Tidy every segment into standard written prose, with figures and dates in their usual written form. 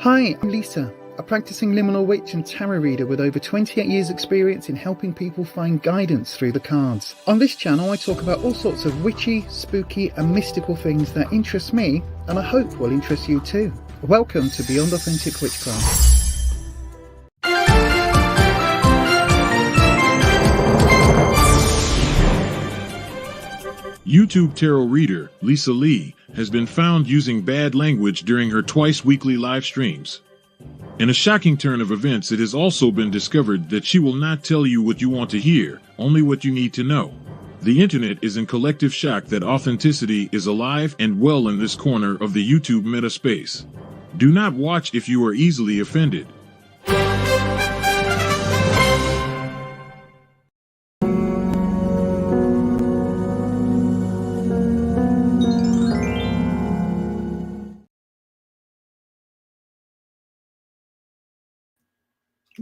Hi, I'm Lisa, a practicing liminal witch and tarot reader with over 28 years experience in helping people find guidance through the cards. On this channel I talk about all sorts of witchy, spooky and mystical things that interest me and I hope will interest you too. Welcome to Beyond Authentic Witchcraft. YouTube tarot reader Lisa Lee has been found using bad language during her twice-weekly live streams. In a shocking turn of events, it has also been discovered that she will not tell you what you want to hear, only what you need to know. The internet is in collective shock that authenticity is alive and well in this corner of the YouTube meta space. Do not watch if you are easily offended.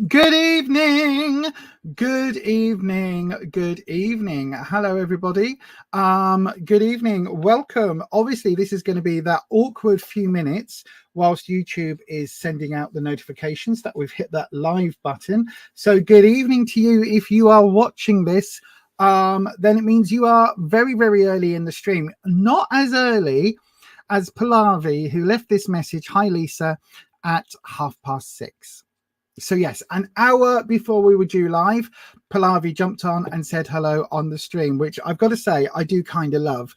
Good evening, good evening, good evening. Hello everybody. Good evening, welcome. Obviously this is going to be that awkward few minutes whilst YouTube is sending out the notifications that we've hit that live button. So good evening to you. If you are watching this, then it means you are very, very early in the stream. Not as early as Pallavi, who left this message, hi Lisa, at 6:30. So yes, an hour before we were due live, Pallavi jumped on and said hello on the stream, which I've got to say I do kind of love.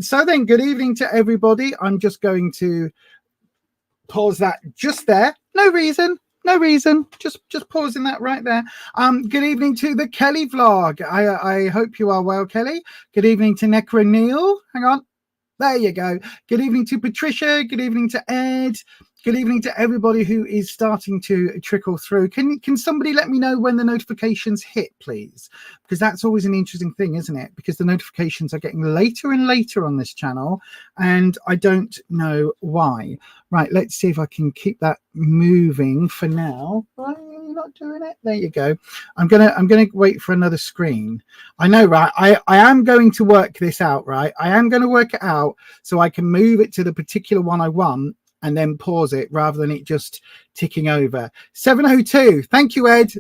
So then, good evening to everybody. I'm just going to pause that just there. No reason, just pausing that right there. Good evening to the Kelly vlog. I hope you are well, Kelly. Good evening to Necra Neil. Hang on. There you go. Good evening to Patricia. Good evening to Ed. Good evening to everybody who is starting to trickle through. Can somebody let me know when the notifications hit, please? Because that's always an interesting thing, isn't it? Because the notifications are getting later and later on this channel, and I don't know why. Right, let's see if I can keep that moving for now. Right, you're not doing it. There you go. I'm gonna wait for another screen. I know, right? I am going to work this out, right? I am going to work it out so I can move it to the particular one I want and then pause it rather than it just ticking over. 7:02. Thank you, Ed.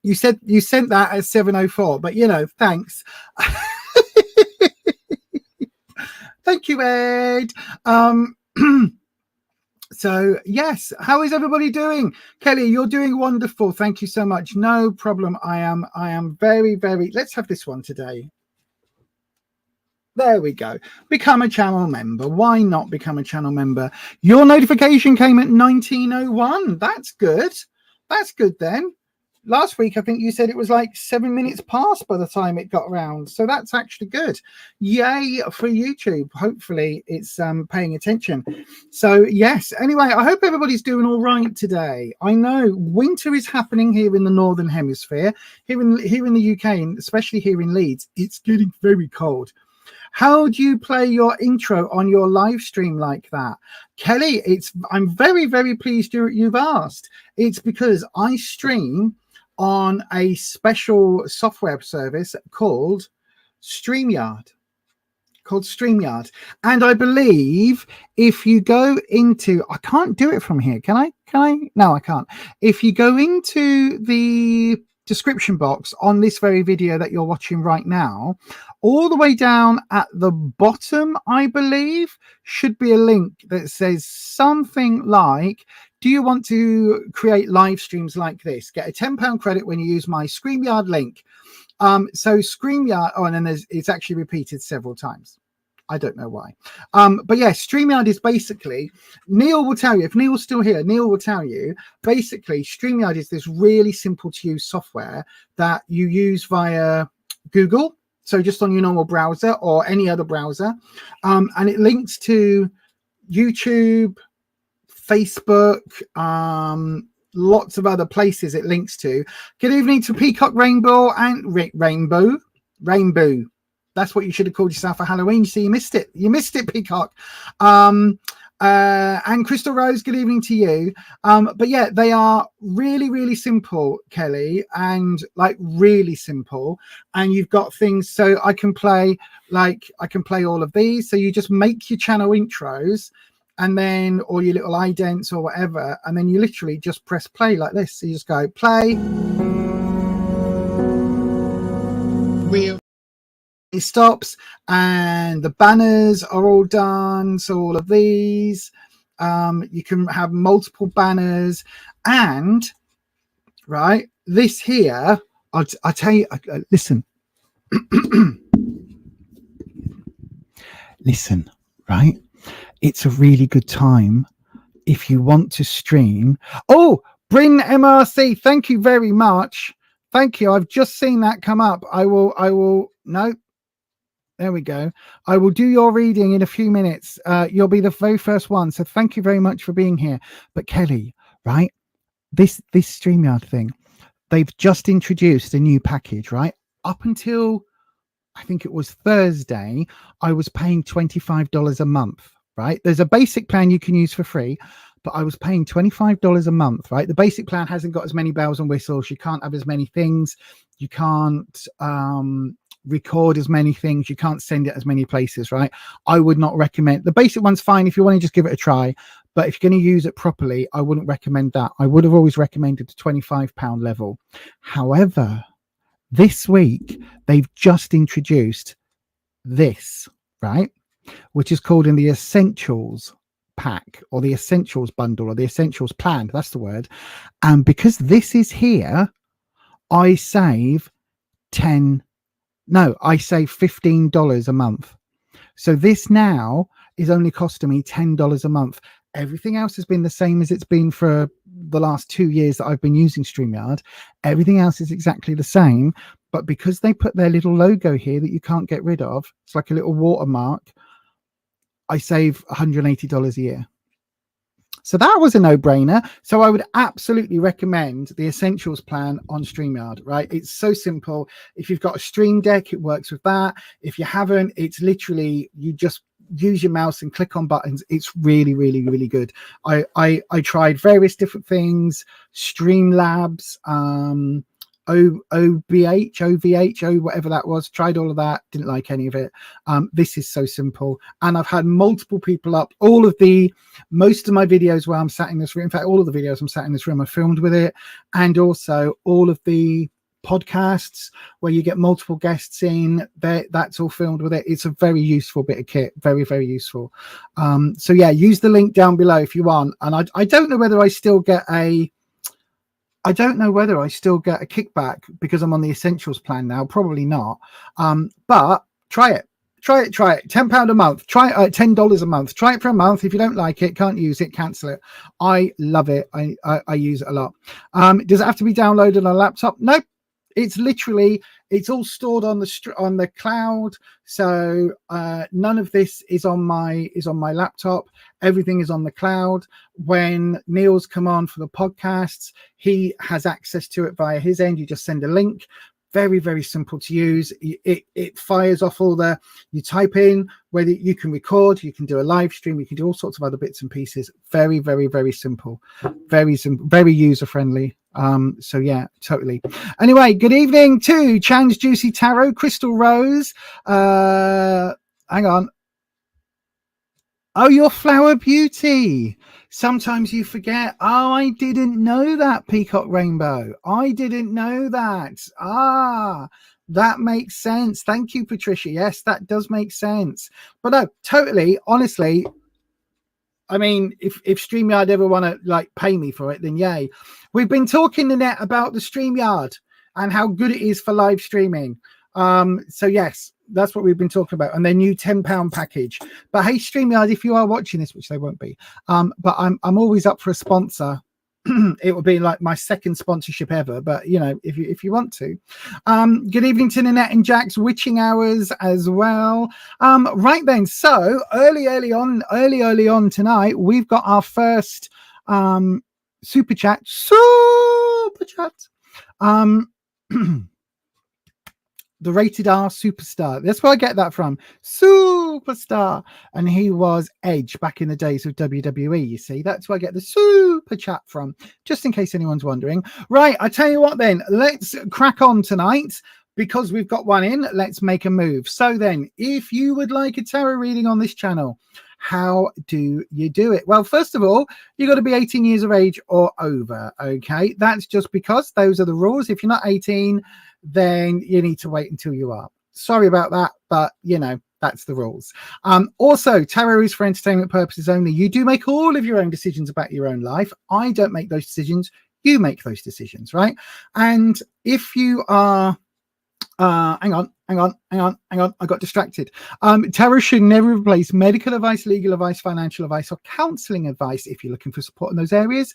You said you sent that at 7:04, but you know, thanks. Thank you, Ed. So yes, how is everybody doing? Kelly, you're doing wonderful. Thank you so much. No problem. I am very, very, let's have this one today. There we go. Become a channel member. Why not become a channel member? Your notification came at 19:01. That's good. That's good then. Last week, I think you said it was like 7 minutes past by the time it got around. So that's actually good. Yay for YouTube. Hopefully it's paying attention. So yes, anyway, I hope everybody's doing all right today. I know winter is happening here in the Northern Hemisphere. Here in the UK, and especially here in Leeds, it's getting very cold. How do you play your intro on your live stream like that? Kelly, I'm very, very pleased you've asked. It's because I stream on a special software service called StreamYard. And I believe if you go into, I can't do it from here. Can I? No, I can't. If you go into the description box on this very video that you're watching right now, all the way down at the bottom, I believe, should be a link that says something like, do you want to create live streams like this? Get a £10 credit when you use my StreamYard link. So StreamYard, oh, and then it's actually repeated several times. I don't know why. But yeah, StreamYard is basically, Neil will tell you, if Neil's still here, Neil will tell you, basically StreamYard is this really simple to use software that you use via Google. So just on your normal browser or any other browser. And it links to YouTube, Facebook, lots of other places it links to. Good evening to Peacock Rainbow and Rainbow. That's what you should have called yourself for Halloween. So you missed it. You missed it, Peacock. And Crystal Rose, good evening to you. But yeah, they are really, really simple, Kelly, and like really simple. And you've got things, so I can play all of these. So you just make your channel intros and then, or your little idents or whatever, and then you literally just press play like this. So you just go play. It stops, and the banners are all done. So all of these, you can have multiple banners, and right, this here, I'll tell you, listen. Listen, right? It's a really good time if you want to stream. Oh, Bryn MRC, thank you very much. Thank you. I've just seen that come up. I will, no. There we go. I will do your reading in a few minutes. You'll be the very first one. So thank you very much for being here. But Kelly, right? This StreamYard thing, they've just introduced a new package, right? Up until I think it was Thursday, I was paying $25 a month, right? There's a basic plan you can use for free, but I was paying $25 a month, right? The basic plan hasn't got as many bells and whistles. You can't have as many things. You can't record as many things. You can't send it as many places, right? I would not recommend. The basic one's fine if you want to just give it a try, but if you're going to use it properly, I wouldn't recommend that. I would have always recommended the £25 level. However, this week, they've just introduced this, right? Which is called in the Essentials pack, or the Essentials bundle, or the Essentials plan. That's the word. And because this is here, I save $15 a month. So this now is only costing me $10 a month. Everything else has been the same as it's been for the last 2 years that I've been using StreamYard. Everything else is exactly the same, but because they put their little logo here that you can't get rid of, it's like a little watermark, I save $180 a year. So that was a no-brainer. So I would absolutely recommend the Essentials plan on StreamYard, right? It's so simple. If you've got a Stream Deck, it works with that. If you haven't, it's literally, you just use your mouse and click on buttons. It's really, really, really good. I tried various different things, Streamlabs, OVH, whatever that was. Tried all of that, didn't like any of it. This is so simple, and I've had multiple people up. Most of my videos where I'm sat in this room, in fact, all of the videos I'm sat in this room, I filmed with it, and also all of the podcasts where you get multiple guests in there, that's all filmed with it. It's a very useful bit of kit, very, very useful. So yeah, use the link down below if you want. And I don't know whether I still get a kickback because I'm on the Essentials plan now. Probably not. But try it. £10 a month. Try it. $10 a month. Try it for a month. If you don't like it, can't use it, cancel it. I love it. I use it a lot. Does it have to be downloaded on a laptop? Nope. It's literally, it's all stored on the cloud. So none of this is on my laptop. Everything is on the cloud. When Neil's come on for the podcasts, he has access to it via his end. You just send a link. Very, very simple to use. It fires off you type in whether you can record, you can do a live stream, you can do all sorts of other bits and pieces. Very, very, very simple. Very simple, very user friendly. So yeah, totally. Anyway, good evening to Chan's Juicy Tarot, Crystal Rose. Hang on. Oh, your Flower Beauty. Sometimes you forget. Oh, I didn't know that, Peacock Rainbow. I didn't know that. That makes sense. Thank you, Patricia. Yes, that does make sense. But no, totally, honestly, I mean, if StreamYard ever want to like pay me for it, then yay. We've been talking, Nanette, about the StreamYard and how good it is for live streaming. So yes, that's what we've been talking about, and their new £10 package. But hey, StreamYard, if you are watching this, which they won't be, but I'm always up for a sponsor. It will be like my second sponsorship ever, but you know, if you want to. Good evening to Nanette and Jack's witching hours as well. Right then, so early on tonight, we've got our first super chat. The Rated R Superstar. That's where I get that from. Superstar. And he was Edge back in the days of WWE, you see. That's where I get the super chat from, just in case anyone's wondering. Right, I tell you what then, let's crack on tonight. Because we've got one in, let's make a move. So then, if you would like a tarot reading on this channel, How do you do it? Well, first of all, you got to be 18 years of age or over. Okay, that's just because those are the rules. If you're not 18, then you need to wait until you are. Sorry about that, but you know, that's the rules. Also, tarot is for entertainment purposes only. You do make all of your own decisions about your own life. I don't make those decisions. You make those decisions, right? And if you are hang on, I got distracted. Tarot should never replace medical advice, legal advice, financial advice, or counseling advice. If you're looking for support in those areas,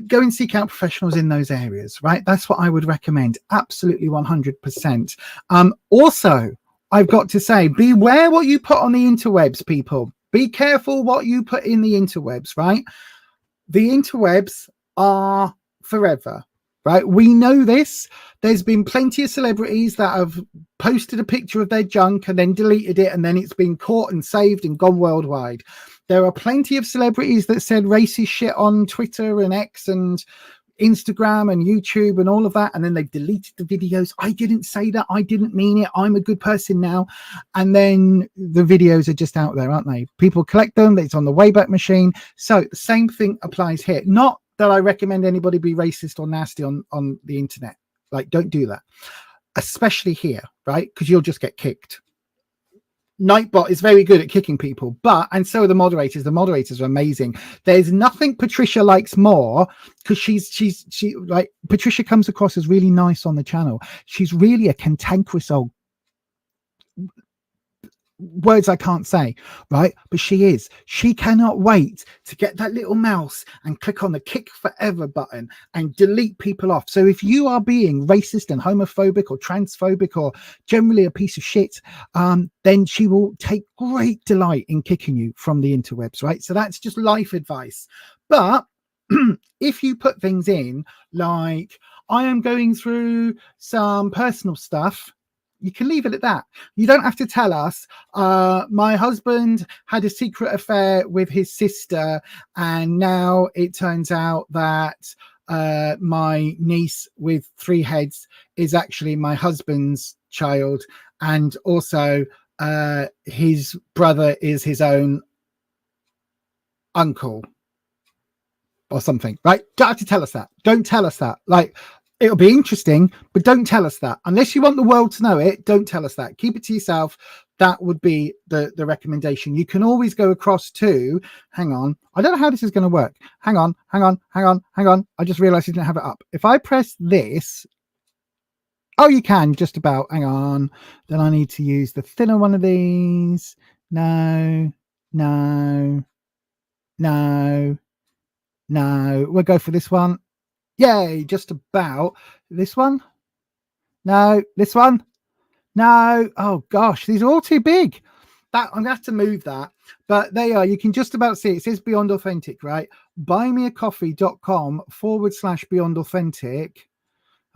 go and seek out professionals in those areas, right? That's what I would recommend. Absolutely 100%. Also, I've got to say, beware what you put on the interwebs, people. Be careful what you put in the interwebs, right? The interwebs are forever, right? We know this. There's been plenty of celebrities that have posted a picture of their junk and then deleted it, and then it's been caught and saved and gone worldwide. There are plenty of celebrities that said racist shit on Twitter and X and Instagram and YouTube and all of that, and then they've deleted the videos. I didn't say that. I didn't mean it. I'm a good person now. And then the videos are just out there, aren't they? People collect them. It's on the Wayback Machine. So the same thing applies here. Not that I recommend anybody be racist or nasty on the internet. Like, don't do that, especially here, right? Because you'll just get kicked. Nightbot is very good at kicking people, and so are the moderators. The moderators are amazing. There's nothing Patricia likes more, because she like, Patricia comes across as really nice on the channel. She's really a cantankerous old, words I can't say, right? But she cannot wait to get that little mouse and click on the kick forever button and delete people off. So if you are being racist and homophobic or transphobic or generally a piece of shit, then she will take great delight in kicking you from the interwebs, right? So that's just life advice. But if you put things in like, I am going through some personal stuff, you can leave it at that. You don't have to tell us, my husband had a secret affair with his sister, and now it turns out that my niece with 3 heads is actually my husband's child, and also his brother is his own uncle or something, right? Don't have to tell us that. Don't tell us that. Like, it'll be interesting, but don't tell us that. Unless you want the world to know it, don't tell us that. Keep it to yourself. That would be the recommendation. You can always go across to, hang on, I don't know how this is going to work. Hang on. I just realized I didn't have it up. If I press this, oh, you can just about, hang on. Then I need to use the thinner one of these. No. We'll go for this one. Yay, just about. This one? No, this one? No. Oh gosh, these are all too big. That I'm gonna have to move that. But there you are. You can just about see it. It says Beyond Authentic, right? buymeacoffee.com/Beyond Authentic.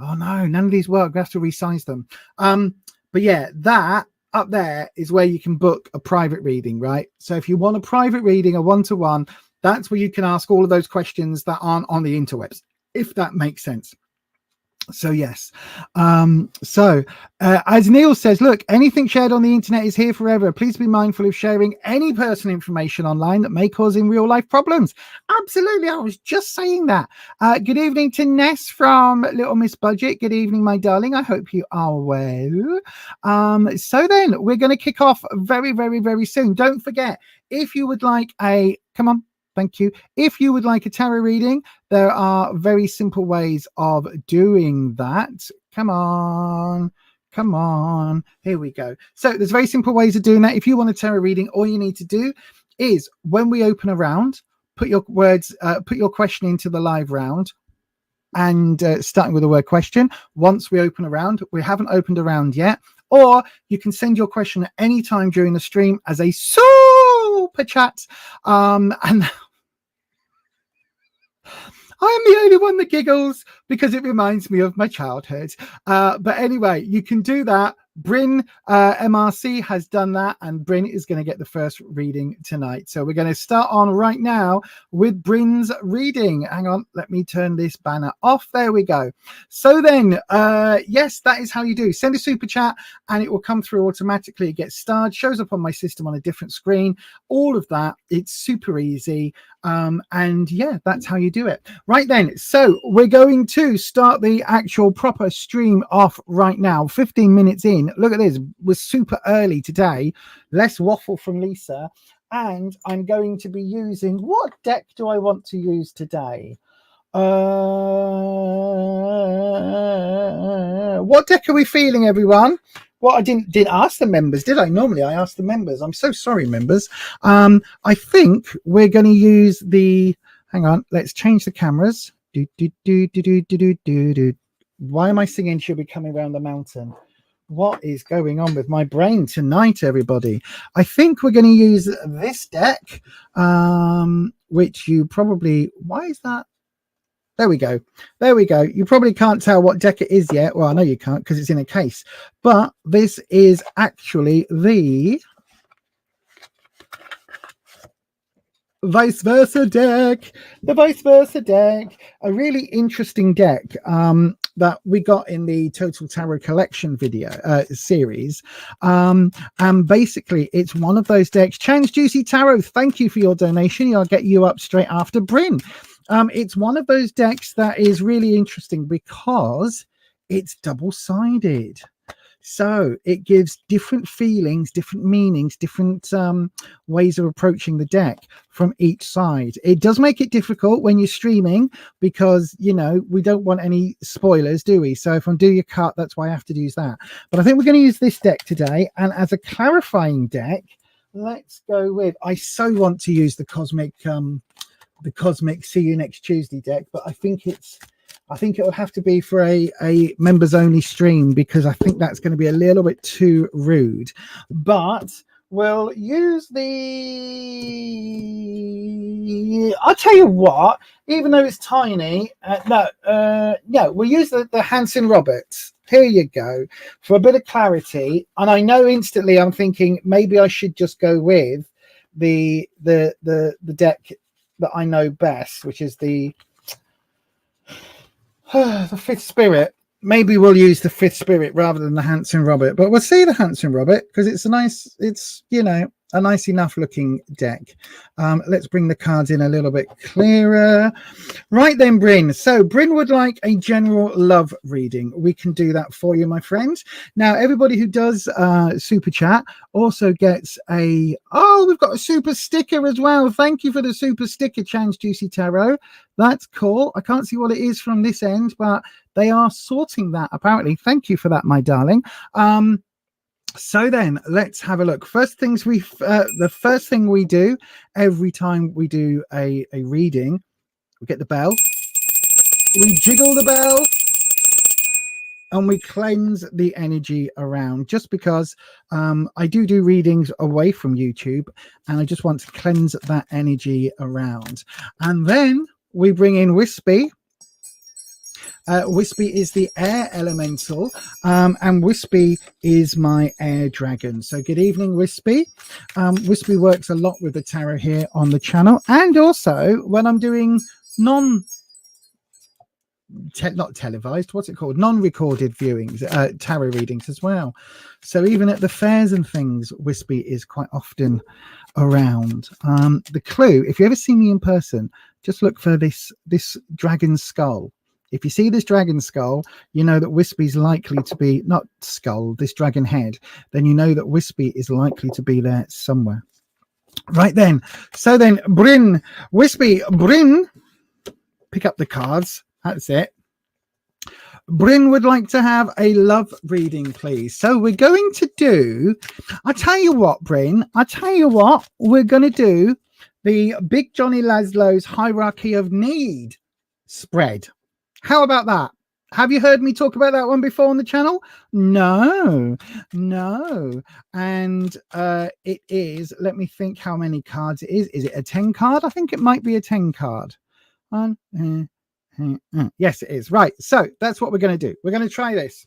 Oh no, none of these work. We have to resize them. But yeah, that up there is where you can book a private reading, right? So if you want a private reading, a one-to-one, that's where you can ask all of those questions that aren't on the interwebs, if that makes sense. So yes. As Neil says, look, anything shared on the internet is here forever. Please be mindful of sharing any personal information online that may cause in real life problems. Absolutely. I was just saying that. Good evening to Ness from Little Miss Budget. Good evening, my darling. I hope you are well. So then we're going to kick off very, very, very soon. Don't forget, if you would like thank you. If you would like a tarot reading, there are very simple ways of doing that. Come on. Here we go. So there's very simple ways of doing that. If you want a tarot reading, all you need to do is, when we open a round, put your question into the live round, and starting with the word question. Once we open a round, we haven't opened a round yet, or you can send your question at any time during the stream as a super chat. And I am the only one that giggles because it reminds me of my childhood. But anyway, you can do that Bryn MRC has done that, and Bryn is going to get the first reading tonight. So we're going to start on right now with Bryn's reading. Hang on, let me turn this banner off. There we go. So then, yes, that is how you do. Send a super chat and it will come through automatically. It gets starred, shows up on my system on a different screen. All of that. It's super easy. And yeah, that's how you do it. Right then, so we're going to start the actual proper stream off right now. 15 minutes in. Look at this. We're super early today. Less waffle from Lisa. And I'm going to be using, what deck do I want to use today? What deck are we feeling, everyone? Well, I didn't ask the members, did I? Normally I ask the members. I'm so sorry, members. I think we're going to use the, hang on, let's change the cameras. Why am I singing She'll Be Coming Round the Mountain? What is going on with my brain tonight, everybody? I think we're going to use this deck, which you probably, why is that? There we go. There we go. You probably can't tell what deck it is yet. Well, I know you can't because it's in a case. But this is actually the Vice Versa deck. The Vice Versa deck. A really interesting deck that we got in the Total Tarot Collection video series. And basically, it's one of those decks. Chan's Juicy Tarot, thank you for your donation. I'll get you up straight after Bryn. It's one of those decks that is really interesting because it's double-sided. So it gives different feelings, different meanings, different ways of approaching the deck from each side. It does make it difficult when you're streaming because, you know, we don't want any spoilers, do we? So if I'm doing a cut, that's why I have to use that. But I think we're going to use this deck today. And as a clarifying deck, let's go with, I so want to use the Cosmic See You Next Tuesday deck, but I think it will have to be for a members only stream because I think that's going to be a little bit too rude. But we'll use the, I'll tell you what, even though it's tiny, we'll use the Hanson Roberts. Here you go for a bit of clarity. And I know instantly I'm thinking maybe I should just go with the deck that I know best, which is the Fifth Spirit. Maybe we'll use the Fifth Spirit rather than the Hanson Robert, but we'll see the Hanson Robert because it's a nice enough looking deck. Let's bring the cards in a little bit clearer. Right then, Bryn. So Bryn would like a general love reading. We can do that for you, my friends. Now, everybody who does super chat also gets we've got a super sticker as well. Thank you for the super sticker, Chan's Juicy Tarot. That's cool. I can't see what it is from this end, but they are sorting that apparently. Thank you for that, my darling. So then let's have a look. The first thing we do every time we do a reading, we get the bell, we jiggle the bell, and we cleanse the energy around, just because I do readings away from YouTube and I just want to cleanse that energy around. And then we bring in Wispy. Wispy is the air elemental, and Wispy is my air dragon. So good evening, Wispy. Wispy works a lot with the tarot here on the channel, and also when I'm doing not televised, what's it called, non-recorded viewings, tarot readings as well. So even at the fairs and things, Wispy is quite often around. The clue, if you ever see me in person, just look for this dragon skull. If you see this dragon skull, you know that Wispy's likely to be, not skull, this dragon head, then you know that Wispy is likely to be there somewhere. Right then. So then, Bryn, Wispy, Bryn, pick up the cards. That's it. Bryn would like to have a love reading, please. So we're going to do, I'll tell you what, Bryn, we're going to do the Big Johnny Laszlo's Hierarchy of Need spread. How about that? Have you heard me talk about that one before on the channel? No. And it is, let me think how many cards it is. Is it a 10 card? I think it might be a 10 card. Yes, it is. Right. So that's what we're going to do. We're going to try this.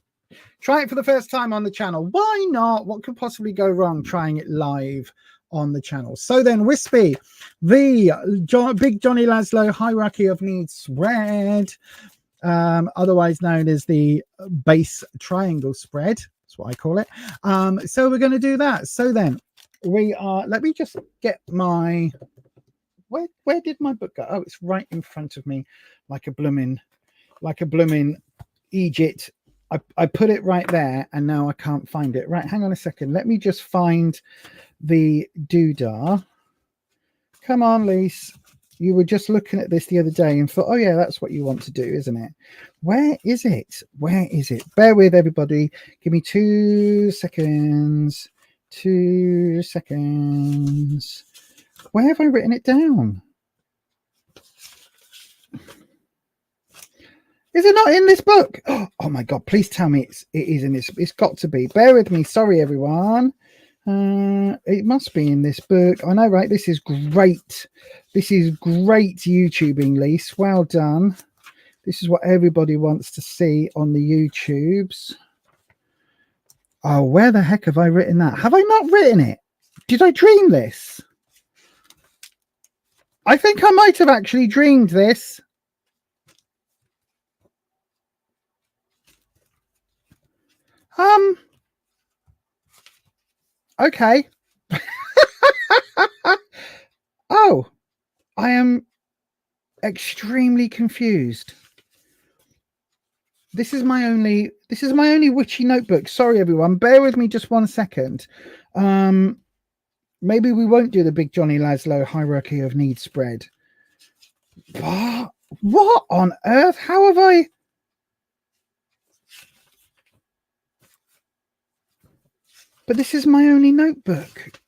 Try it for the first time on the channel. Why not? What could possibly go wrong trying it live on the channel? So then, Wispy, the Big Johnny Laszlo hierarchy of needs spread, otherwise known as the base triangle spread. That's what I call it. So we're going to do that. So then we are, let me just get my, where did my book go? Oh, it's right in front of me, like a blooming Egypt. I put it right there and now I can't find it. Right, hang on a second. Let me just find the doodah. Come on, Lise. You were just looking at this the other day and thought, oh yeah, that's what you want to do, isn't it? Where is it? Where is it? Bear with, everybody. Give me 2 seconds. 2 seconds. Where have I written it down? Is it not in this book? Oh my God, please tell me it is in this. It's got to be. Bear with me. Sorry, everyone. It must be in this book. I know, right? This is great. This is great YouTubing, Lise. Well done. This is what everybody wants to see on the YouTubes. Oh, where the heck have I written that? Have I not written it? Did I dream this? I think I might have actually dreamed this. Okay. Oh, I am extremely confused. This is my only witchy notebook. Sorry, everyone. Bear with me just 1 second. Maybe we won't do the Big Johnny Laszlo hierarchy of needs spread. What on earth? How have I? But this is my only notebook.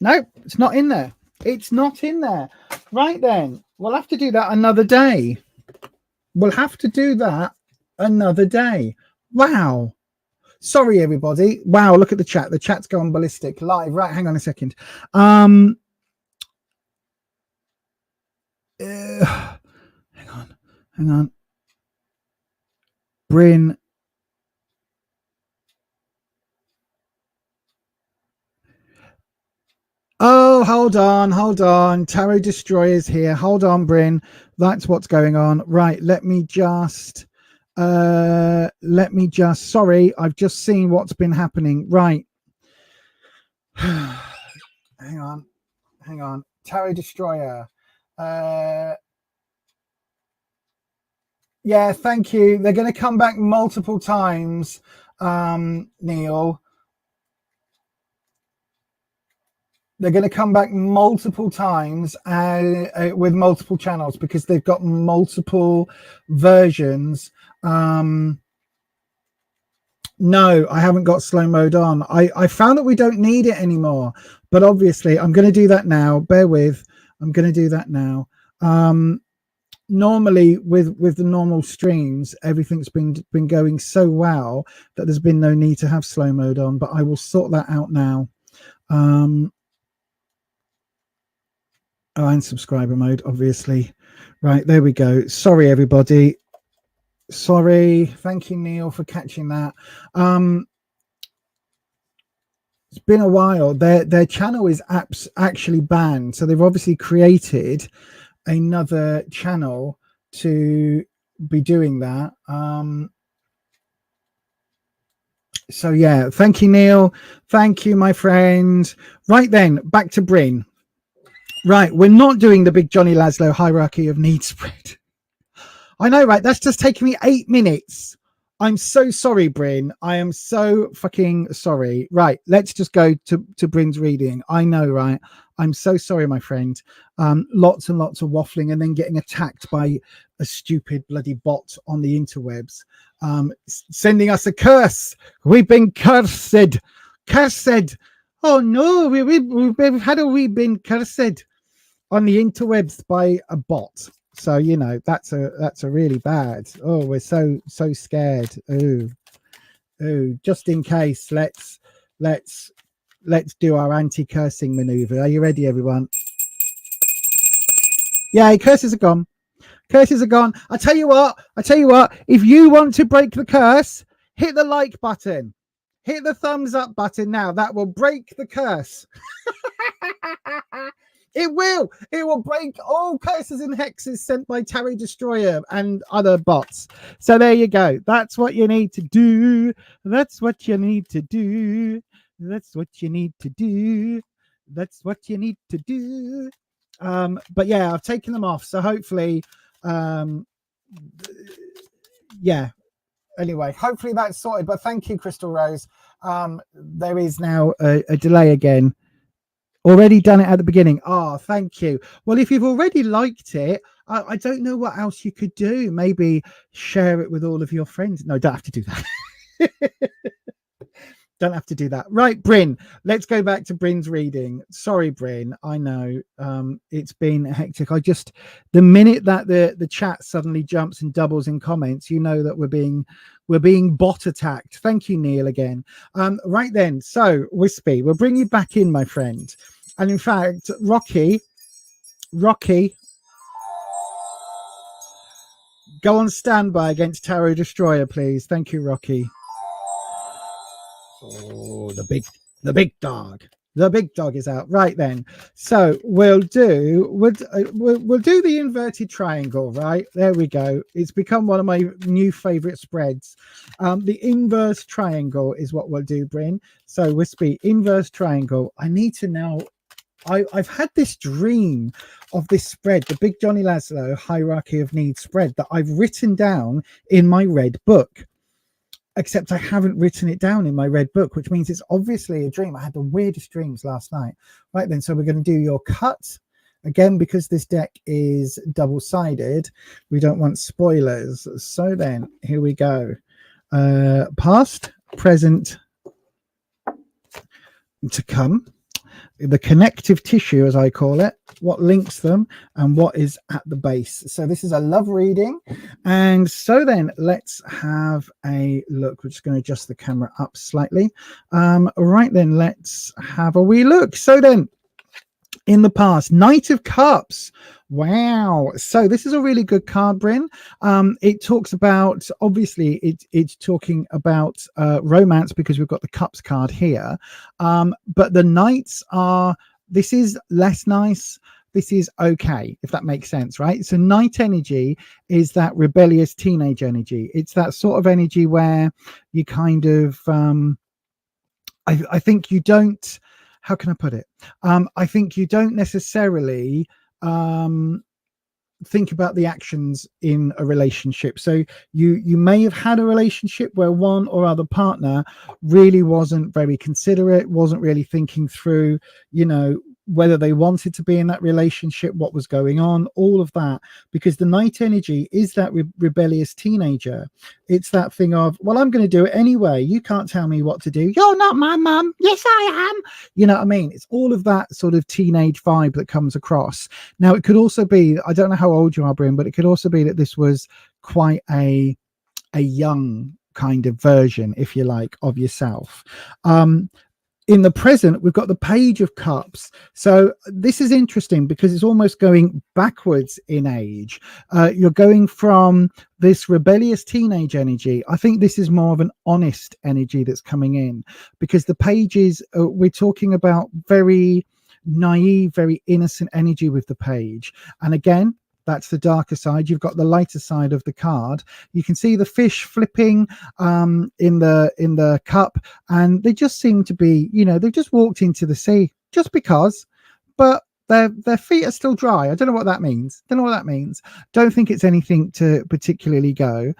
No, it's not in there. It's not in there. Right then, we'll have to do that another day. We'll have to do that another day. Wow. Sorry, everybody. Wow, look at the chat. The chat's going ballistic live. Right, hang on a second. Hang on. Bryn. Oh, hold on. Tarot Destroyer's here. Hold on, Bryn. That's what's going on. Right, let me just, sorry, I've just seen what's been happening. Right. Hang on. Tarot Destroyer. Yeah, thank you. They're going to come back multiple times, Neil. They're going to come back multiple times with multiple channels because they've got multiple versions. No, I haven't got slow mode on. I found that we don't need it anymore, but obviously I'm going to do that now. Bear with. I'm going to do that now. Normally with the normal streams, everything's been going so well that there's been no need to have slow mode on, but I will sort that out now. Oh, and subscriber mode, obviously. Right, there we go. Sorry, everybody. Sorry. Thank you, Neil, for catching that. It's been a while. Their channel is actually banned, so they've obviously created another channel to be doing that. So yeah, thank you, Neil. Thank you, my friend. Right then, back to Bryn. Right, we're not doing the Big Johnny Laszlo hierarchy of needs spread. I know, right? That's just taking me 8 minutes. I'm so sorry, Bryn. I am so fucking sorry. Right, let's just go to Bryn's reading. I know, right? I'm so sorry, my friend. Lots and lots of waffling and then getting attacked by a stupid bloody bot on the interwebs. Sending us a curse. We've been cursed. Cursed. Oh no, we've been cursed on the interwebs by a bot. So you know that's a really bad. Oh, we're so scared. Oh, just in case, let's do our anti-cursing maneuver. Are you ready, everyone? Yeah, curses are gone. Curses are gone. I tell you what, if you want to break the curse, hit the like button. Hit the thumbs up button now. That will break the curse. It will break all curses and hexes sent by Tarot Destroyer and other bots. So there you go. That's what you need to do. That's what you need to do. That's what you need to do. That's what you need to do. But yeah, I've taken them off. So hopefully, yeah. Anyway, hopefully that's sorted. But thank you, Crystal Rose. There is now a delay again. Already done it at the beginning. Oh, thank you. Well, if you've already liked it, I don't know what else you could do. Maybe share it with all of your friends. No, don't have to do that. Don't have to do that. Right, Bryn, let's go back to Bryn's reading. Sorry, Bryn. I know it's been hectic. The minute that the chat suddenly jumps and doubles in comments, you know that we're being bot attacked. Thank you, Neil, again. Right then, so Wispy, we'll bring you back in, my friend. And in fact, Rocky, go on standby against Tarot Destroyer, please. Thank you, Rocky. Oh, the big dog. The big dog is out. Right then. So we'll do the inverted triangle, right? There we go. It's become one of my new favorite spreads. The inverse triangle is what we'll do, Bryn. So Wispy, inverse triangle. I need to know. I've had this dream of this spread, the Big Johnny Laszlo Hierarchy of Needs spread that I've written down in my red book. Except I haven't written it down in my red book, which means it's obviously a dream. I had the weirdest dreams last night. Right then, so we're going to do your cut. Again, because this deck is double-sided, we don't want spoilers. So then, here we go. Past, present, to come. The connective tissue, as I call it, what links them and what is at the base. So this is a love reading. And so then let's have a look. We're just going to adjust the camera up slightly. Right then, let's have a wee look. So then, in the past, Knight of Cups. Wow. So this is a really good card, Bryn. It talks about, obviously, it's talking about romance because we've got the Cups card here. But the Knights are, this is less nice. This is okay, if that makes sense, right? So Knight energy is that rebellious teenage energy. It's that sort of energy where you kind of, I think you don't, how can I put it? I think you don't necessarily think about the actions in a relationship. So you may have had a relationship where one or other partner really wasn't very considerate, wasn't really thinking through, you know, whether they wanted to be in that relationship, what was going on, all of that, because the Knight energy is that rebellious teenager. It's that thing of, well, I'm going to do it anyway. You can't tell me what to do. You're not my mum. Yes, I am. You know what I mean? It's all of that sort of teenage vibe that comes across. Now, it could also be, I don't know how old you are, Bryn, but it could also be that this was quite a young kind of version, if you like, of yourself. In the present, we've got the Page of Cups. So this is interesting because it's almost going backwards in age. You're going from this rebellious teenage energy. I think this is more of an honest energy that's coming in, because the pages, we're talking about very naive, very innocent energy with the page. And again, that's the darker side. You've got the lighter side of the card. You can see the fish flipping in the cup, and they just seem to be, you know, they've just walked into the sea just because, but their feet are still dry. I don't know what that means. Don't think it's anything to particularly go.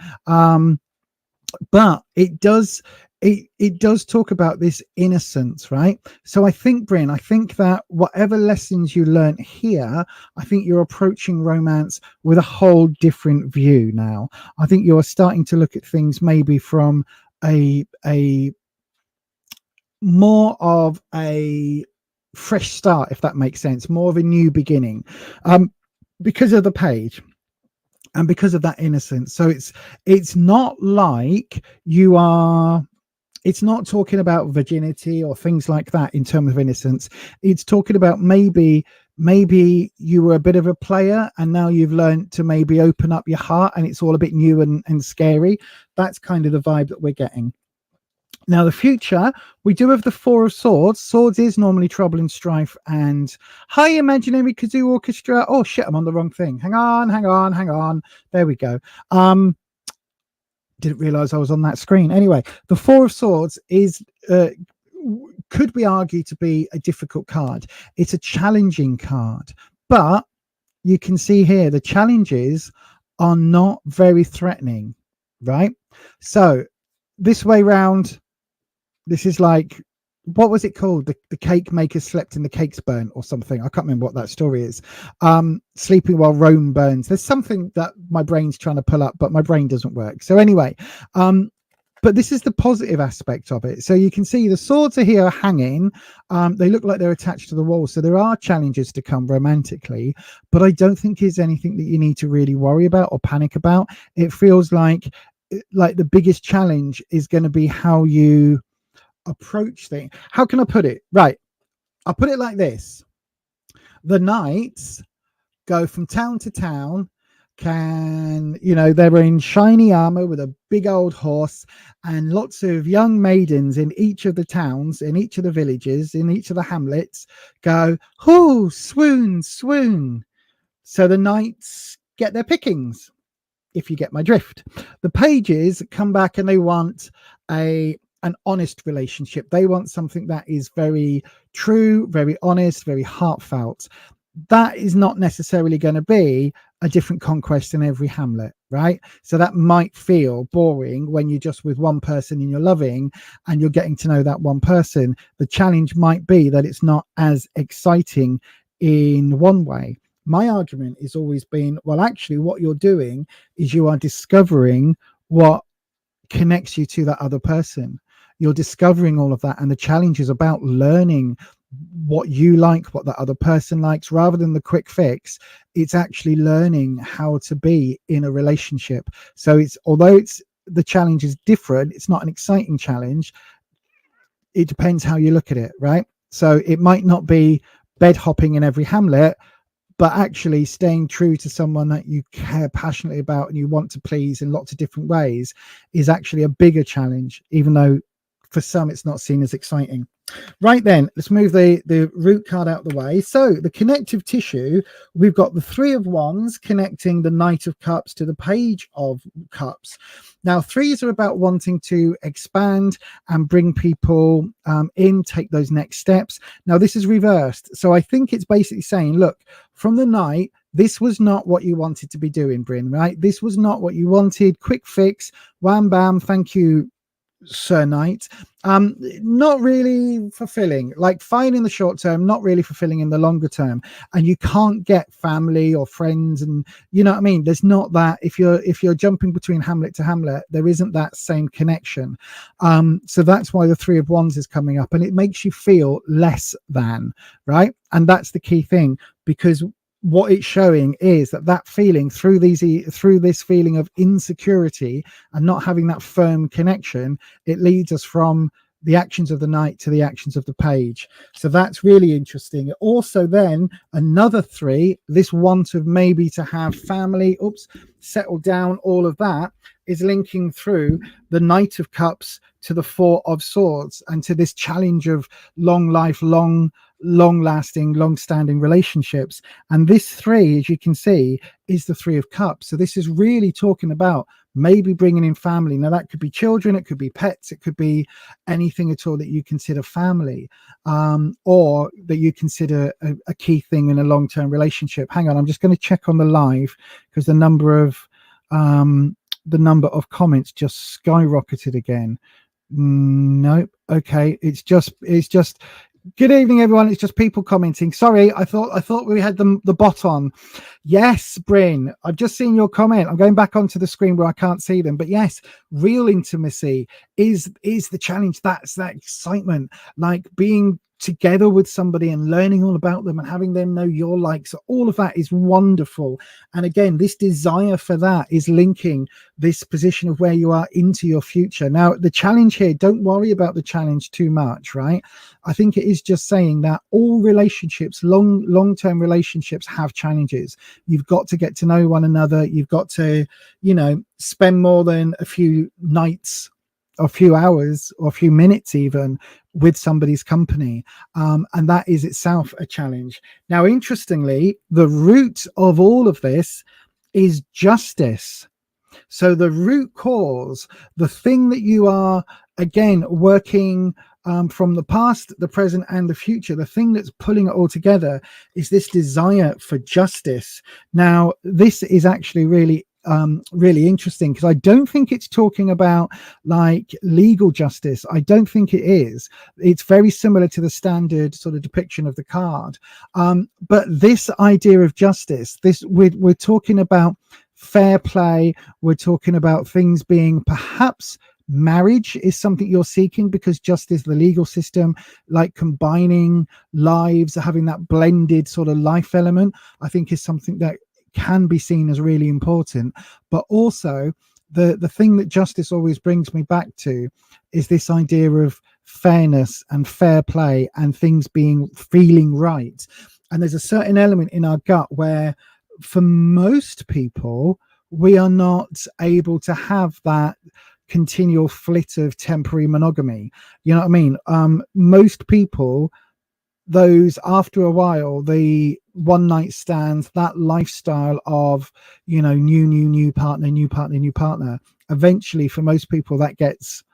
But it does talk about this innocence, right? So I think, Bryn, I think that whatever lessons you learned here, I think you're approaching romance with a whole different view now. I think you're starting to look at things maybe from a more of a fresh start, if that makes sense, more of a new beginning, because of the page. And because of that innocence. So it's not like you are, it's not talking about virginity or things like that in terms of innocence. It's talking about maybe maybe you were a bit of a player and now you've learned to maybe open up your heart and it's all a bit new and scary. That's kind of the vibe that we're getting. Now, the future, we do have the Four of Swords. Swords is normally trouble and strife and high imaginary kazoo orchestra. Oh, shit, I'm on the wrong thing. Hang on. There we go. Didn't realize I was on that screen. Anyway, the Four of Swords is could be argued to be a difficult card. It's a challenging card, but you can see here the challenges are not very threatening, right? So this way round, this is like, what was it called? The cake maker slept and the cakes burnt or something. I can't remember what that story is. Sleeping while Rome burns. There's something that my brain's trying to pull up, but my brain doesn't work. So anyway, but this is the positive aspect of it. So you can see the swords are here hanging. They look like they're attached to the wall. So there are challenges to come romantically, but I don't think there's anything that you need to really worry about or panic about. It feels like the biggest challenge is going to be how you approach things. How can I put it? Right. I'll put it like this. The knights go from town to town. They're in shiny armor with a big old horse, and lots of young maidens in each of the towns, in each of the villages, in each of the hamlets go, oh, swoon, swoon. So the knights get their pickings, if you get my drift. The pages come back and they want an honest relationship. They want something that is very true, very honest, very heartfelt. That is not necessarily going to be a different conquest in every hamlet, right? So that might feel boring when you're just with one person and you're loving and you're getting to know that one person. The challenge might be that it's not as exciting in one way. My argument has always been, well, actually what you're doing is you are discovering what connects you to that other person. You're discovering all of that, and the challenge is about learning what you like, what the other person likes, rather than the quick fix. It's actually learning how to be in a relationship. So although the challenge is different, it's not an exciting challenge. It depends how you look at it, right? So it might not be bed hopping in every hamlet, but actually staying true to someone that you care passionately about and you want to please in lots of different ways is actually a bigger challenge, even though for some it's not seen as exciting. Right then, let's move the root card out the way. So the connective tissue, we've got the Three of Wands connecting the Knight of Cups to the Page of Cups. Now, threes are about wanting to expand and bring people in, take those next steps. Now, this is reversed. So I think it's basically saying, look, from the Knight, this was not what you wanted to be doing, Bryn, right? This was not what you wanted. Quick fix, wham, bam, thank you, Sir Knight. Not really fulfilling, like fine in the short term, not really fulfilling in the longer term. And you can't get family or friends, and you know what I mean? There's not that, if you're jumping between hamlet to hamlet, there isn't that same connection. So that's why the Three of Wands is coming up, and it makes you feel less than, right? And that's the key thing, because what it's showing is that feeling through this feeling of insecurity and not having that firm connection, it leads us from the actions of the Knight to the actions of the Page. So that's really interesting. Also then another three, this want of maybe to have family, settle down, all of that is linking through the Knight of Cups to the Four of Swords and to this challenge of long life, long-lasting, long-standing relationships. And this three, as you can see, is the Three of Cups. So this is really talking about maybe bringing in family. Now that could be children, it could be pets, it could be anything at all that you consider family, or that you consider a key thing in a long-term relationship. Hang on, I'm just going to check on the live because the number of comments just skyrocketed again. Nope. Okay, it's just good evening, everyone. It's just people commenting. Sorry, I thought we had the bot on. Yes, Bryn, I've just seen your comment. I'm going back onto the screen where I can't see them. But yes, real intimacy is the challenge. That's that excitement, like being together with somebody and learning all about them and having them know your likes, all of that is wonderful. And again, this desire for that is linking this position of where you are into your future. Now, the challenge here, don't worry about the challenge too much, right? I think it is just saying that all relationships, long-term relationships, have challenges. You've got to get to know one another. You've got to, you know, spend more than a few nights, a few hours, or a few minutes even with somebody's company, and that is itself a challenge. Now, interestingly, the root of all of this is justice. So the root cause, the thing that you are, again, working from the past, the present, and the future, the thing that's pulling it all together is this desire for justice. Now, this is actually really interesting, because I don't think it's talking about like legal justice. I don't think it is. It's very similar to the standard sort of depiction of the card. But this idea of justice, this we're talking about fair play. We're talking about things being, perhaps marriage is something you're seeking, because justice, the legal system, like combining lives, having that blended sort of life element, I think is something that can be seen as really important. But also the thing that justice always brings me back to is this idea of fairness and fair play and things feeling right. And there's a certain element in our gut where, for most people, we are not able to have that continual flit of temporary monogamy. You know what I mean? Most people, those, after a while, the one night stands, that lifestyle of, you know, new partner, eventually for most people that gets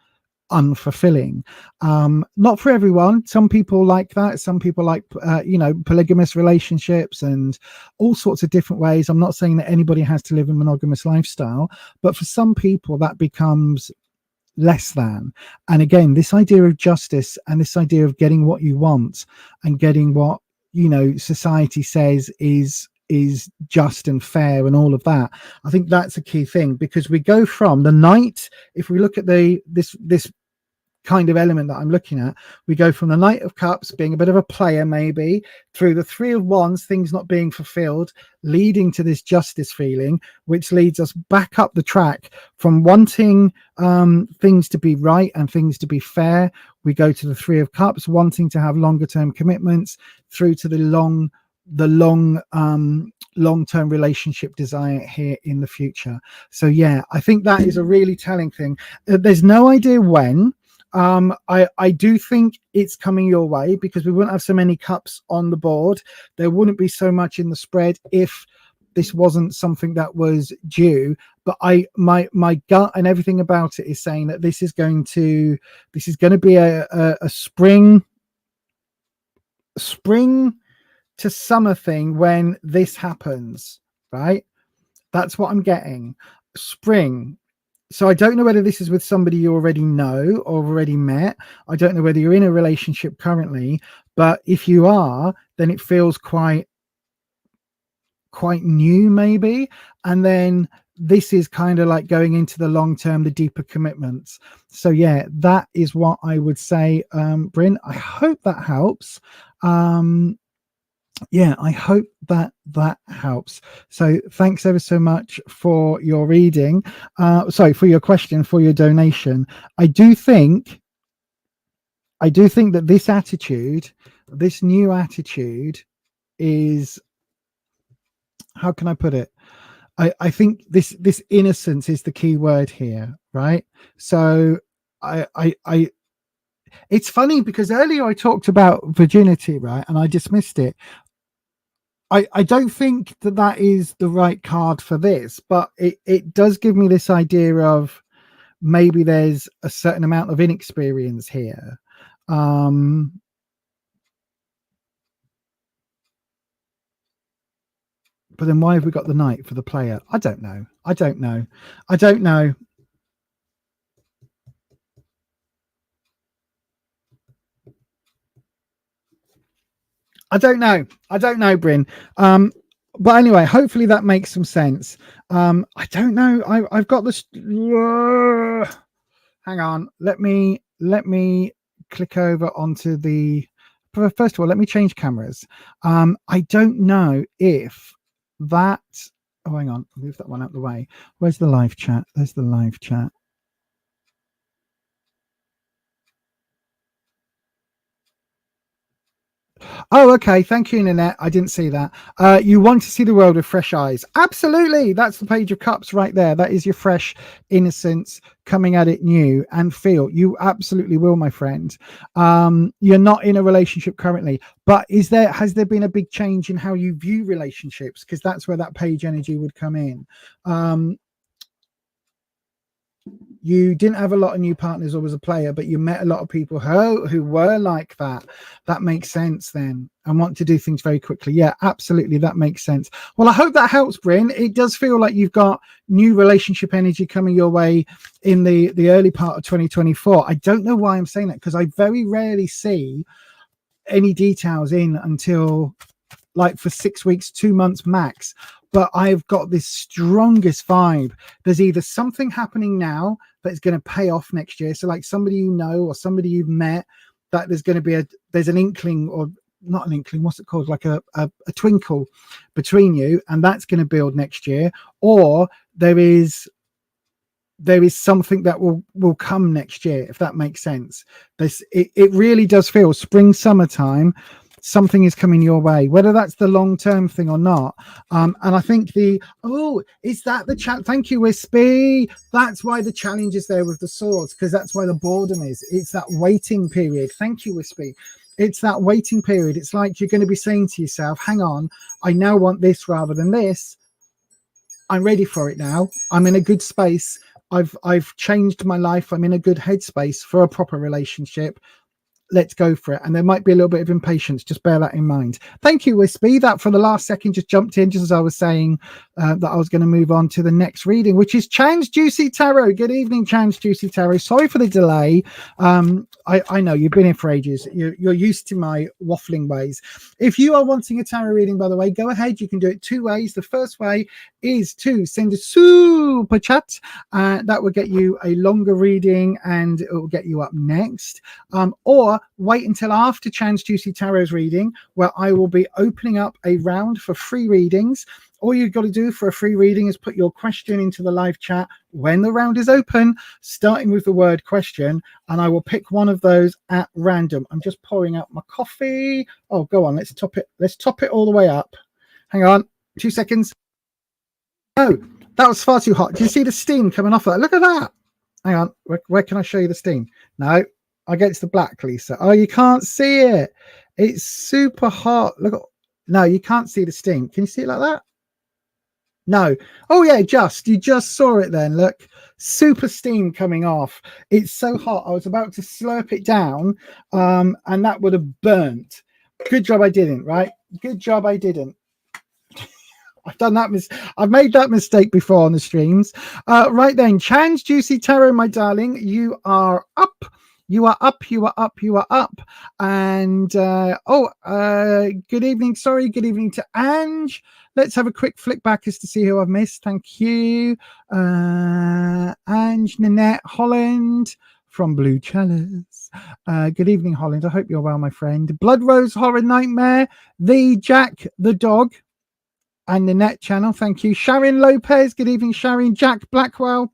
unfulfilling. Not for everyone. Some people like that. Some people like you know, polygamous relationships and all sorts of different ways. I'm not saying that anybody has to live a monogamous lifestyle, but for some people that becomes less than. And again, this idea of justice and this idea of getting what you want and getting what, you know, society says is just and fair and all of that, I think that's a key thing, because we go from the Knight, if we look at this kind of element that I'm looking at, we go from the Knight of Cups being a bit of a player, maybe, through the Three of Wands, things not being fulfilled, leading to this justice feeling, which leads us back up the track from wanting things to be right and things to be fair. We go to the Three of Cups, wanting to have longer term commitments, through to the long-term relationship desire here in the future. So yeah, I think that is a really telling thing. There's no idea when. I do think it's coming your way, because we wouldn't have so many cups on the board. There wouldn't be so much in the spread if this wasn't something that was due. But my gut and everything about it is saying that this is going to be a spring to summer thing when this happens, right? That's what I'm getting. Spring. So I don't know whether this is with somebody you already know or already met. I don't know whether you're in a relationship currently, but if you are, then it feels quite new, maybe. And then this is kind of like going into the long term, the deeper commitments. So yeah, that is what I would say, Bryn. I hope that helps. Yeah, I hope that helps. So thanks ever so much for your reading. Sorry, for your question, for your donation. I do think that this attitude, this new attitude, is, how can I put it? I think this innocence is the key word here, right? So I it's funny, because earlier I talked about virginity, right, and I dismissed it. I don't think that is the right card for this, but it does give me this idea of maybe there's a certain amount of inexperience here. But then why have we got the Knight for the player? I don't know. I don't know. Bryn. But anyway, hopefully that makes some sense. I don't know. I've got this. Hang on. Let me click over onto the first of all, let me change cameras. I don't know if that, oh, hang on, move that one out of the way. Where's the live chat? There's the live chat. Oh, okay. Thank you, Nanette. I didn't see that. You want to see the world with fresh eyes. Absolutely. That's the Page of Cups right there. That is your fresh innocence coming at it new and feel. You absolutely will, my friend. You're not in a relationship currently, but has there been a big change in how you view relationships? Because that's where that page energy would come in. You didn't have a lot of new partners or was a player, but you met a lot of people who were like that. That makes sense then, and want to do things very quickly. Yeah, absolutely. That makes sense. Well, I hope that helps, Bryn. It does feel like you've got new relationship energy coming your way in the early part of 2024. I don't know why I'm saying that, because I very rarely see any details in until like for 6 weeks, 2 months max. But I've got this strongest vibe. There's either something happening now that's going to pay off next year. So like somebody you know or somebody you've met, that there's going to be there's an inkling, or not an inkling, what's it called? Like a twinkle between you, and that's going to build next year. Or there is something that will come next year, if that makes sense. It really does feel spring, summertime. Something is coming your way, whether that's the long-term thing or not. And I think is that the chat? Thank you, Wispy. That's why the challenge is there with the swords, because that's why the boredom is. It's that waiting period. Thank you, Wispy. It's that waiting period. It's like you're going to be saying to yourself, hang on, I now want this rather than this. I'm ready for it now. I'm in a good space. I've changed my life. I'm in a good headspace for a proper relationship. Let's go for it. And there might be a little bit of impatience. Just bear that in mind. Thank you, Wispy. That for the last second just jumped in just as I was saying that I was going to move on to the next reading, which is Chan's Juicy Tarot. Good evening, Chan's Juicy Tarot. Sorry for the delay. I know you've been here for ages. You're used to my waffling ways. If you are wanting a tarot reading, by the way, go ahead. You can do it 2 ways. The first way is to send a super chat. That will get you a longer reading and it will get you up next. Or wait until after Chan's Juicy Tarot's reading, where I will be opening up a round for free readings. All you've got to do for a free reading is put your question into the live chat when the round is open, starting with the word question, and I will pick one of those at random. I'm just pouring out my coffee. Oh, go on, let's top it. Let's top it all the way up. Hang on, 2 seconds. Oh, that was far too hot. Do you see the steam coming off of that? Look at that. Hang on, where can I show you the steam? No. Against the black, Lisa. Oh, you can't see it. It's super hot. Look. No, you can't see the steam. Can you see it like that? No. Oh yeah, you just saw it then. Look, super steam coming off. It's so hot. I was about to slurp it down, and that would have burnt. Good job I didn't. Right? Good job I didn't. I've done that. I've made that mistake before on the streams. Right then, Chan's Juicy Tarot, my darling, you are up. You are up, you are up, you are up. And, good evening. Sorry, good evening to Ange. Let's have a quick flick back as to see who I've missed. Thank you. Ange, Nanette, Holland from Blue Chalice. Good evening, Holland. I hope you're well, my friend. Blood Rose Horror Nightmare, the Jack, the dog, and Nanette channel. Thank you. Sharon Lopez. Good evening, Sharon. Jack Blackwell.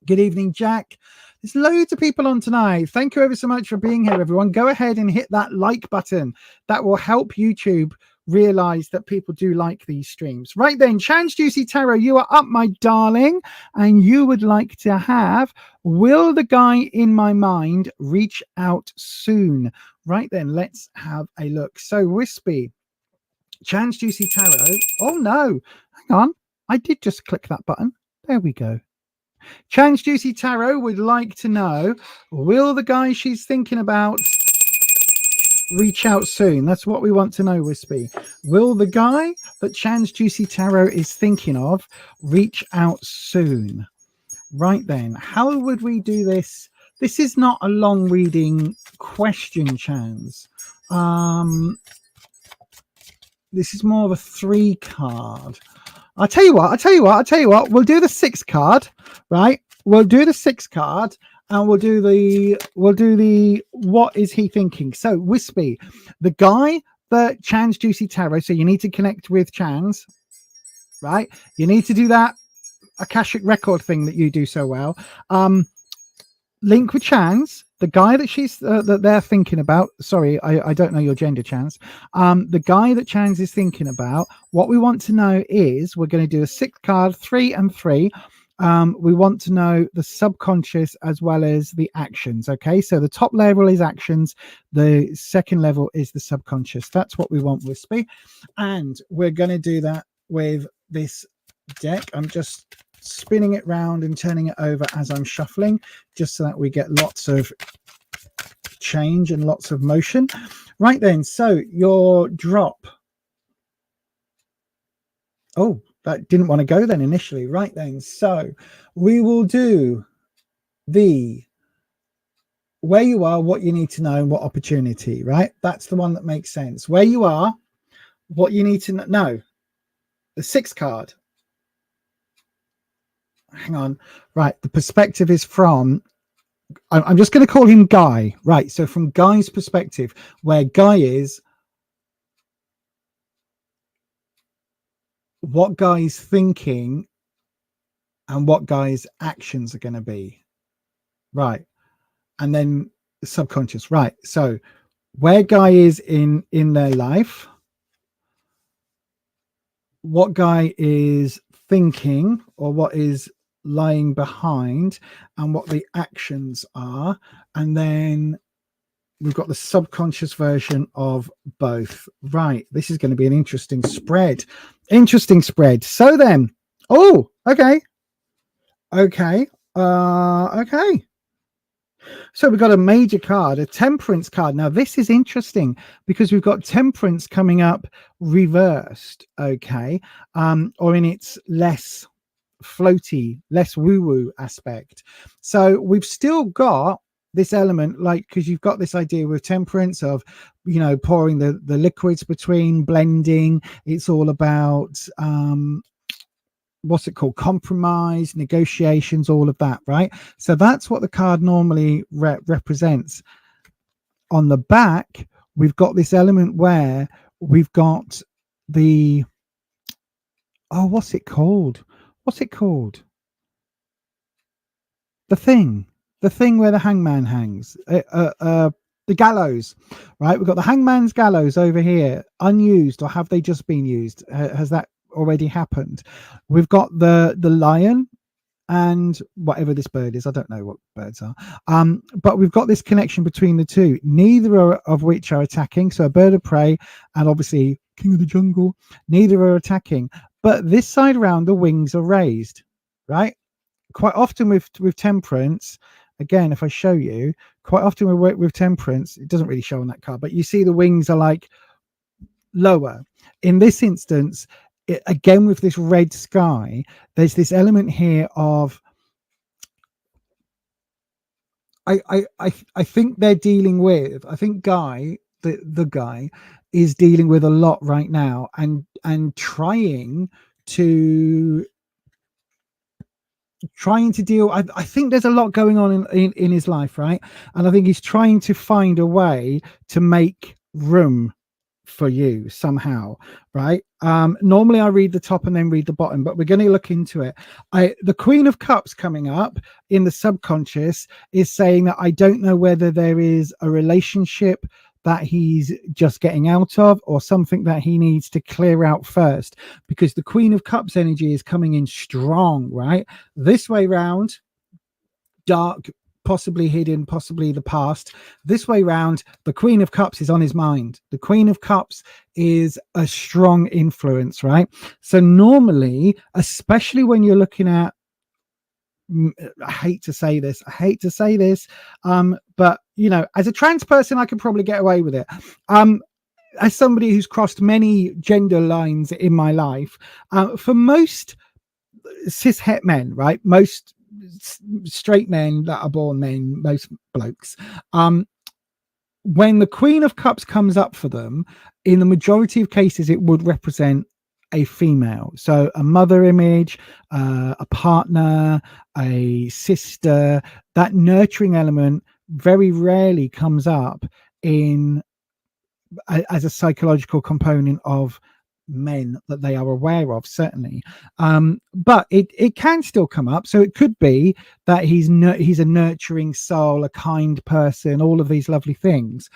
Good evening, Jack. There's loads of people on tonight. Thank you ever so much for being here, everyone. Go ahead and hit that like button. That will help YouTube realize that people do like these streams. Right then, Chan's Juicy Tarot, you are up, my darling, and you would like to have, will the guy in my mind reach out soon? Right then, let's have a look. So, Wispy, Chan's Juicy Tarot. Oh no, hang on. I did just click that button. There we go. Chan's Juicy Tarot would like to know, will the guy she's thinking about reach out soon? That's what we want to know, Wispy. Will the guy that Chan's Juicy Tarot is thinking of reach out soon? Right then, how would we do this? This is not a long reading question, Chan's. This is more of a 3 card. I'll tell you what, we'll do the 6 card, right? We'll do the 6 card, and we'll do the what is he thinking. So Wispy, the guy that Chan's Juicy Tarot, so you need to connect with Chan's, right? You need to do that Akashic record thing that you do so well. Link with Chan's, the guy that she's that they're thinking about. Sorry, I don't know your gender, Chan's. The guy that Chan's is thinking about. What we want to know is we're going to do a 6 card, 3 and 3. We want to know the subconscious as well as the actions. Okay, so the top level is actions, the second level is the subconscious. That's what we want, Wispy, and we're going to do that with this deck. I'm just spinning it round and turning it over as I'm shuffling, just so that we get lots of change and lots of motion. Right then, so your drop. Oh, that didn't want to go then initially. Right then, so we will do the where you are, what you need to know, and what opportunity, right? That's the one that makes sense. Where you are, what you need to know. The 6 card. Hang on. Right, the perspective is from, I'm just going to call him Guy. Right, so from Guy's perspective, where Guy is, what Guy's thinking and what Guy's actions are going to be. Right, and then the subconscious. Right, so where Guy is in their life, what Guy is thinking or what is lying behind, and what the actions are, and then we've got the subconscious version of both. Right, this is going to be an interesting spread. So then, oh, okay, so we've got a major card, a temperance card. Now this is interesting because we've got temperance coming up reversed, okay, or in its less floaty, less woo-woo aspect. So we've still got this element, like, because you've got this idea with temperance of, you know, pouring the liquids between, blending. It's all about what's it called, compromise, negotiations, all of that, right? So that's what the card normally represents. On the back, we've got this element where we've got the, oh, what's it called? The thing where the hangman hangs, the gallows, right? We've got the hangman's gallows over here, unused, or have they just been used? Has that already happened? We've got the lion and whatever this bird is. I don't know what birds are, but we've got this connection between the two, neither of which are attacking. So a bird of prey and obviously king of the jungle, neither are attacking. But this side around, the wings are raised, right? Quite often with temperance, again, if I show you, quite often with temperance, it doesn't really show on that card, but you see the wings are like lower. In this instance, again, with this red sky, there's this element here of, I think they're dealing with, I think Guy, the guy is dealing with a lot right now, and trying to deal. I think there's a lot going on in his life, right? And I think he's trying to find a way to make room for you somehow, right? Normally I read the top and then read the bottom, but we're going to look into it. The Queen of Cups coming up in the subconscious is saying that I don't know whether there is a relationship that he's just getting out of, or something that he needs to clear out first, because the Queen of Cups energy is coming in strong, right? This way round, dark, possibly hidden, possibly the past. This way round, the Queen of Cups is on his mind. The Queen of Cups is a strong influence, right? So normally, especially when you're looking at, I hate to say this, but you know, as a trans person, I could probably get away with it. As somebody who's crossed many gender lines in my life, for most cis het men, right, most straight men that are born men, most blokes, when the Queen of Cups comes up for them, in the majority of cases, it would represent a female. So a mother image, a partner, a sister. That nurturing element very rarely comes up in as a psychological component of men that they are aware of, certainly. But it can still come up. So it could be that he's a nurturing soul, a kind person, all of these lovely things.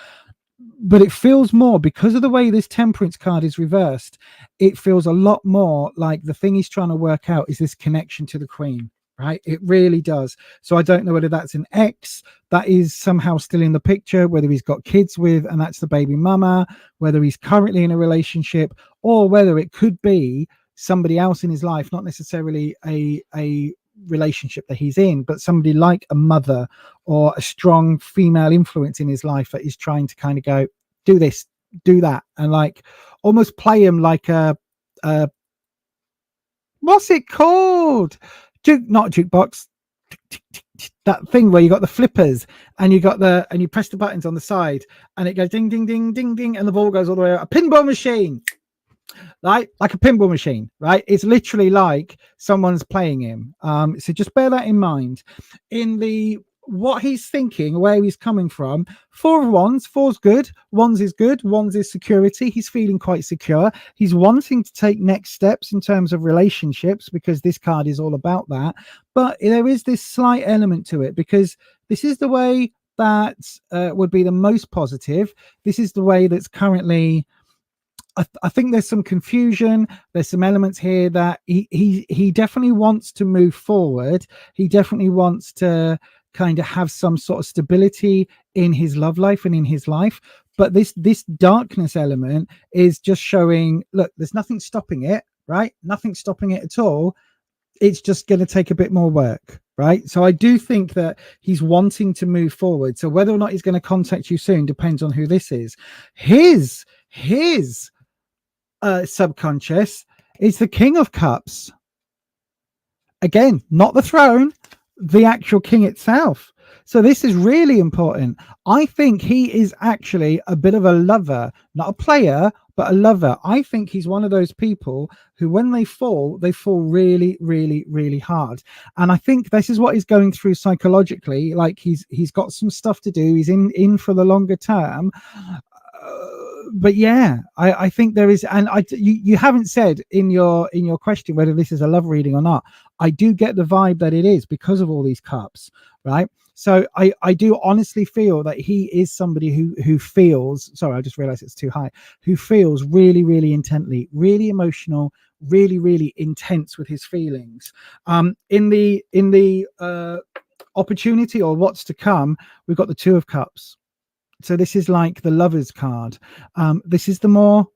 But it feels more, because of the way this Temperance card is reversed, it feels a lot more like the thing he's trying to work out is this connection to the Queen, right? It really does. So I don't know whether that's an ex that is somehow still in the picture, whether he's got kids with and that's the baby mama, whether he's currently in a relationship, or whether it could be somebody else in his life, not necessarily a relationship that he's in, but somebody like a mother or a strong female influence in his life that is trying to kind of go, do this, do that, and like almost play him like a what's it called? Not jukebox. That thing where you got the flippers and you press the buttons on the side and it goes ding ding ding ding ding and the ball goes all the way out. A pinball machine. Right, like a pinball machine, right? It's literally like someone's playing him. So just bear that in mind. In the what he's thinking, where he's coming from, 4 of Wands, 4's good, Wands is good, Wands is security. He's feeling quite secure. He's wanting to take next steps in terms of relationships because this card is all about that. But there is this slight element to it because this is the way that would be the most positive. This is the way that's currently. I think there's some confusion. There's some elements here that he definitely wants to move forward. He definitely wants to kind of have some sort of stability in his love life and in his life. But this darkness element is just showing, look, there's nothing stopping it, right? Nothing stopping it at all. It's just going to take a bit more work, right? So I do think that he's wanting to move forward. So whether or not he's going to contact you soon depends on who this is. His subconscious is the King of Cups. Again, not the throne, the actual king itself. So this is really important. I think he is actually a bit of a lover, not a player, but a lover. I think he's one of those people who, when they fall really, really, really hard. And I think this is what he's going through psychologically. Like he's got some stuff to do. He's in for the longer term. But yeah, I think there is, and you haven't said in your question whether this is a love reading or not. I do get the vibe that it is because of all these cups, right? So I do honestly feel that he is somebody who feels, sorry, I just realized it's too high, who feels really, really intently, really emotional, really, really intense with his feelings. In the opportunity or what's to come, we've got the 2 of Cups. So this is like the Lovers card. This is the more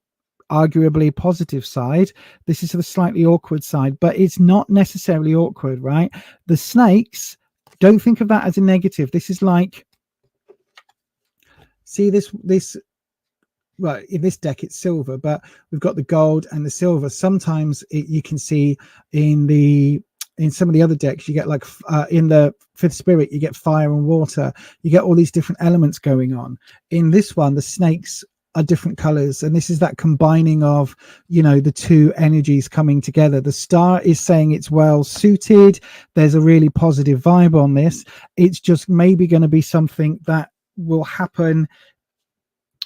arguably positive side. This is the slightly awkward side, but it's not necessarily awkward, right? The snakes, don't think of that as a negative. This is like, see this, well, in this deck it's silver, but we've got the gold and the silver. Sometimes you can see in some of the other decks, you get like in the 5th Spirit, you get fire and water. You get all these different elements going on. In this one, the snakes are different colors. And this is that combining of, the 2 energies coming together. The star is saying it's well suited. There's a really positive vibe on this. It's just maybe going to be something that will happen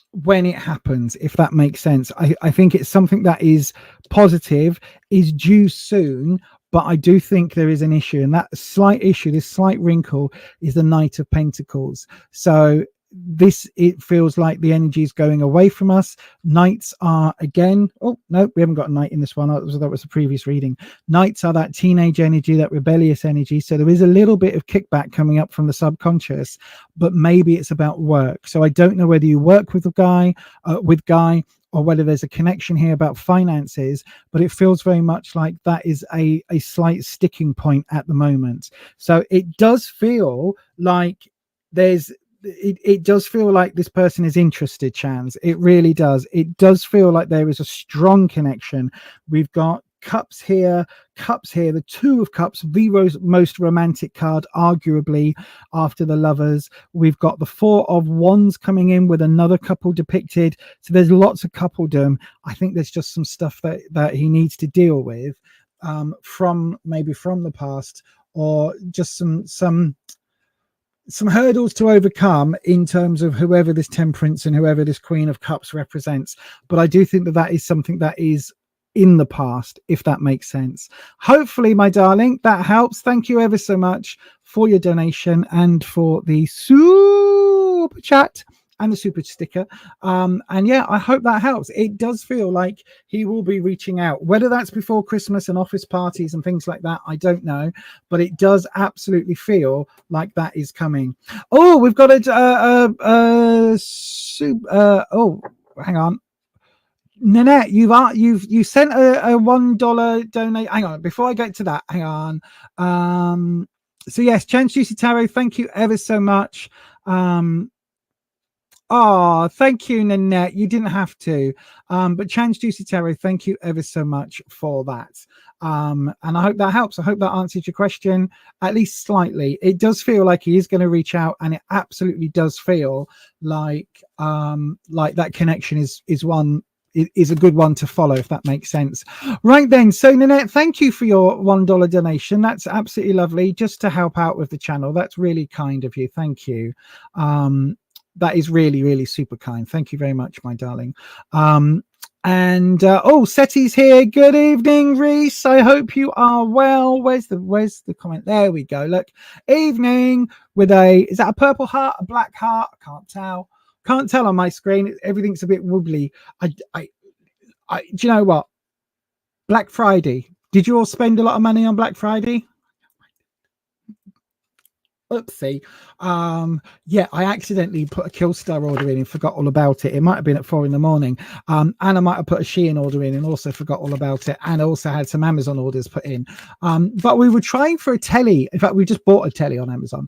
when it happens, if that makes sense. I think it's something that is positive, is due soon. But I do think there is an issue, and that slight issue, this slight wrinkle, is the Knight of Pentacles. So it feels like the energy is going away from us. Knights are, again, oh no, we haven't got a knight in this one. That was the previous reading. Knights are that teenage energy, that rebellious energy. So there is a little bit of kickback coming up from the subconscious, but maybe it's about work. So I don't know whether you work with Guy, or whether there's a connection here about finances, but it feels very much like that is a slight sticking point at the moment. So it does feel like it does feel like this person is interested, Chans. It really does. It does feel like there is a strong connection. We've got cups here, the Two of Cups, the most romantic card, arguably, after the Lovers. We've got the Four of Wands coming in with another couple depicted. So there's lots of coupledom. I think there's just some stuff that he needs to deal with from the past, or just some hurdles to overcome in terms of whoever this Temperance and whoever this Queen of Cups represents. But I do think that is something that is in the past, if that makes sense. Hopefully, my darling, that helps. Thank you ever so much for your donation and for the super chat and the super sticker. And yeah, I hope that helps. It does feel like he will be reaching out, whether that's before Christmas and office parties and things like that, I don't know, but it does absolutely feel like that is coming. Oh, we've got oh, hang on, Nanette, you sent a $1 donate. Hang on, before I get to that, hang on. So yes, Chance Juicy Tarot, thank you ever so much. Oh, thank you, Nanette. You didn't have to. But Chance Juicy Tarot, thank you ever so much for that. And I hope that helps. I hope that answers your question, at least slightly. It does feel like he is going to reach out, and it absolutely does feel like that connection is a good one to follow, if that makes sense. Right then, so Nanette, thank you for your $1 donation. That's absolutely lovely, just to help out with the channel. That's really kind of you. Thank you. That is really, really super kind. Thank you very much, my darling. Oh, Seti's here. Good evening, Reese. I hope you are well. Where's the comment? There we go. Look, evening with is that a purple heart, a black heart? I can't tell on my screen. Everything's a bit wobbly. Do you know what? Black Friday. Did you all spend a lot of money on Black Friday? Oopsie. Yeah, I accidentally put a Killstar order in and forgot all about it. It might have been at 4 a.m. And I might have put a Shein order in and also forgot all about it, and also had some Amazon orders put in. But we were trying for a telly. In fact, we just bought a telly on Amazon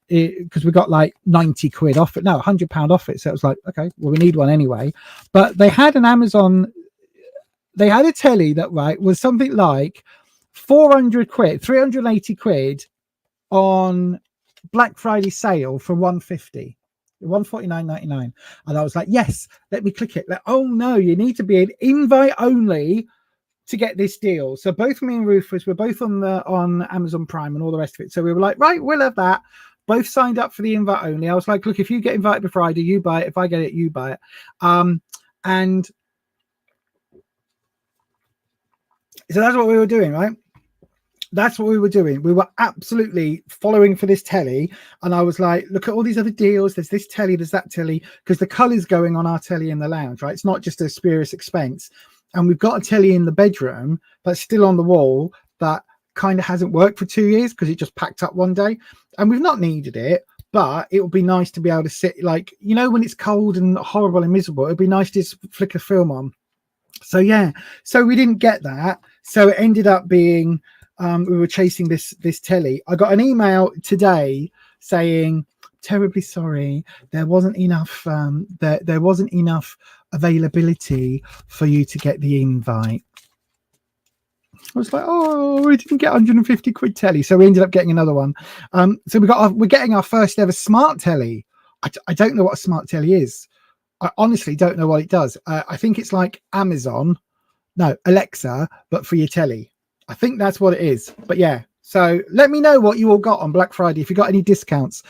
because we got like 90 quid off it. No, £100 off it. So it was like, okay, well, we need one anyway. But they had a telly that was something like 400 quid, 380 quid on Black Friday sale for 150, 149.99. And I was like, yes, let me click it. Oh no, you need to be an invite only to get this deal. So both me and Rufus were both on Amazon Prime and all the rest of it. So we were like, right, we'll have that. Both signed up for the invite only. I was like, look, if you get invited to Friday, you buy it. If I get it, you buy it. And so that's what we were doing, right? That's what we were doing. We were absolutely following for this telly. And I was like, look at all these other deals. There's this telly, there's that telly, because the color's going on our telly in the lounge, right? It's not just a spurious expense. And we've got a telly in the bedroom that's still on the wall that kind of hasn't worked for 2 years because it just packed up one day. And we've not needed it, but it would be nice to be able to sit, like, you know, when it's cold and horrible and miserable, it'd be nice to just flick a film on. So yeah, so we didn't get that. So it ended up being, we were chasing this telly. I got an email today saying, terribly sorry, there wasn't enough there wasn't enough availability for you to get the invite. I was like, oh, we didn't get 150 quid telly, so we ended up getting another one. So we're getting our first ever smart telly. I don't know what a smart telly is. I honestly don't know what it does. I think it's like Alexa, but for your telly. I think that's what it is. But yeah, so let me know what you all got on Black Friday, if you got any discounts.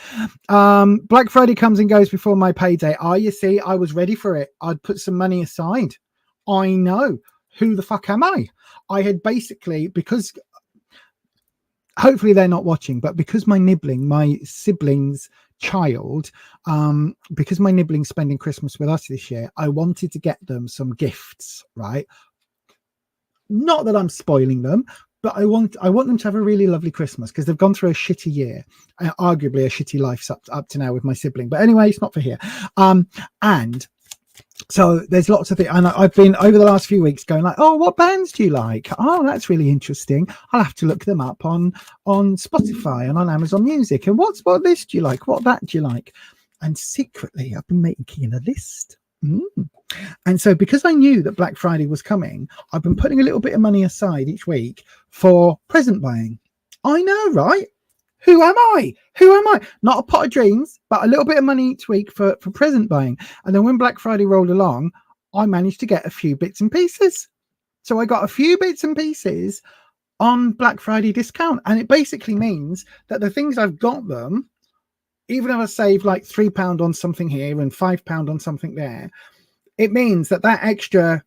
Black Friday comes and goes before my payday. You see, I was ready for it. I'd put some money aside. I know. Who the fuck am I? I had basically, because hopefully they're not watching, but because my siblings' child, because my nibling's spending Christmas with us this year, I wanted to get them some gifts, right? Not that I'm spoiling them, but I want them to have a really lovely Christmas, because they've gone through a shitty year, arguably a shitty life up to now with my sibling. But anyway, it's not for here. And so there's lots of things, and I've been over the last few weeks going like, oh, what bands do you like? Oh, that's really interesting. I'll have to look them up on Spotify and on Amazon Music. And what this do you like? What that do you like? And secretly, I've been making a list. And so because I knew that Black Friday was coming, I've been putting a little bit of money aside each week for present buying. I know, right? Who am I? Who am I? Not a pot of dreams, but a little bit of money each week for present buying. And then when Black Friday rolled along, I managed to get a few bits and pieces. So I got a few bits and pieces on Black Friday discount. And it basically means that the things I've got them, even if I save like £3 on something here and £5 on something there, it means that extra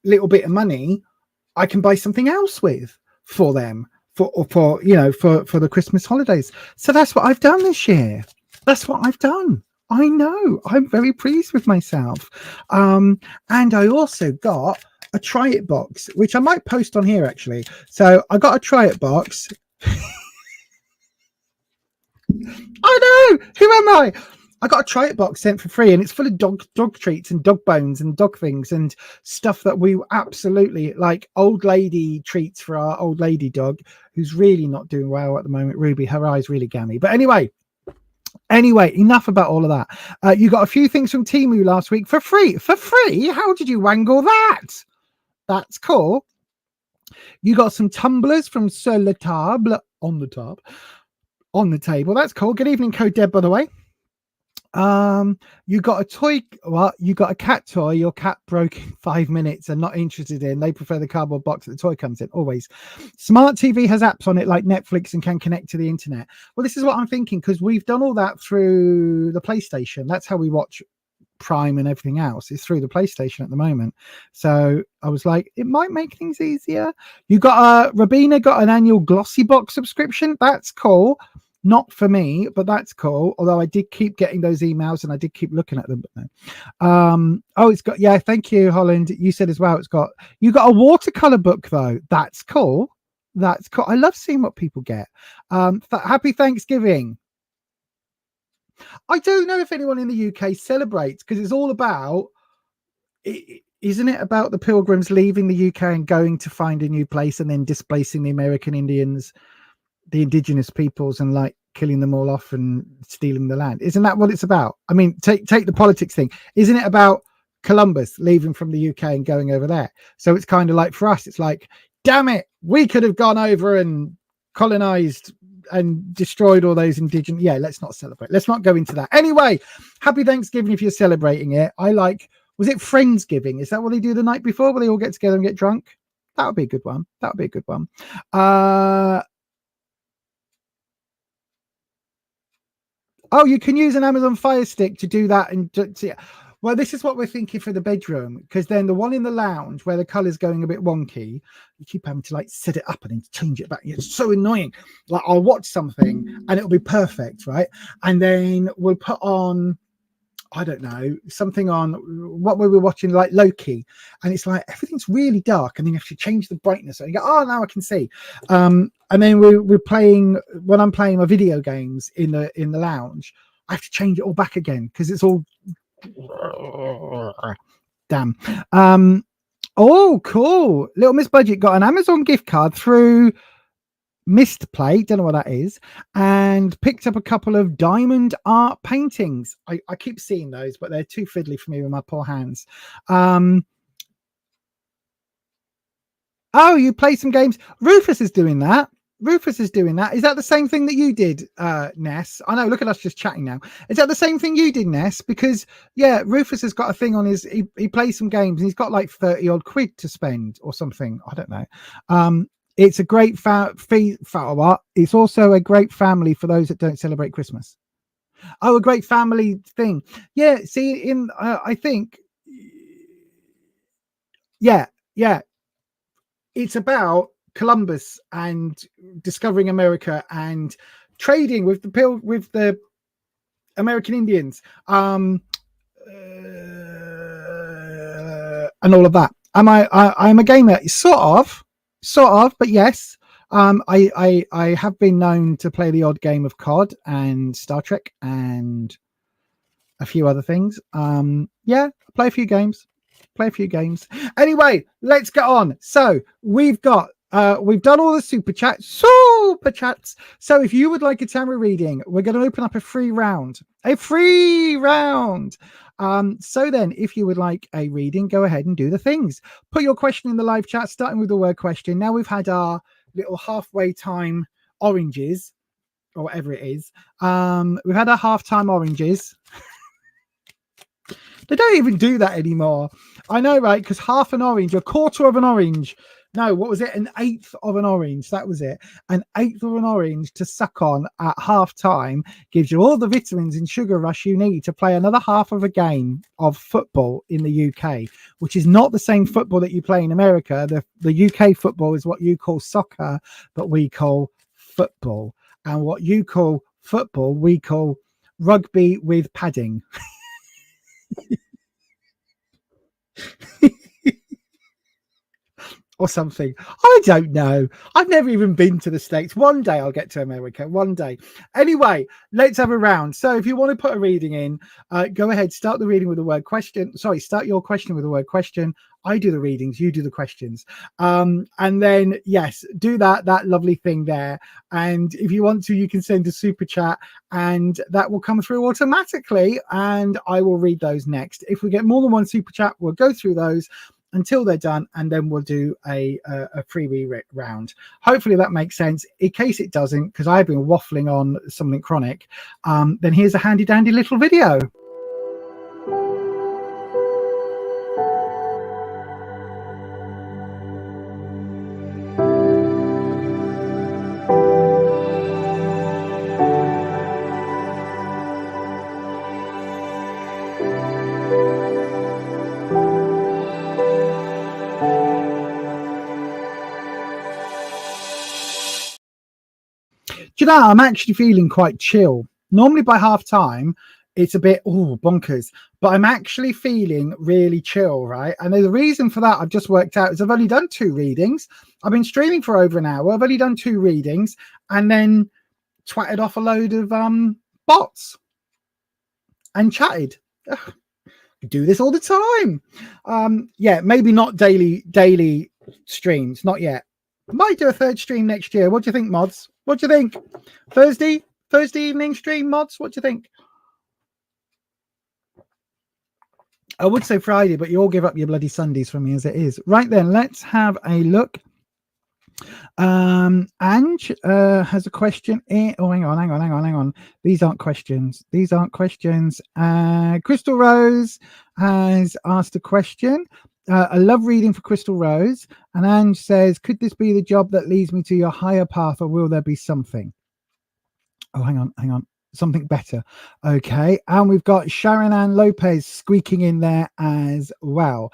little bit of money I can buy something else with for them for the Christmas holidays. So that's what I've done this year. That's what I've done. I know. I'm very pleased with myself. And I also got a try it box, which I might post on here actually. So I got a try it box. I know. Who am I? I got a try it box sent for free, and it's full of dog treats and dog bones and dog things and stuff that we absolutely like. Old lady treats for our old lady dog, who's really not doing well at the moment. Ruby, her eyes really gammy. But anyway, enough about all of that. You got a few things from Temu last week for free. For free? How did you wangle that? That's cool. You got some tumblers from Sur la Table on the table. That's cool. Good evening, Code Deb, by the way. You got a toy. Well, you got a cat toy your cat broke in 5 minutes and not interested in. They prefer the cardboard box that the toy comes in. Always. Smart TV has apps on it like Netflix and can connect to the internet. Well, this is what I'm thinking, because we've done all that through the PlayStation. That's how we watch Prime and everything else is through the PlayStation at the moment. So I was like, it might make things easier. You got Rabina got an annual Glossy Box subscription. That's cool. Not for me, but that's cool. Although I did keep getting those emails and I did keep looking at them. But no. Oh, it's got, yeah, thank you, Holland. You said as well, you got a watercolor book though. That's cool. That's cool. I love seeing what people get. Happy Thanksgiving. I don't know if anyone in the UK celebrates, because it's all about, isn't it about the Pilgrims leaving the UK and going to find a new place and then displacing the American Indians, the indigenous peoples, and like killing them all off and stealing the land? Isn't that what it's about? I mean, take the politics thing. Isn't it about Columbus leaving from the UK and going over there? So it's kind of like, for us, it's like, damn it, we could have gone over and colonized and destroyed all those indigenous. Yeah, let's not celebrate. Let's not go into that. Anyway, happy Thanksgiving if you're celebrating it. Was it Friendsgiving? Is that what they do the night before, where they all get together and get drunk? That would be a good one. That would be a good one. Oh, you can use an Amazon Fire Stick to do that. And well, this is what we're thinking for the bedroom, because then the one in the lounge where the color's going a bit wonky, you keep having to like set it up and then change it back. It's so annoying. Like, I'll watch something and it'll be perfect, right? And then we'll put on, I don't know, something on what we were watching, like Loki, and it's like everything's really dark, and then you have to change the brightness and you go, oh, now I can see. And then we're playing, when I'm playing my video games in the lounge, I have to change it all back again because it's all damn. Oh, cool. Little Miss Budget got an Amazon gift card through Mist Play, don't know what that is, and picked up a couple of diamond art paintings. I keep seeing those, but they're too fiddly for me with my poor hands. Oh, you play some games. Rufus is doing that. Is that the same thing that you did, Ness? I know, look at us just chatting now. Is that the same thing you did, Ness? Because yeah, Rufus has got a thing on his, he plays some games and he's got like 30 odd quid to spend or something. I don't know. It's a great it's also a great family for those that don't celebrate Christmas. Oh, a great family thing. Yeah, see, I think, yeah. It's about Columbus and discovering America and trading with the American Indians, and all of that. I'm a gamer, sort of, but yes. I have been known to play the odd game of COD and Star Trek and a few other things. Yeah, play a few games. Anyway, let's get on. So we've got We've done all the super chats. So if you would like a tarot reading, we're going to open up a free round. So then, if you would like a reading, go ahead and do the things. Put your question in the live chat, starting with the word question. Now we've had our little halfway time oranges, or whatever it is. We've had our halftime oranges. They don't even do that anymore. I know, right? Because half an orange, a quarter of an orange. No, what was it? An eighth of an orange. That was it. An eighth of an orange to suck on at half time gives you all the vitamins and sugar rush you need to play another half of a game of football in the UK, which is not the same football that you play in America. The UK football is what you call soccer, but we call football. And what you call football, we call rugby with padding. Or something. I don't know. I've never even been to the States. One day I'll get to America. One day. Anyway, let's have a round. So if you want to put a reading in, go ahead. Start the reading with the word question. Sorry, start your question with the word question. I do the readings. You do the questions. And then, yes, do that lovely thing there. And if you want to, you can send a super chat and that will come through automatically. And I will read those next. If we get more than one super chat, we'll go through those until they're done, and then we'll do a freebie round. Hopefully that makes sense. In case it doesn't, because I've been waffling on something chronic, then here's a handy dandy little video. Do you know, I'm actually feeling quite chill. Normally by half time, it's a bit, bonkers. But I'm actually feeling really chill, right? And there's a reason for that I've just worked out is I've only done 2 readings. I've been streaming for over an hour. I've only done 2 readings and then twatted off a load of bots and chatted. Ugh, I do this all the time. Yeah, maybe not daily streams, not yet. Might do a 3rd stream next year. What do you think, mods? What do you think? Thursday evening stream, mods? What do you think? I would say Friday, but you all give up your bloody Sundays for me as it is. Right then, let's have a look. Ange has a question. Hang on. These aren't questions. Crystal Rose has asked a question. I love reading for Crystal Rose. And Ange says, could this be the job that leads me to your higher path, or will there be something? Oh, hang on. Something better. Okay. And we've got Sharon Ann Lopez squeaking in there as well.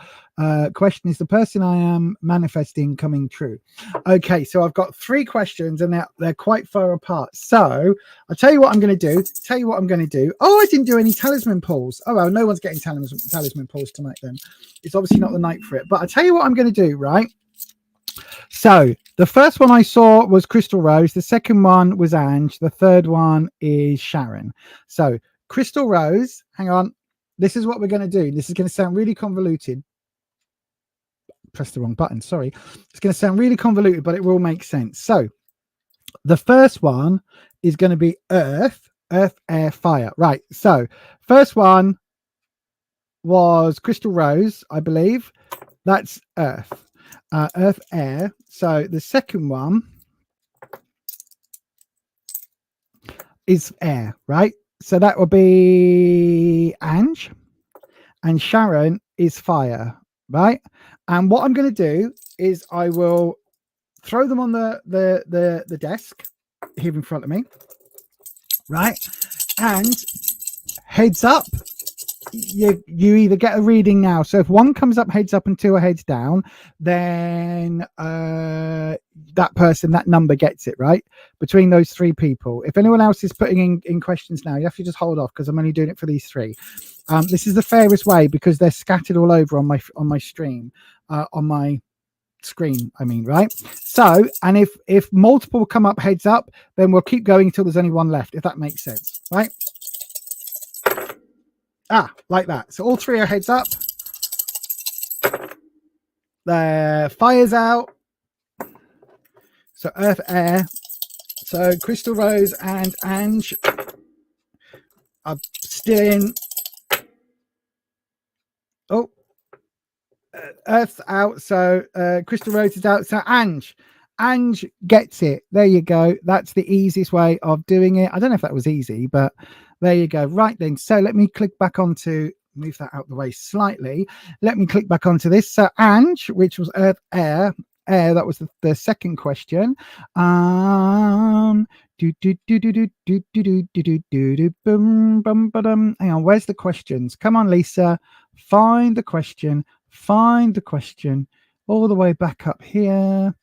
Question, is the person I am manifesting coming true? Okay, so I've got 3 questions and they're quite far apart. So I'll tell you what I'm going to do. Oh, I didn't do any talisman pulls. Oh, well, no one's getting talisman pulls tonight then. It's obviously not the night for it. But I'll tell you what I'm going to do, right? So the first one I saw was Crystal Rose. The second one was Ange. The third one is Sharon. So Crystal Rose, hang on. This is what we're going to do. This is going to sound really convoluted. Press the wrong button. Sorry. It's going to sound really convoluted, but it will make sense. So the first one is going to be earth, air, fire. Right. So first one was Crystal Rose, I believe. That's earth. Earth, air. So the second one is air, right? So that will be Ange, and Sharon is fire, right? And what I'm going to do is I will throw them on the desk here in front of me, right? And heads up, you either get a reading now. So if one comes up heads up and 2 are heads down, then that person, that number gets it, right? Between those 3 people. If anyone else is putting in questions now, you have to just hold off because I'm only doing it for these 3. This is the fairest way because they're scattered all over on my stream, on my screen, I mean, right? So, and if multiple come up heads up, then we'll keep going until there's only one left, if that makes sense, right? Like that. So all 3 are heads up. The fire's out. So earth, air. So Crystal Rose and Ange are still in. Oh, Earth's out. So Crystal Rose is out. So Ange gets it. There you go. That's the easiest way of doing it. I don't know if that was easy, but there you go. Right then. So let me click back onto, move that out the way slightly. Let me click back onto this. So Ange, which was Earth, air, that was the second question. Hang on, where's the questions? Come on, Lisa, find the question all the way back up here,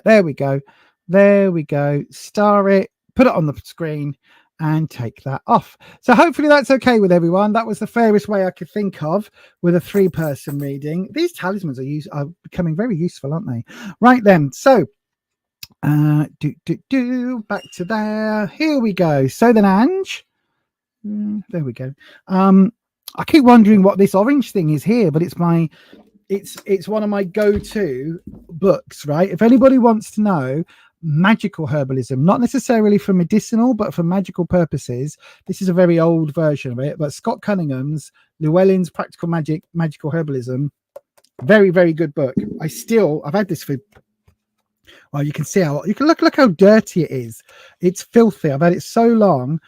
there we go, star it, put it on the screen and take that off. So hopefully that's okay with everyone. That was the fairest way I could think of with a 3-person reading. These talismans are becoming very useful, aren't they? Right then, so back to there. Here we go. So then Ange, there we go. I keep wondering what this orange thing is here, but it's one of my go-to books, right? If anybody wants to know magical herbalism, not necessarily for medicinal, but for magical purposes, this is a very old version of it, but Scott Cunningham's Llewellyn's Practical Magical Herbalism, very, very good book. I've had this for, well, you can see how, you can look how dirty it is. It's filthy. I've had it so long.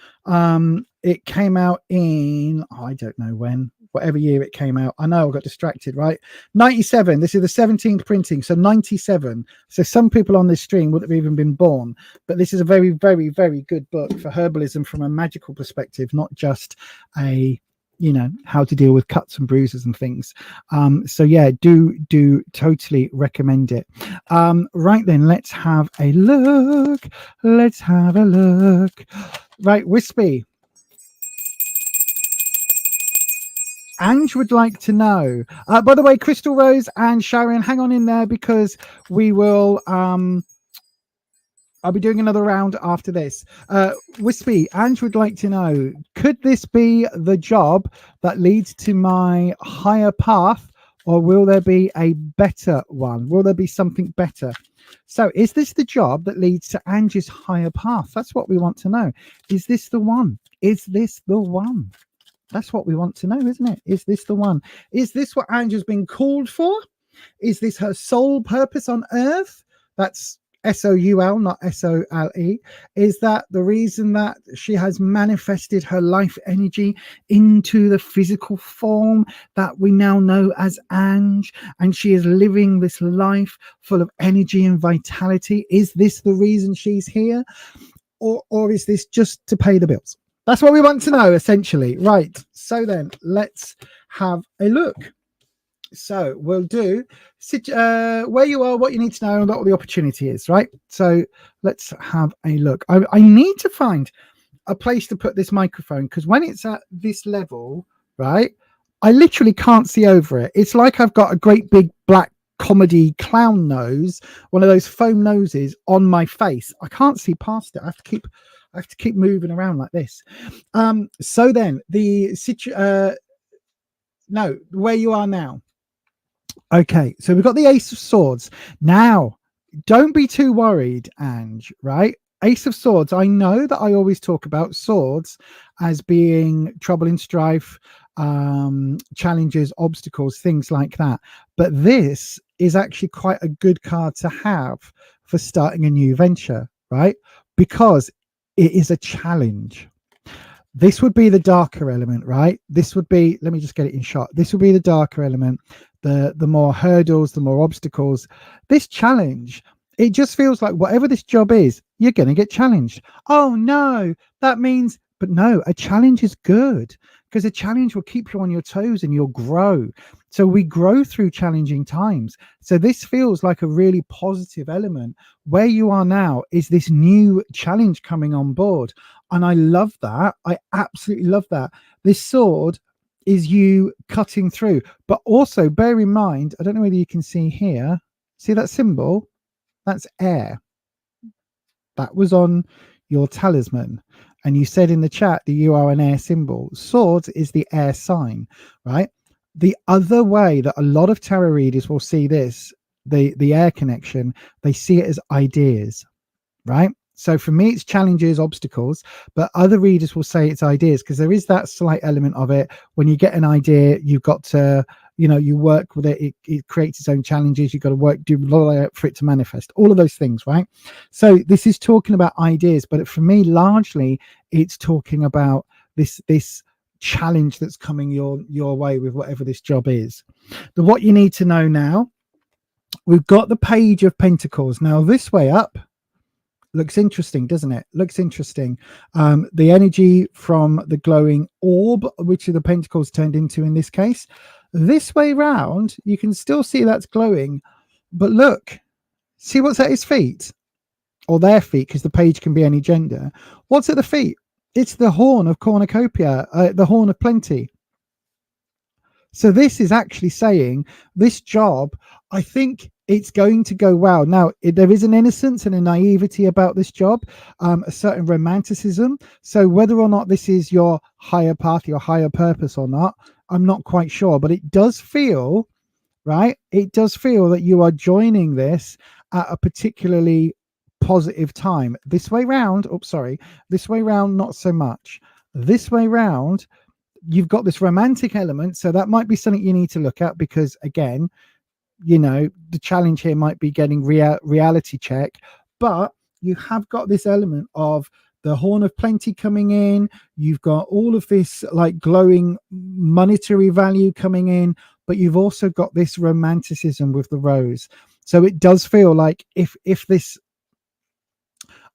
It came out in, I don't know when, whatever year it came out. I know I got distracted, right? 97. This is the 17th printing, so 97. So some people on this stream wouldn't have even been born. But this is a very, very, very good book for herbalism from a magical perspective, not just a, how to deal with cuts and bruises and things. So yeah, do totally recommend it. Right then, let's have a look. Right, Wispy. Ange would like to know, by the way, Crystal Rose and Sharon, hang on in there because we will I'll be doing another round after this. Wispy, Ange would like to know, could this be the job that leads to my higher path, or will there be a better one? Will there be something better? So is this the job that leads to Ange's higher path? That's what we want to know. Is this the one? That's what we want to know, isn't it? Is this the one? Is this what Ange has been called for? Is this her sole purpose on earth? That's SOUL, not SOLE. Is that the reason that she has manifested her life energy into the physical form that we now know as Ange, and she is living this life full of energy and vitality? Is this the reason she's here? Or is this just to pay the bills? That's what we want to know, essentially. Right. So then let's have a look. So we'll do where you are, what you need to know, and what the opportunity is, right? So let's have a look. I need to find a place to put this microphone, because when it's at this level, right, I literally can't see over it. It's like I've got a great big black comedy clown nose, one of those foam noses on my face. I can't see past it. I have to keep moving around like this. So then where you are now. Okay, so we've got the Ace of Swords. Now, don't be too worried, Ange, right? Ace of Swords, I know that I always talk about swords as being trouble and strife, challenges, obstacles, things like that. But this is actually quite a good card to have for starting a new venture, right? Because it is a challenge. This would be the darker element, right? This would be, let me just get it in shot. This would be the darker element, the more hurdles, the more obstacles. This challenge, it just feels like whatever this job is, you're going to get challenged. Oh no, that means, but no, a challenge is good, because a challenge will keep you on your toes and you'll grow. So we grow through challenging times. So this feels like a really positive element. Where you are now is this new challenge coming on board. And I love that. I absolutely love that. This sword is you cutting through, but also bear in mind, I don't know whether you can see here, see that symbol? That's air. That was on your talisman. And you said in the chat that you are an air symbol. Swords is the air sign, right? The other way that a lot of tarot readers will see this, the air connection, they see it as ideas, right? So for me, it's challenges, obstacles, but other readers will say it's ideas, because there is that slight element of it. When you get an idea, you've got to, you work with it. It creates its own challenges. You've got to do a lot for it to manifest, all of those things, right? So this is talking about ideas, but for me, largely, it's talking about this challenge that's coming your way with whatever this job is. What you need to know now, we've got the Page of Pentacles. Now, this way up looks interesting, doesn't it? Looks interesting. The energy from the glowing orb, which are the pentacles turned into in this case. This way round, you can still see that's glowing, but look, see what's at his feet, or their feet, because the page can be any gender. What's at the feet? It's the horn of cornucopia, the horn of plenty. So this is actually saying this job, I think it's going to go well. Now, there is an innocence and a naivety about this job, a certain romanticism. So whether or not this is your higher path, your higher purpose or not, I'm not quite sure. But it does feel, right? It does feel that you are joining this at a particularly positive time. This way round, this way round, not so much. This way round, you've got this romantic element, so that might be something you need to look at, because again, the challenge here might be getting reality check, but you have got this element of the horn of plenty coming in. You've got all of this like glowing monetary value coming in, but you've also got this romanticism with the rose. So it does feel like if this,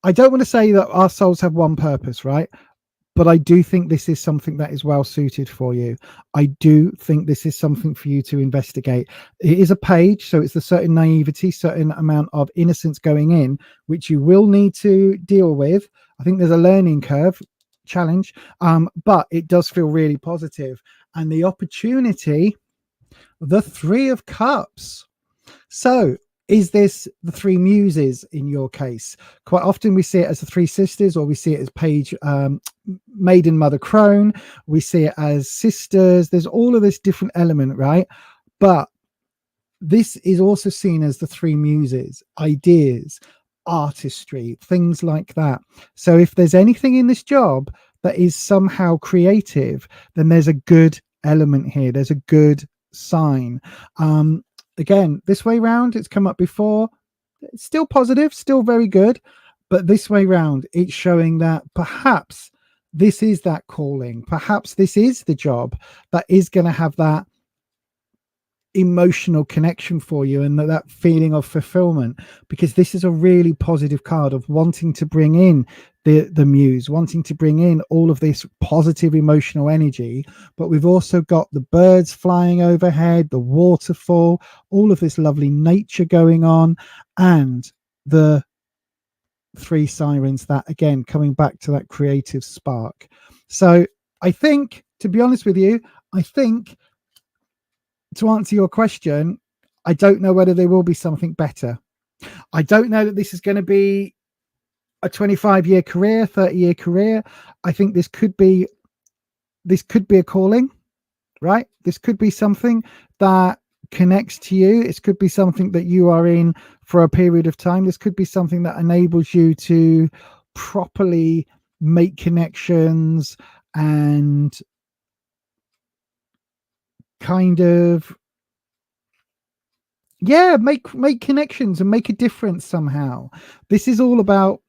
I don't want to say that our souls have one purpose, right? But I do think this is something that is well suited for you. I do think this is something for you to investigate. It is a page, so it's a certain naivety, certain amount of innocence going in, which you will need to deal with. I think there's a learning curve, challenge, but it does feel really positive. And the opportunity, the Three of Cups. So is this the three muses in your case? Quite often we see it as the three sisters, or we see it as page, maiden, mother, crone. We see it as sisters. There's all of this different element, right? But this is also seen as the three muses, ideas, artistry, things like that. So if there's anything in this job that is somehow creative, then there's a good element here. There's a good sign. Again, this way round, it's come up before. It's still positive, still very good. But this way round, it's showing that perhaps this is that calling. Perhaps this is the job that is going to have that emotional connection for you, and that feeling of fulfillment, because this is a really positive card of wanting to bring in the muse, wanting to bring in all of this positive emotional energy. But we've also got the birds flying overhead, the waterfall, all of this lovely nature going on, and the three sirens, that again coming back to that creative spark. So I think, to be honest with you, I think, to answer your question, I don't know whether there will be something better. I don't know that this is going to be a 25-year career, 30-year career. I think this could be a calling, right? This could be something that connects to you. It could be something that you are in for a period of time. This could be something that enables you to properly make connections and kind of, yeah, make connections and make a difference somehow. This is all about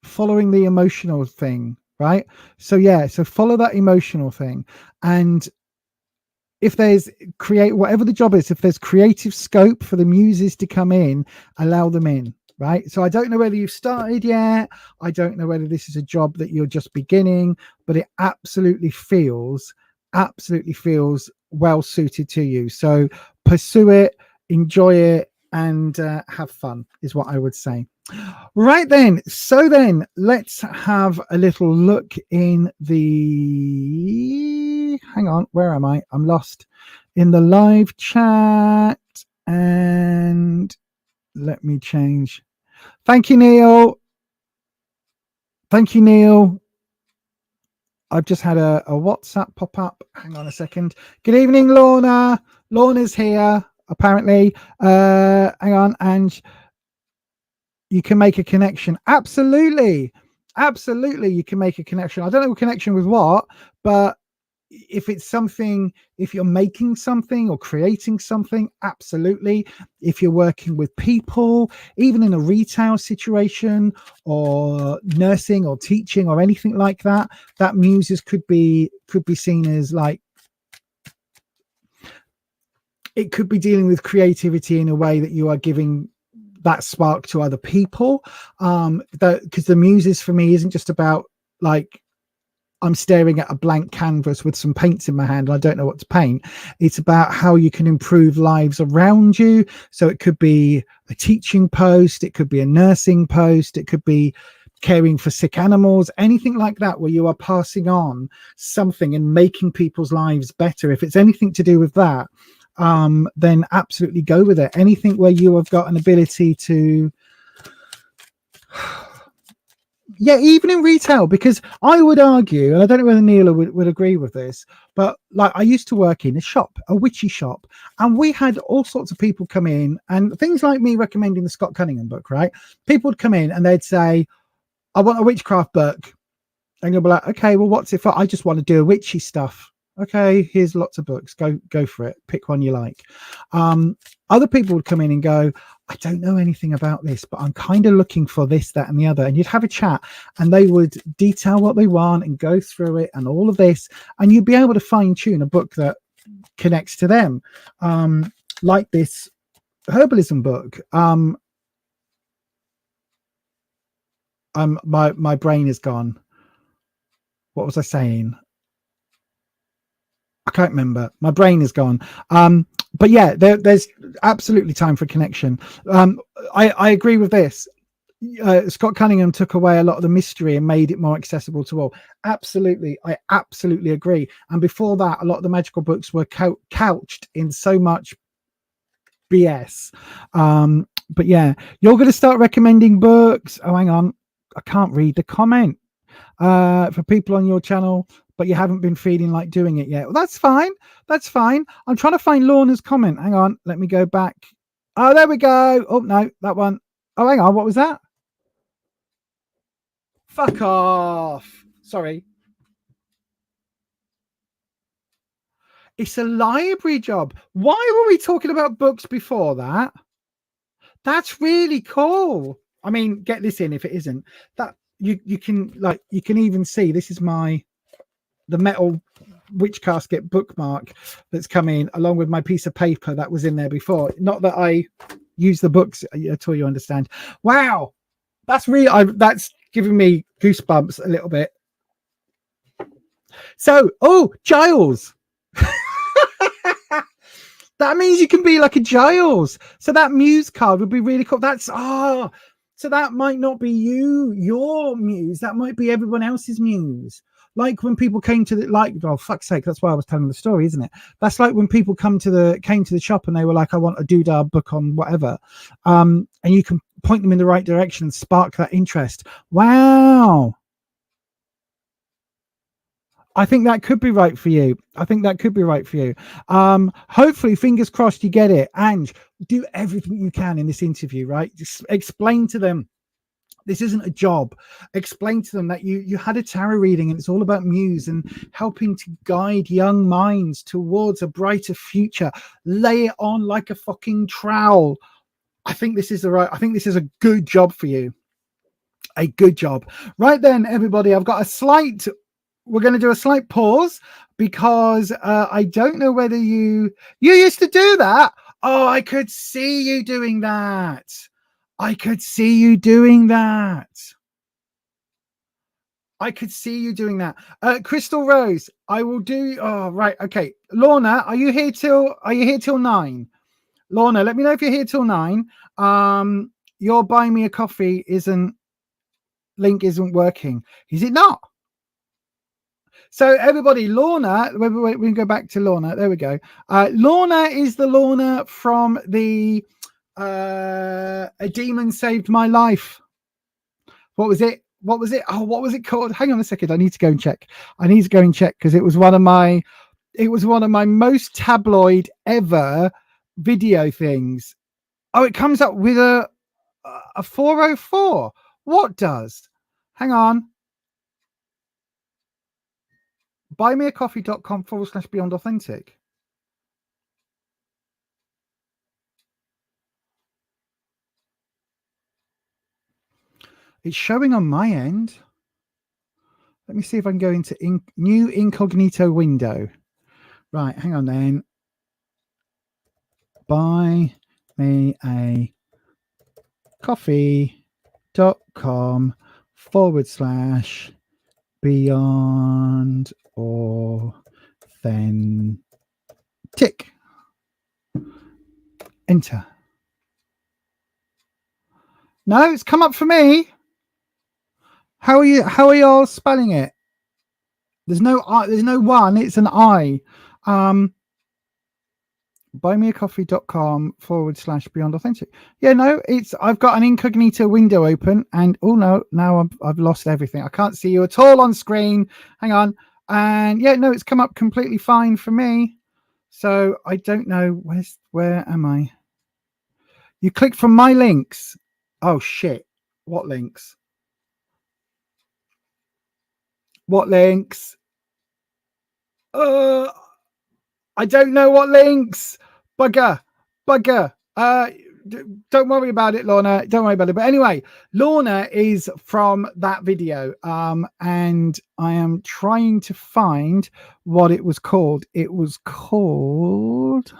following the emotional thing, right? So yeah, so follow that emotional thing. And if there's whatever the job is, if there's creative scope for the muses to come in, allow them in, right? So I don't know whether you've started yet. I don't know whether this is a job that you're just beginning, but it absolutely feels well suited to you. So pursue it, enjoy it, and have fun is what I would say. Right then, so then let's have a little look in the, hang on, where am I? I'm lost in the live chat, and let me change. Thank you, Neil. I've just had a WhatsApp pop up. Hang on a second. Good evening, Lorna. Lorna's here, apparently. Hang on. And you can make a connection. Absolutely. Absolutely. You can make a connection. I don't know a connection with what, but if it's something, if you're making something or creating something, absolutely. If you're working with people, even in a retail situation or nursing or teaching or anything like that, that muses could be seen as like, it could be dealing with creativity in a way that you are giving that spark to other people. Because the muses for me isn't just about like, I'm staring at a blank canvas with some paints in my hand and I don't know what to paint. It's about how you can improve lives around you. So it could be a teaching post, it could be a nursing post, it could be caring for sick animals, anything like that, where you are passing on something and making people's lives better. If it's anything to do with that, then absolutely go with it. Anything where you have got an ability to, yeah, even in retail, because I would argue, and I don't know whether Neela would agree with this, but like I used to work in a shop, a witchy shop, and we had all sorts of people come in, and things like me recommending the Scott Cunningham book, right? People would come in and they'd say, I want a witchcraft book. And you'll be like, okay, well, what's it for? I just want to do a witchy stuff. Okay, here's lots of books. Go for it. Pick one you like. Other people would come in and go, I don't know anything about this, but I'm kind of looking for this, that, and the other. And you'd have a chat and they would detail what they want and go through it and all of this. And you'd be able to fine tune a book that connects to them. Like this herbalism book. My brain is gone. What was I saying? I can't remember. My brain is gone. But yeah, there's absolutely time for connection. I agree with this. Scott Cunningham took away a lot of the mystery and made it more accessible to all. Absolutely. I absolutely agree. And before that, a lot of the magical books were couched in so much BS. But yeah, you're going to start recommending books. Oh, hang on. I can't read the comment. For people on your channel, but you haven't been feeling like doing it yet. Well, that's fine. That's fine. I'm trying to find Lorna's comment. Hang on. Let me go back. Oh, there we go. Oh, no, that one. Oh, hang on. What was that? Fuck off. Sorry. It's a library job. Why were we talking about books before that? That's really cool. I mean, get this in if it isn't. That you can like, you can even see this is the metal witch casket bookmark that's come in along with my piece of paper that was in there before. Not that I use the books at all, you understand. Wow, that's really, that's giving me goosebumps a little bit. So, oh, Giles. That means you can be like a Giles. So that muse card would be really cool. That's so that might not be your muse. That might be everyone else's muse. Like when people came to the, like, oh fuck's sake, that's why I was telling the story, isn't it? That's like when people came to the shop and they were like, I want a doodah book on whatever. And you can point them in the right direction and spark that interest. Wow. I think that could be right for you. I think that could be right for you. Hopefully, fingers crossed, you get it. And do everything you can in this interview, right? Just explain to them this isn't a job. Explain to them that you had a tarot reading and it's all about muse and helping to guide young minds towards a brighter future. Lay it on like a fucking trowel. I think this is a good job for you. A good job. Right then, everybody, I've got we're going to do a slight pause because I don't know whether you used to do that. Oh, I could see you doing that. I could see you doing that. I could see you doing that. Crystal Rose, I will do. Oh, right. Okay. Lorna, are you here till 9? Lorna, let me know if you're here till 9. Your buy me a coffee link isn't working. Is it not? So everybody, Lorna, we can go back to Lorna. There we go. Lorna is the Lorna from the A Demon Saved My Life. What was it? what was it? Oh, what was it called? Hang on a second. I need to go and check. Because it was one of my most tabloid ever video things. Oh, it comes up with a 404. What does? Hang on. buymeacoffee.com/beyond authentic. It's showing on my end. Let me see if I can go into new incognito window. Right, hang on then. Buy me a coffee.com/beyond authentic. Enter. No, it's come up for me. How are y'all spelling it? There's no I, there's no one, it's an I. buymeacoffee.com/beyond authentic. Yeah, no, I've got an incognito window open, and oh no, now I've lost everything. I can't see you at all on screen. Hang on. And yeah, no, it's come up completely fine for me. So I don't know where am I? You click from my links. Oh shit. What links? What links? I don't know what links. Bugger. Don't worry about it, Lorna. Don't worry about it. But anyway, Lorna is from that video. And I am trying to find what it was called. It was called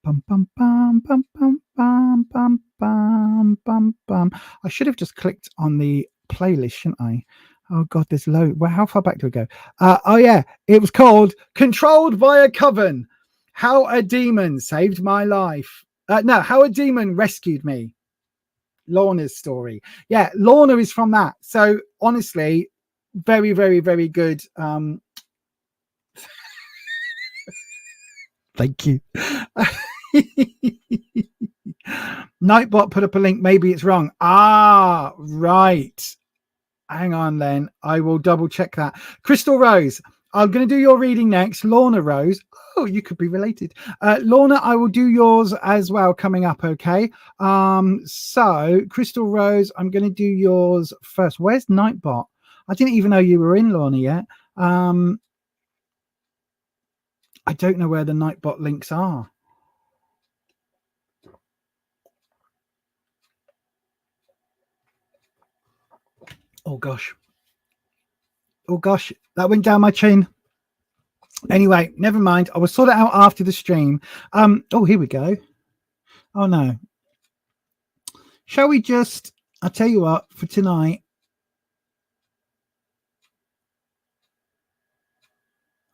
bum bum bum bum bum bum bum bum bum bum. I should have just clicked on the playlist, shouldn't I? Oh God, there's low. Well, how far back do we go? Oh yeah, it was called "Controlled by a Coven: How a Demon Saved My Life." No, how a demon rescued me. Lorna's story. Yeah, Lorna is from that. So honestly, very, very, very good. Thank you. Nightbot put up a link. Maybe it's wrong. Ah, right. Hang on then. I will double check that. Crystal Rose, I'm going to do your reading next. Lorna Rose. Oh, you could be related. Lorna, I will do yours as well coming up, okay? So, Crystal Rose, I'm going to do yours first. Where's Nightbot? I didn't even know you were in, Lorna, yet. I don't know where the Nightbot links are. Oh gosh, that went down my chin. Anyway, never mind. I will sort it out after the stream. Oh, here we go. Oh no. Shall we just, I'll tell you what, for tonight.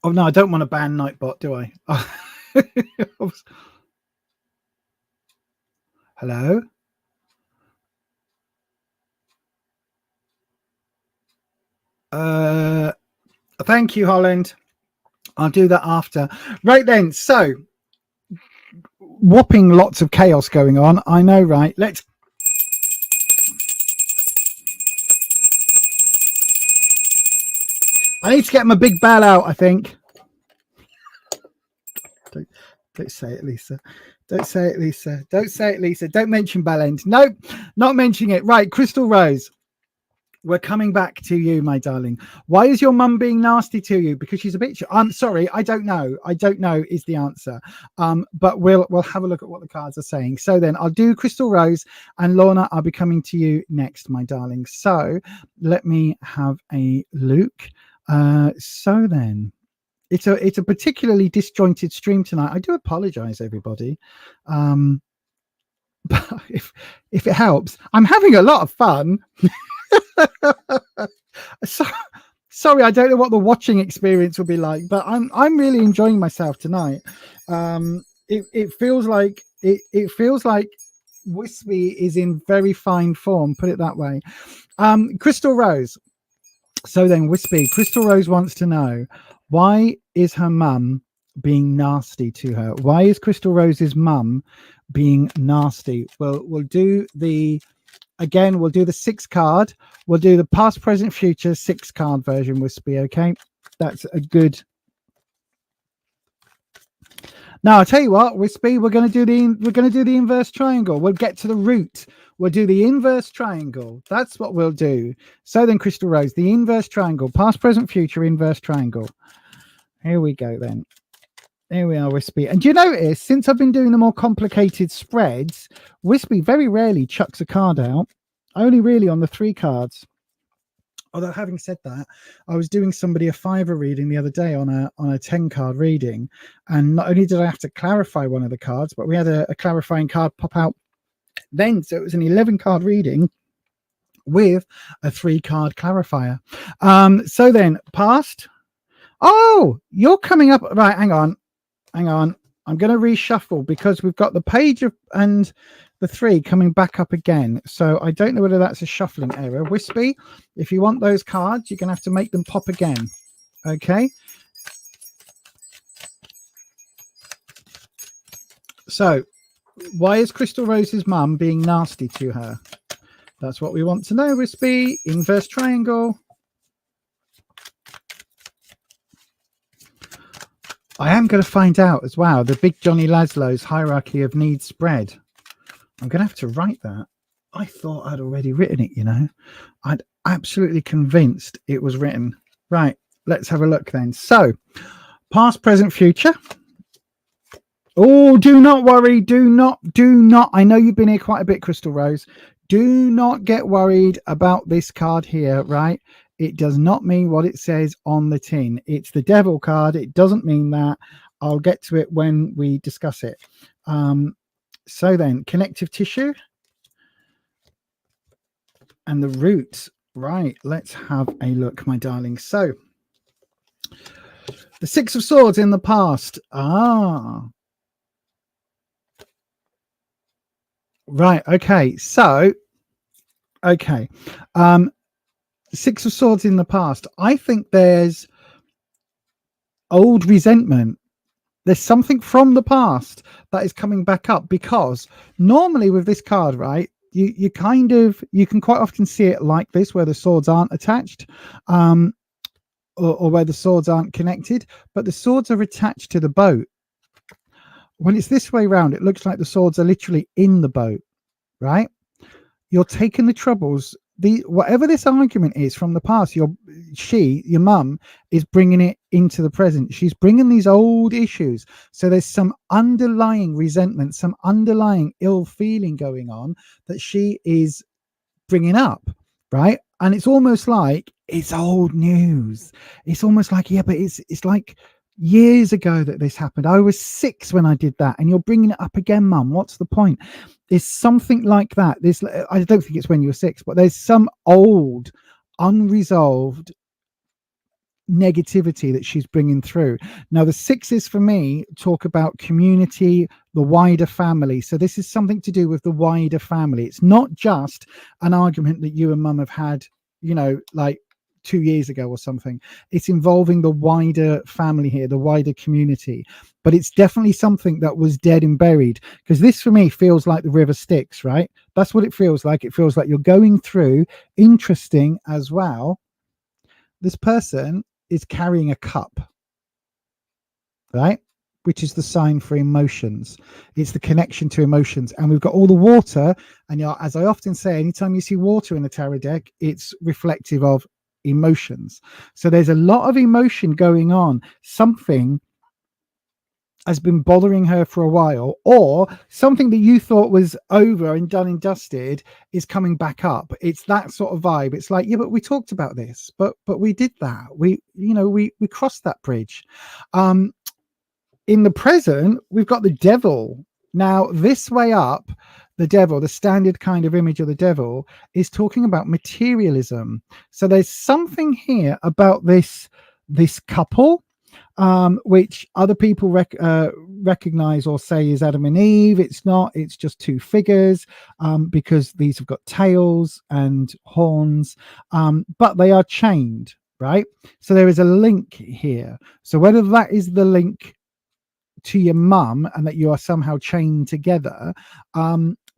Oh no, I don't want to ban Nightbot, do I? Hello? Thank you, Holland. I'll do that after. Right then, so whopping lots of chaos going on. I know, right? I need to get my big bell out, I think. Don't say it, Lisa. Don't say it, Lisa. Don't say it, Lisa. Don't mention bell end. No, not mentioning it. Right, Crystal Rose. We're coming back to you, my darling. Why is your mum being nasty to you? Because she's a bitch. I'm sorry. I don't know. I don't know is the answer. But we'll have a look at what the cards are saying. So then I'll do Crystal Rose, and Lorna, I'll be coming to you next, my darling. So let me have a look. So then it's a particularly disjointed stream tonight. I do apologize, everybody. But if it helps, I'm having a lot of fun. Sorry, I don't know what the watching experience will be like, but I'm really enjoying myself tonight. It feels like Wispy is in very fine form, put it that way. Crystal Rose. So then, Wispy, Crystal Rose wants to know, why is her mum being nasty to her? Why is Crystal Rose's mum being nasty? Well, we'll do the Again, we'll do the 6 card. We'll do the past, present, future 6 card version, Wispy. Okay, that's a good. Now I'll tell you what, Wispy, we're going to do the inverse triangle. We'll get to the root. We'll do the inverse triangle. That's what we'll do. So then, Crystal Rose, the inverse triangle, past, present, future, inverse triangle. Here we go then. Here we are, Wispy. And do you notice, since I've been doing the more complicated spreads, Wispy very rarely chucks a card out, only really on the 3 cards. Although having said that, I was doing somebody a 5er reading the other day on a 10 card reading, and not only did I have to clarify one of the cards, but we had a clarifying card pop out then, so it was an 11 card reading with a 3 card clarifier. So then, past. Oh, you're coming up right. Hang on. I'm going to reshuffle because we've got the page and the 3 coming back up again. So I don't know whether that's a shuffling error. Wispy, if you want those cards, you're going to have to make them pop again. Okay. So why is Crystal Rose's mum being nasty to her? That's what we want to know, Wispy. Inverse triangle. I am going to find out as well the big Johnny Laszlo's hierarchy of needs spread. I'm going to have to write that. I thought I'd already written it, you know. I'd absolutely convinced it was written. Right, let's have a look then. So, past, present, future. Oh, do not worry. Do not. I know you've been here quite a bit, Crystal Rose. Do not get worried about this card here, right? It does not mean what it says on the tin. It's the devil card. It doesn't mean that. I'll get to it when we discuss it. So then, connective tissue and the root. Right, let's have a look, my darling. So, the 6 of Swords in the past. Right, okay. So, okay. 6 of Swords in the past. I think there's old resentment. There's something from the past that is coming back up, because normally with this card, right, you can quite often see it like this, where the swords aren't attached, or where the swords aren't connected, but the swords are attached to the boat. When it's this way around, it looks like the swords are literally in the boat, right? You're taking the troubles. Whatever this argument is from the past, your mum is bringing it into the present. She's bringing these old issues. So there's some underlying resentment, some underlying ill feeling going on that she is bringing up, right? And it's almost like it's old news. It's almost like, yeah, but it's like years ago that this happened. I was 6 when I did that, and you're bringing it up again, mum. What's the point? It's something like that. I don't think it's when you were 6, but there's some old unresolved negativity that she's bringing through. Now, the 6s for me talk about community, the wider family. So this is something to do with the wider family. It's not just an argument that you and mum have had, you know, like 2 years ago or something. It's involving the wider family here, the wider community. But it's definitely something that was dead and buried, because this for me feels like the river Styx, right? That's what it feels like. It feels like you're going through. Interesting as well, this person is carrying a cup, right? Which is the sign for emotions. It's the connection to emotions. And we've got all the water. And as I often say, anytime you see water in the tarot deck, it's reflective of emotions. So there's a lot of emotion going on. Something has been bothering her for a while, or something that you thought was over and done and dusted is coming back up. It's that sort of vibe. It's like, yeah, but we talked about this, but we did that. We crossed that bridge. In the present, we've got the devil. Now, this way up, the devil, the standard kind of image of the devil, is talking about materialism. So there's something here about this couple, which other people recognize or say is Adam and Eve. It's not. It's just 2 figures, because these have got tails and horns, but they are chained, right? So there is a link here. So whether that is the link to your mum and that you are somehow chained together,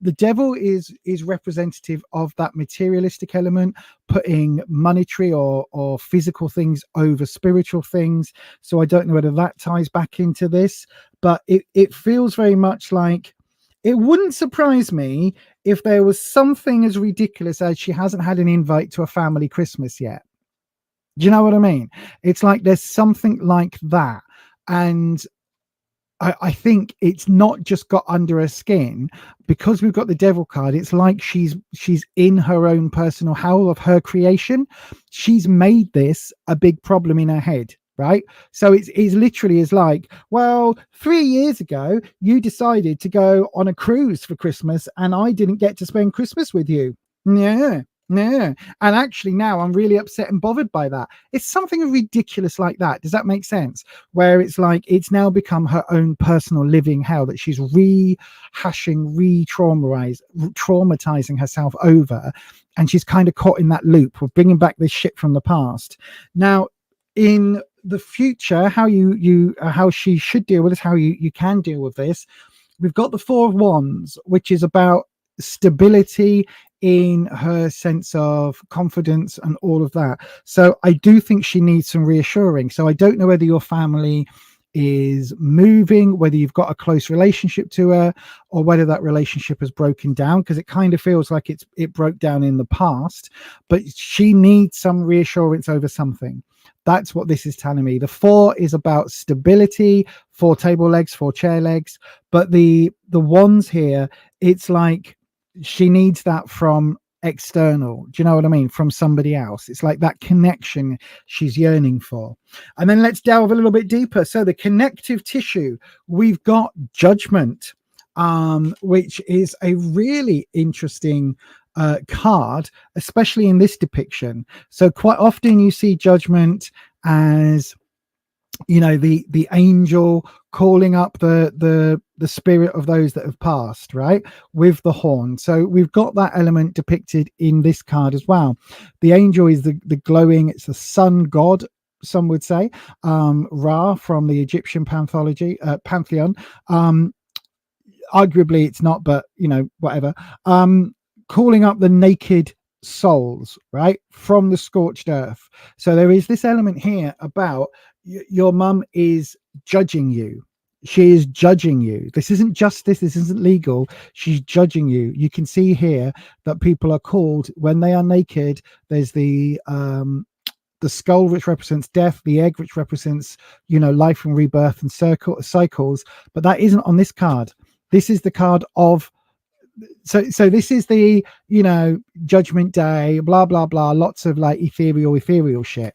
the devil is representative of that materialistic element, putting monetary or physical things over spiritual things. So I don't know whether that ties back into this, but it feels very much like, it wouldn't surprise me if there was something as ridiculous as she hasn't had an invite to a family Christmas yet. Do you know what I mean? It's like there's something like that. And I think it's not just got under her skin because we've got the devil card. It's like she's in her own personal hell of her creation. She's made this a big problem in her head, right? So it's literally is like, well, 3 years ago you decided to go on a cruise for Christmas and I didn't get to spend Christmas with you. Yeah. And actually now I'm really upset and bothered by that. It's something ridiculous like that. Does that make sense? Where it's like it's now become her own personal living hell that she's rehashing, traumatizing herself over, and she's kind of caught in that loop of bringing back this shit from the past. Now, in the future, how she should deal with this, how you can deal with this, we've got the Four of Wands, which is about stability in her sense of confidence and all of that. So I do think she needs some reassuring. So I don't know whether your family is moving, whether you've got a close relationship to her, or whether that relationship has broken down, because it kind of feels like it broke down in the past, but she needs some reassurance over something. That's what this is telling me. The 4 is about stability, 4 table legs, 4 chair legs, but the wands here, it's like she needs that from external. Do you know what I mean? From somebody else. It's like that connection she's yearning for. And then let's delve a little bit deeper. So the connective tissue, we've got Judgment, which is a really interesting card, especially in this depiction. So quite often you see Judgment as, you know, the angel calling up the spirit of those that have passed, right, with the horn. So we've got that element depicted in this card as well. The angel is the glowing, it's the sun god, some would say, Ra from the Egyptian pantheon. Arguably it's not, but you know, whatever. Calling up the naked souls, right, from the scorched earth. So there is this element here about your mum is judging you. She is judging you. This isn't justice. This isn't legal. She's judging you. You can see here that people are called when they are naked. There's the skull, which represents death, the egg, which represents, you know, life and rebirth and cycles. But that isn't on this card. This is the card of, so this is the, you know, Judgment Day, blah blah blah, lots of like ethereal shit.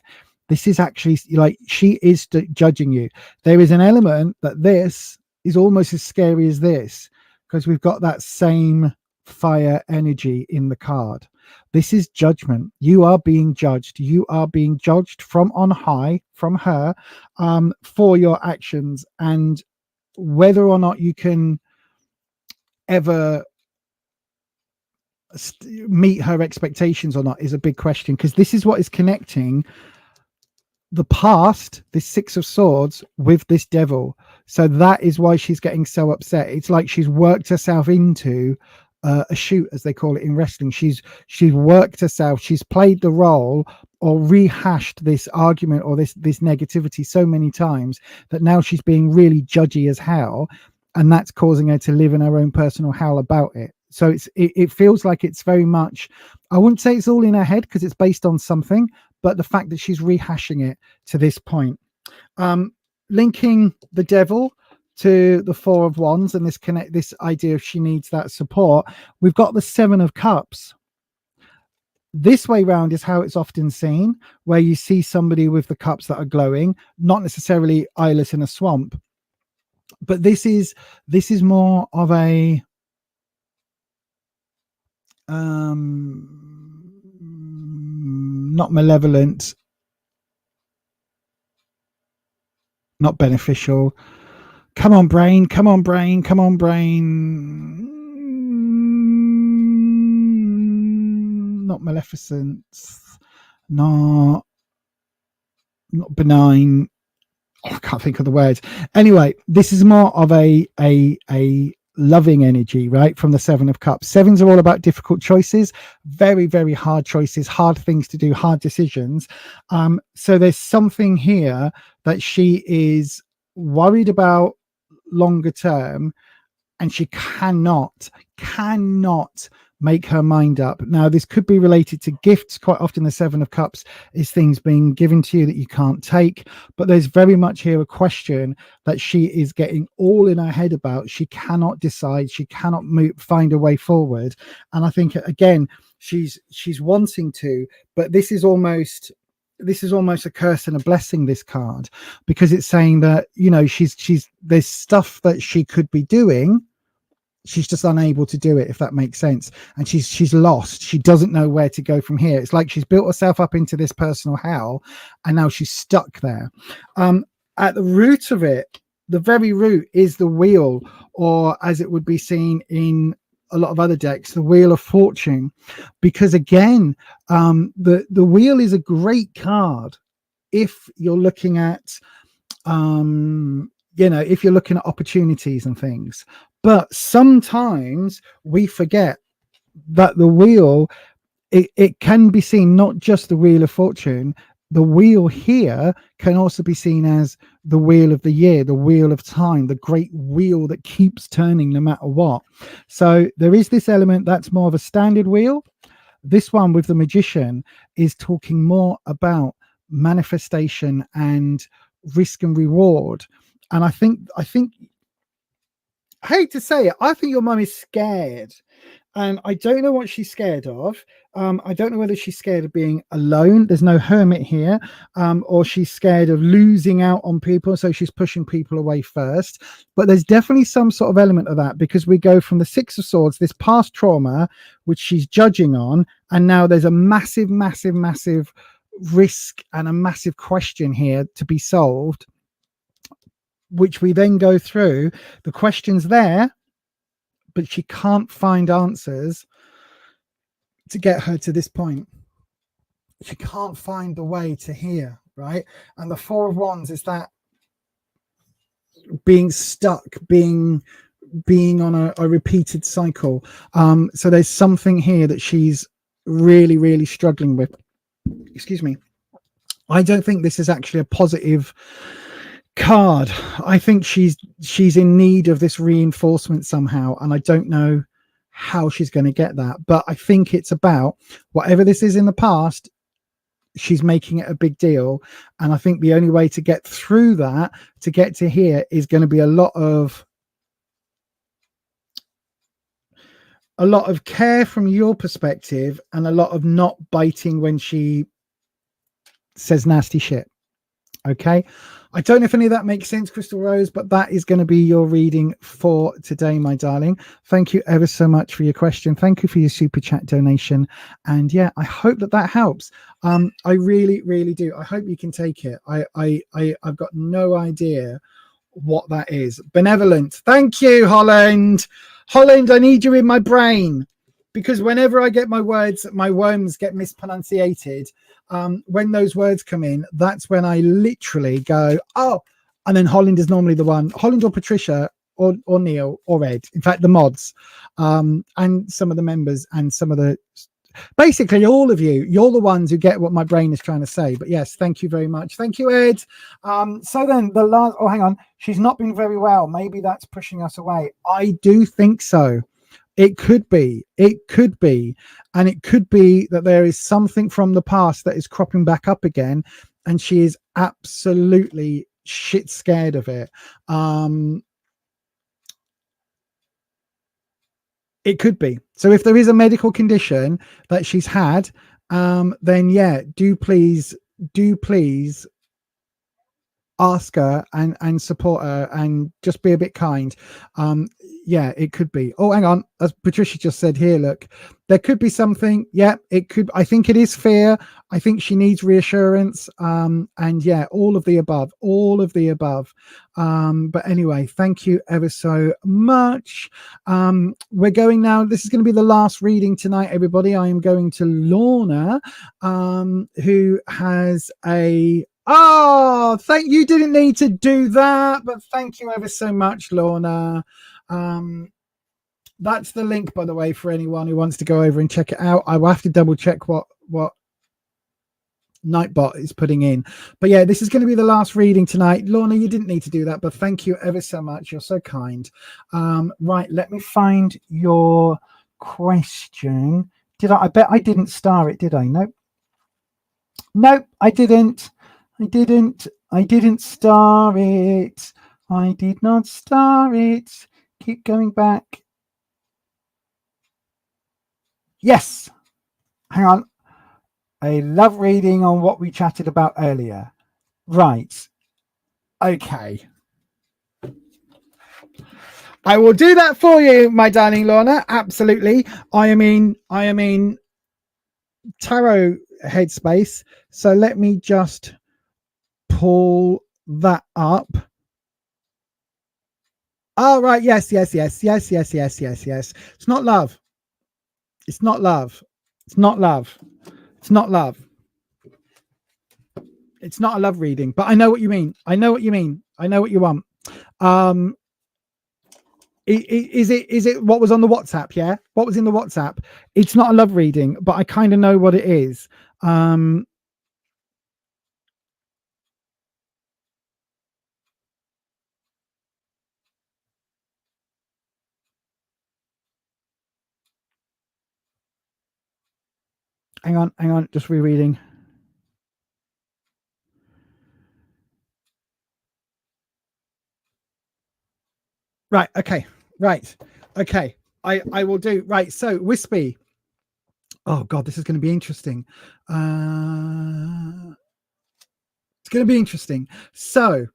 This is actually like she is judging you. There is an element that this is almost as scary as this, because we've got that same fire energy in the card. This is judgment. You are being judged. You are being judged from on high, from her, for your actions, and whether or not you can ever meet her expectations or not is a big question, because this is what is connecting the past, this 6 of Swords, with this devil. So that is why she's getting so upset. It's like she's worked herself into a shoot, as they call it in wrestling. She's worked herself, she's played the role or rehashed this argument or this negativity so many times that now she's being really judgy as hell, and that's causing her to live in her own personal hell about it. So it feels like it's very much, I wouldn't say it's all in her head because it's based on something, but the fact that she's rehashing it to this point. Linking the devil to the 4 of Wands and this idea of she needs that support, we've got the 7 of Cups. This way round is how it's often seen, where you see somebody with the cups that are glowing, not necessarily eyeless in a swamp, but this is more of a not malevolent, not beneficial. Come on, brain. Come on, brain. Come on, brain. Not maleficent. Not benign. Oh, I can't think of the words. Anyway, this is more of a loving energy, right? From the Seven of Cups. Sevens are all about difficult choices, very, very hard choices, hard things to do, hard decisions. So there's something here that she is worried about longer term, and she cannot make her mind up. Now, this could be related to gifts. Quite often the Seven of Cups is things being given to you that you can't take, but there's very much here a question that she is getting all in her head about. She cannot decide, she cannot find a way forward. And I think, again, she's wanting to, but this is almost a curse and a blessing, this card, because it's saying that, you know, she's there's stuff that she could be doing, she's just unable to do it, if that makes sense. And she's lost. She doesn't know where to go from here. It's like she's built herself up into this personal hell, and now she's stuck there. At the root of it, the very root, is the wheel, or as it would be seen in a lot of other decks, the Wheel of Fortune. Because again, the wheel is a great card if you're looking at if you're looking at opportunities and things. But sometimes we forget that the wheel, it can be seen not just the Wheel of Fortune. The wheel here can also be seen as the wheel of the year, the wheel of time, the great wheel that keeps turning no matter what. So there is this element that's more of a standard wheel. This one with the Magician is talking more about manifestation and risk and reward. And I think I hate to say it, I think your mum is scared, and I don't know what she's scared of. I don't know whether she's scared of being alone. There's no hermit here, or she's scared of losing out on people, so she's pushing people away first. But there's definitely some sort of element of that, because we go from the Six of Swords, this past trauma, which she's judging on, and now there's a massive risk and a massive question here to be solved, which we then go through. The question's there, but she can't find answers to get her to this point. She can't find the way to here, right? And the Four of Wands is that being stuck, being on a repeated cycle. So there's something here that she's really struggling with. Excuse me. I don't think this is actually a positive card. I think she's in need of this reinforcement somehow, and I don't know how she's going to get that. But I think it's about whatever this is in the past, she's making it a big deal. And I think the only way to get through that, to get to here, is going to be a lot of care from your perspective, and a lot of not biting when she says nasty shit. Okay, I don't know if any of that makes sense, Crystal Rose, but that is going to be your reading for today, my darling. Thank you ever so much for your question. Thank you for your super chat donation. And yeah, I hope that helps. I really do. I hope you can take it. I've got no idea what that is. Benevolent. Thank you, Holland. Holland, I need you in my brain, because whenever I get my words get mispronunciated. When those words come in, that's when I literally go, oh, and then Holland is normally the one, Holland or Patricia or Neil or Ed, in fact, the mods, and some of the members, and some of the, basically all of you, you're the ones who get what my brain is trying to say. But yes, thank you very much. Thank you, Ed. So then the last, oh, hang on. She's not been very well. Maybe that's pushing us away. I do think so. It could be, and it could be that there is something from the past that is cropping back up again, and she is absolutely shit scared of it. It could be. So if there is a medical condition that she's had, then yeah, do please ask her and support her, and just be a bit kind. Yeah, it could be. Oh, hang on, as Patricia just said here, look, there could be something. Yeah, it could. I think it is fear. I think she needs reassurance. And yeah, all of the above. But anyway, thank you ever so much. We're going now, this is going to be the last reading tonight, everybody. I am going to Lorna, who has a, oh, thank you. Didn't need to do that, but thank you ever so much, Lorna. that's the link, by the way, for anyone who wants to go over and check it out. I will have to double check what Nightbot is putting in. But yeah, this is going to be the last reading tonight. Lorna, you didn't need to do that, but thank you ever so much. You're so kind. Right, let me find your question. I bet I didn't star it, did I? Nope. Nope, I didn't. I didn't star it. I did not star it. Keep going back. Yes. Hang on. I love reading on what we chatted about earlier. Right. Okay. I will do that for you, my darling Lorna. Absolutely. I am in tarot headspace. So let me just pull that up. Oh, right. Yes. It's not love. It's not love. It's not love. It's not love. It's not a love reading, but I know what you mean. I know what you mean. I know what you want. Is it what was on the WhatsApp? Yeah. What was in the WhatsApp? It's not a love reading, but I kind of know what it is. Hang on, just rereading. Right, okay. I will do. Right, so Wispy. Oh God, this is going to be interesting. It's going to be interesting. So,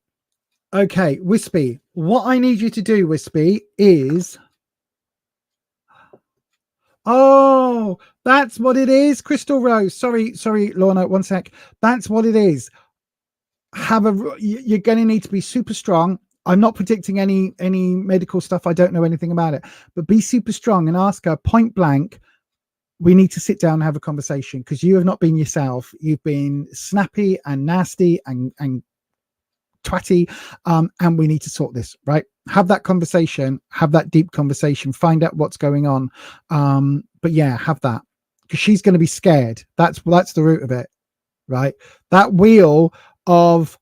okay, Wispy, what I need you to do, Wispy, is... Oh, that's what it is, Crystal Rose. Sorry, Lorna, one sec. That's what it is. You're going to need to be super strong. I'm not predicting any medical stuff. I don't know anything about it, but be super strong and ask her point blank. We need to sit down and have a conversation because you have not been yourself. You've been snappy and nasty and twatty, and we need to sort this, right? Have that conversation, have that deep conversation, find out what's going on. But yeah, have that, because she's going to be scared. That's the root of it, right? That wheel of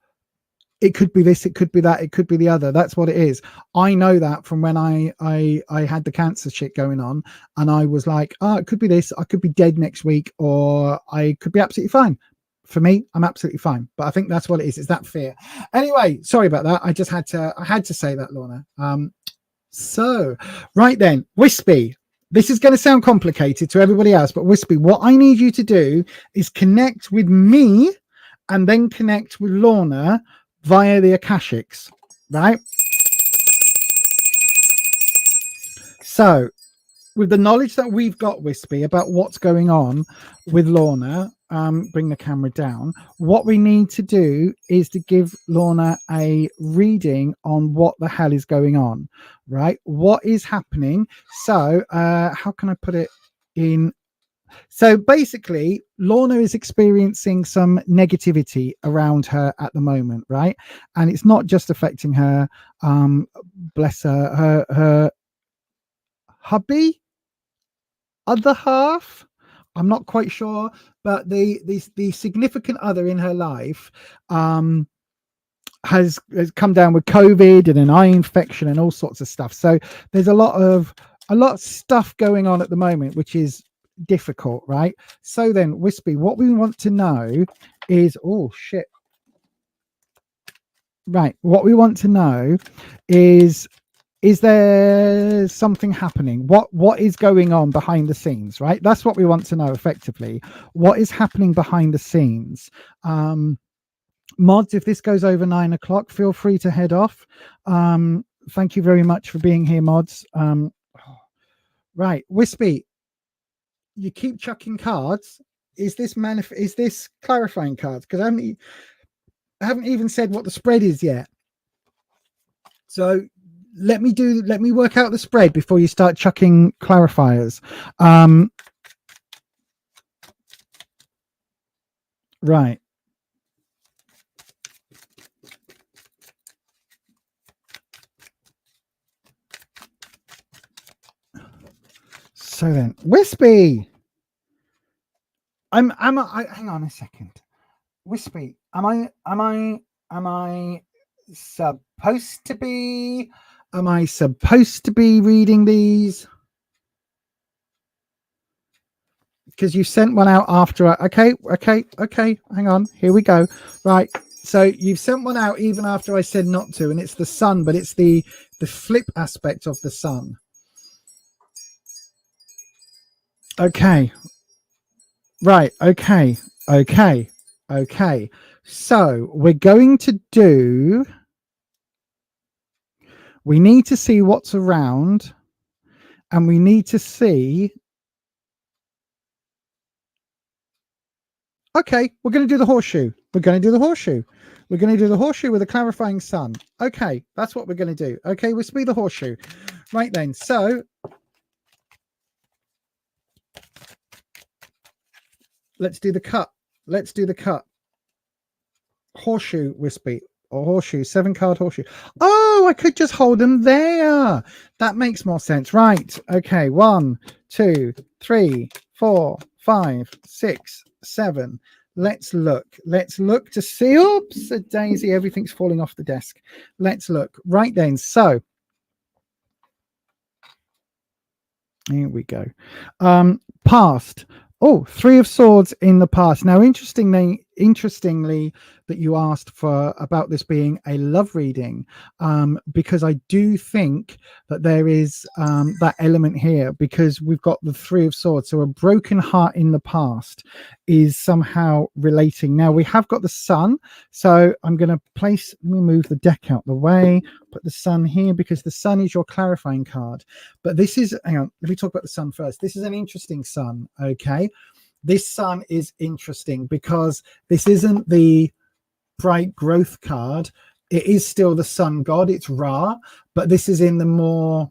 it could be this, it could be that, it could be the other. That's what it is. I know that from when I had the cancer shit going on, and I was like, oh, it could be this, I could be dead next week, or I could be absolutely fine. For me, I'm absolutely fine. But I think that's what it is. It's that fear. Anyway, sorry about that. I had to say that, Lorna. So right then, Wispy. This is going to sound complicated to everybody else, but Wispy, what I need you to do is connect with me and then connect with Lorna via the Akashics, right? So with the knowledge that we've got, Wispy, about what's going on with Lorna, bring the camera down. What we need to do is to give Lorna a reading on what the hell is going on, right? What is happening? So how can I put it in? So basically, Lorna is experiencing some negativity around her at the moment, right? And it's not just affecting her, bless her, her hubby, other half, I'm not quite sure, but the significant other in her life has come down with COVID and an eye infection and all sorts of stuff. So there's a lot of stuff going on at the moment, which is difficult, right? So then, Wispy, what we want to know is, oh shit, right? What we want to know is there something happening? What is going on behind the scenes, right? That's what we want to know effectively. What is happening behind the scenes? Mods, if this goes over 9 o'clock, feel free to head off. Thank you very much for being here, mods. Right, Wispy, you keep chucking cards. Is this clarifying cards? Because I haven't even said what the spread is yet. So let me work out the spread before you start chucking clarifiers. Right. So then, Wispy, hang on a second. Wispy, am I supposed to be? Am I supposed to be reading these? Because you sent one out after. Okay. Hang on. Here we go. Right. So you've sent one out even after I said not to, and it's the sun, but it's the flip aspect of the sun. Okay. Right. Okay. So we're going to do. We need to see what's around, and we need to see. Okay, we're going to do the horseshoe. We're going to do the horseshoe. We're going to do the horseshoe with a clarifying sun. Okay, that's what we're going to do. Okay, we'll speed the horseshoe. Right then, so let's do the cut. Let's do the cut. Horseshoe, Wispy, or horseshoe, 7-card horseshoe. Oh, I could just hold them there. That makes more sense. Right. Okay, 1, 2, 3, 4, 5, 6, 7. Let's look to see. Oops, a daisy, everything's falling off the desk. Let's look. Right then, so here we go. Past. Oh, 3 of Swords in the past. Now, interestingly that you asked for about this being a love reading, because I do think that there is that element here, because we've got the 3 of Swords. So a broken heart in the past is somehow relating. Now we have got the sun. So I'm going to let me move the deck out the way, put the sun here, because the sun is your clarifying card. But this is, hang on, let me talk about the sun first. This is an interesting sun. Okay. This sun is interesting because this isn't the bright growth card. It is still the sun god. It's Ra, but this is in the more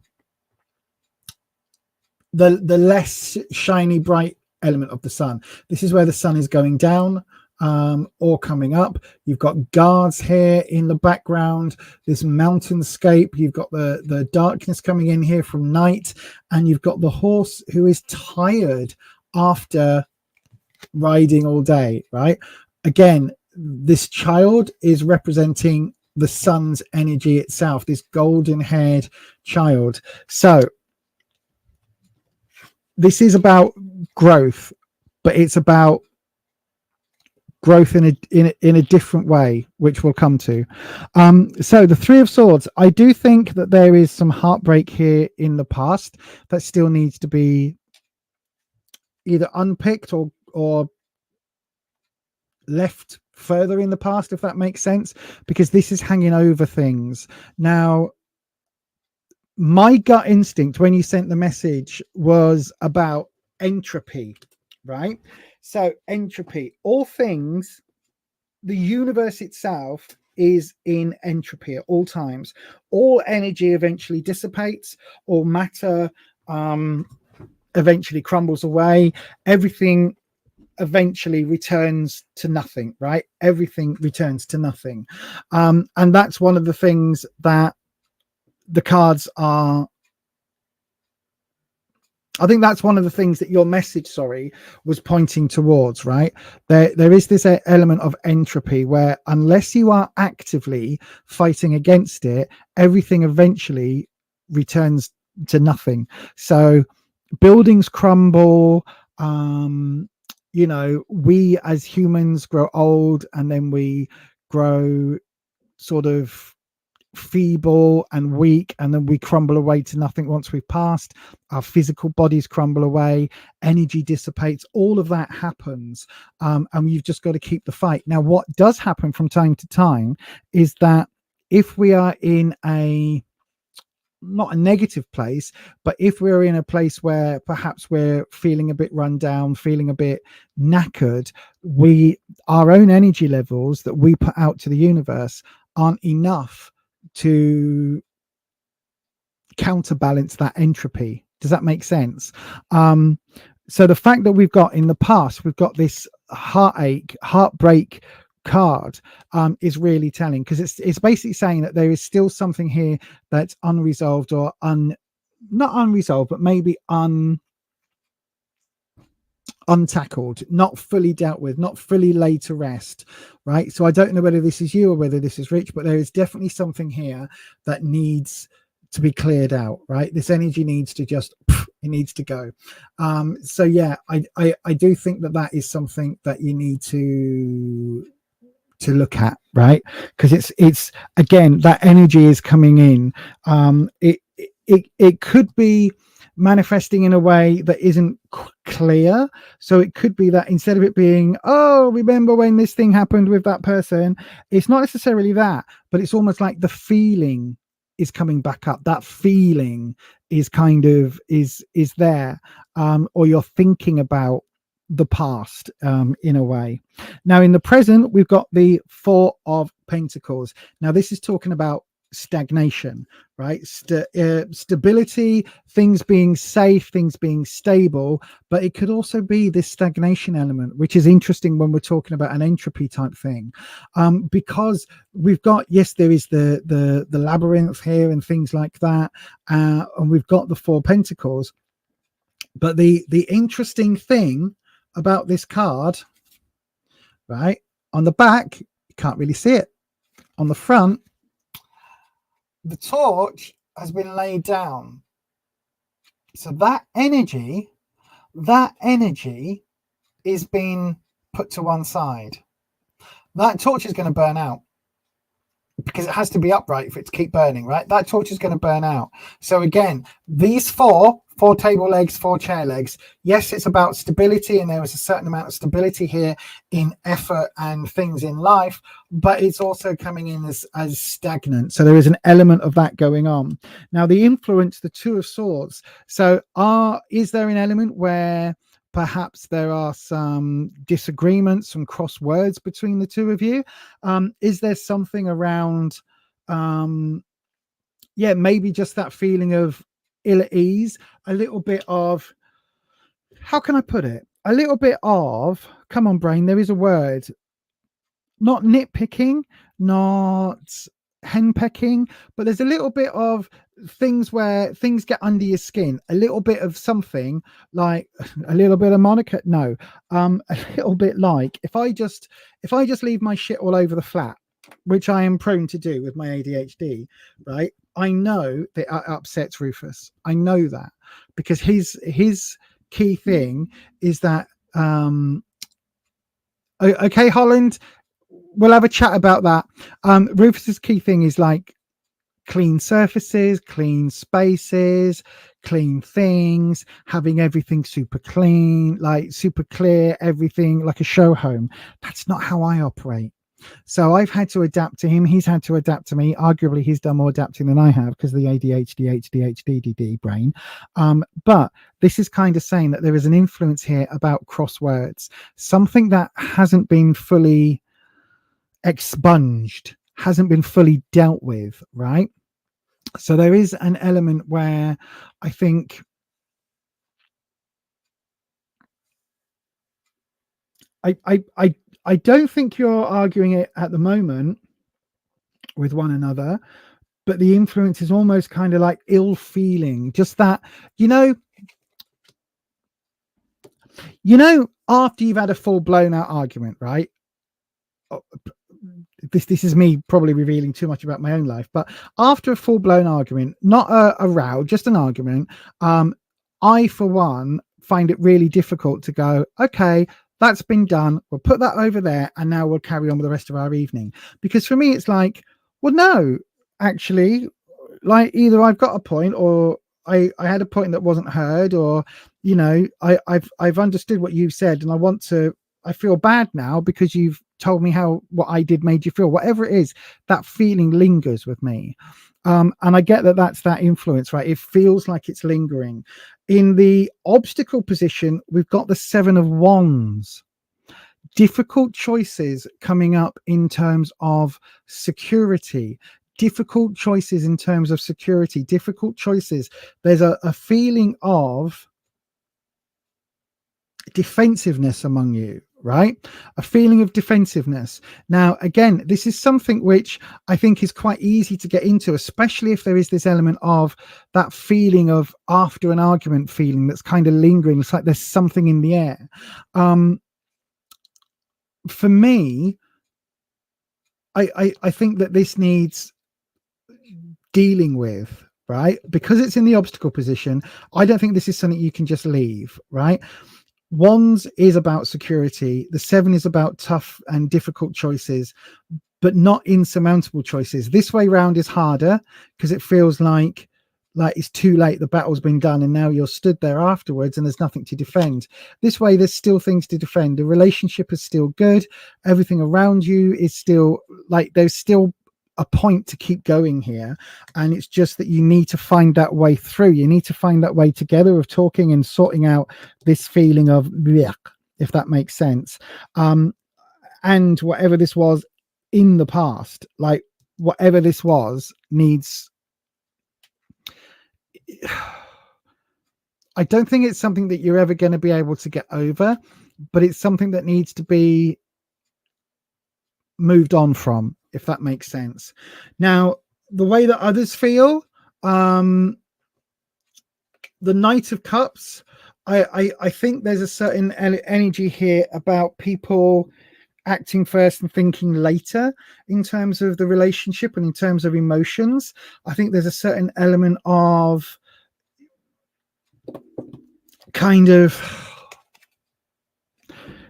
the less shiny bright element of the sun. This is where the sun is going down or coming up. You've got guards here in the background, this mountainscape. You've got the darkness coming in here from night, and you've got the horse who is tired after riding all day, right? Again, this child is representing the sun's energy itself, this golden haired child. So this is about growth, but it's about growth in a different way, which we'll come to. So the 3 of Swords, I do think that there is some heartbreak here in the past that still needs to be either unpicked or left further in the past, if that makes sense, because this is hanging over things. Now, my gut instinct when you sent the message was about entropy, right? So entropy, all things, the universe itself is in entropy at all times. All energy eventually dissipates, all matter eventually crumbles away. Everything eventually returns to nothing, right? Everything returns to nothing. And that's one of the things that the cards are. I think that's one of the things that your message, was pointing towards, right? There is this element of entropy where unless you are actively fighting against it, everything eventually returns to nothing. So buildings crumble, you know, we as humans grow old, and then we grow sort of feeble and weak, and then we crumble away to nothing once we've passed. Our physical bodies crumble away, energy dissipates, all of that happens, and you've just got to keep the fight. Now, what does happen from time to time is that if we are in not a negative place, but if we're in a place where perhaps we're feeling a bit run down, feeling a bit knackered, our own energy levels that we put out to the universe aren't enough to counterbalance that entropy. Does that make sense? So the fact that we've got in the past, we've got this heartbreak card is really telling, because it's basically saying that there is still something here that's unresolved, or not unresolved, but maybe untackled, not fully dealt with, not fully laid to rest, right? So I don't know whether this is you or whether this is Rich, but there is definitely something here that needs to be cleared out, right? This energy needs to just, it needs to go. So yeah, I do think that that is something that you need to look at, right? Because it's again, that energy is coming in. It could be manifesting in a way that isn't clear. So it could be that instead of it being, oh, remember when this thing happened with that person, it's not necessarily that, but it's almost like the feeling is coming back up. That feeling is kind of is there, or you're thinking about the past in a way. Now in the present, we've got the Four of Pentacles. Now this is talking about stagnation, right? Stability, things being safe, things being stable, but it could also be this stagnation element, which is interesting when we're talking about an entropy type thing, because we've got, yes, there is the labyrinth here and things like that, and we've got the Four Pentacles, but the interesting thing about this card, right, on the back you can't really see it, on the front the torch has been laid down. So that energy is being put to one side. That torch is going to burn out because it has to be upright for it to keep burning, right? That torch is going to burn out. So again, these four table legs, four chair legs, yes, it's about stability, and there was a certain amount of stability here in effort and things in life, but it's also coming in as stagnant. So there is an element of that going on. Now the influence, the Two of Swords. So is there an element where perhaps there are some disagreements, some cross words between the two of you? Is there something around, yeah, maybe just that feeling of ill at ease, a little bit of, how can I put it? A little bit of, come on, brain, there is a word, not nitpicking, not henpecking, but there's a little bit of things where things get under your skin, a little bit of something like a little bit of Monica, no, a little bit like if I just leave my shit all over the flat, which I am prone to do with my ADHD, right? I know that upsets Rufus. I know that because his key thing is that okay, Holland, we'll have a chat about that. Rufus's key thing is like clean surfaces, clean spaces, clean things, having everything super clean, like super clear, everything like a show home. That's not how I operate. So I've had to adapt to him. He's had to adapt to me. Arguably, he's done more adapting than I have because of the ADHD brain. But this is kind of saying that there is an influence here about crosswords, something that hasn't been fully expunged, hasn't been fully dealt with, right? So there is an element where I think I don't think you're arguing it at the moment with one another, but the influence is almost kind of like ill feeling, just that, you know, after you've had a full blown out argument, right? This is me probably revealing too much about my own life, but after a full blown argument, not a row, just an argument, I for one find it really difficult to go, okay, that's been done, we'll put that over there, and now we'll carry on with the rest of our evening. Because for me it's like, well, no, actually, like either I've got a point or I had a point that wasn't heard, or you know, I've understood what you've said, and I feel bad now because you've told me how what I did made you feel. Whatever it is, that feeling lingers with me. And I get that that's that influence, right? It feels like it's lingering. In the obstacle position, we've got the Seven of Wands. Difficult choices coming up in terms of security. Difficult choices in terms of security. Difficult choices. There's a feeling of defensiveness among you, right? A feeling of defensiveness. Now, again, this is something which I think is quite easy to get into, especially if there is this element of that feeling of after an argument feeling that's kind of lingering. It's like there's something in the air. For me, I think that this needs dealing with, right? Because it's in the obstacle position, I don't think this is something you can just leave, right? Wands is about security. The 7 is about tough and difficult choices, but not insurmountable choices. This way round is harder because it feels like it's too late. The battle's been done and now you're stood there afterwards and there's nothing to defend. This way, there's still things to defend. The relationship is still good. Everything around you is still like there's still a point to keep going here, and it's just that you need to find that way through. You need to find that way together of talking and sorting out this feeling of blech, if that makes sense. And whatever this was in the past, like whatever this was needs, I don't think it's something that you're ever going to be able to get over, but it's something that needs to be moved on from, if that makes sense. Now, the way that others feel, the Knight of Cups, I think there's a certain energy here about people acting first and thinking later in terms of the relationship and in terms of emotions. I think there's a certain element of kind of,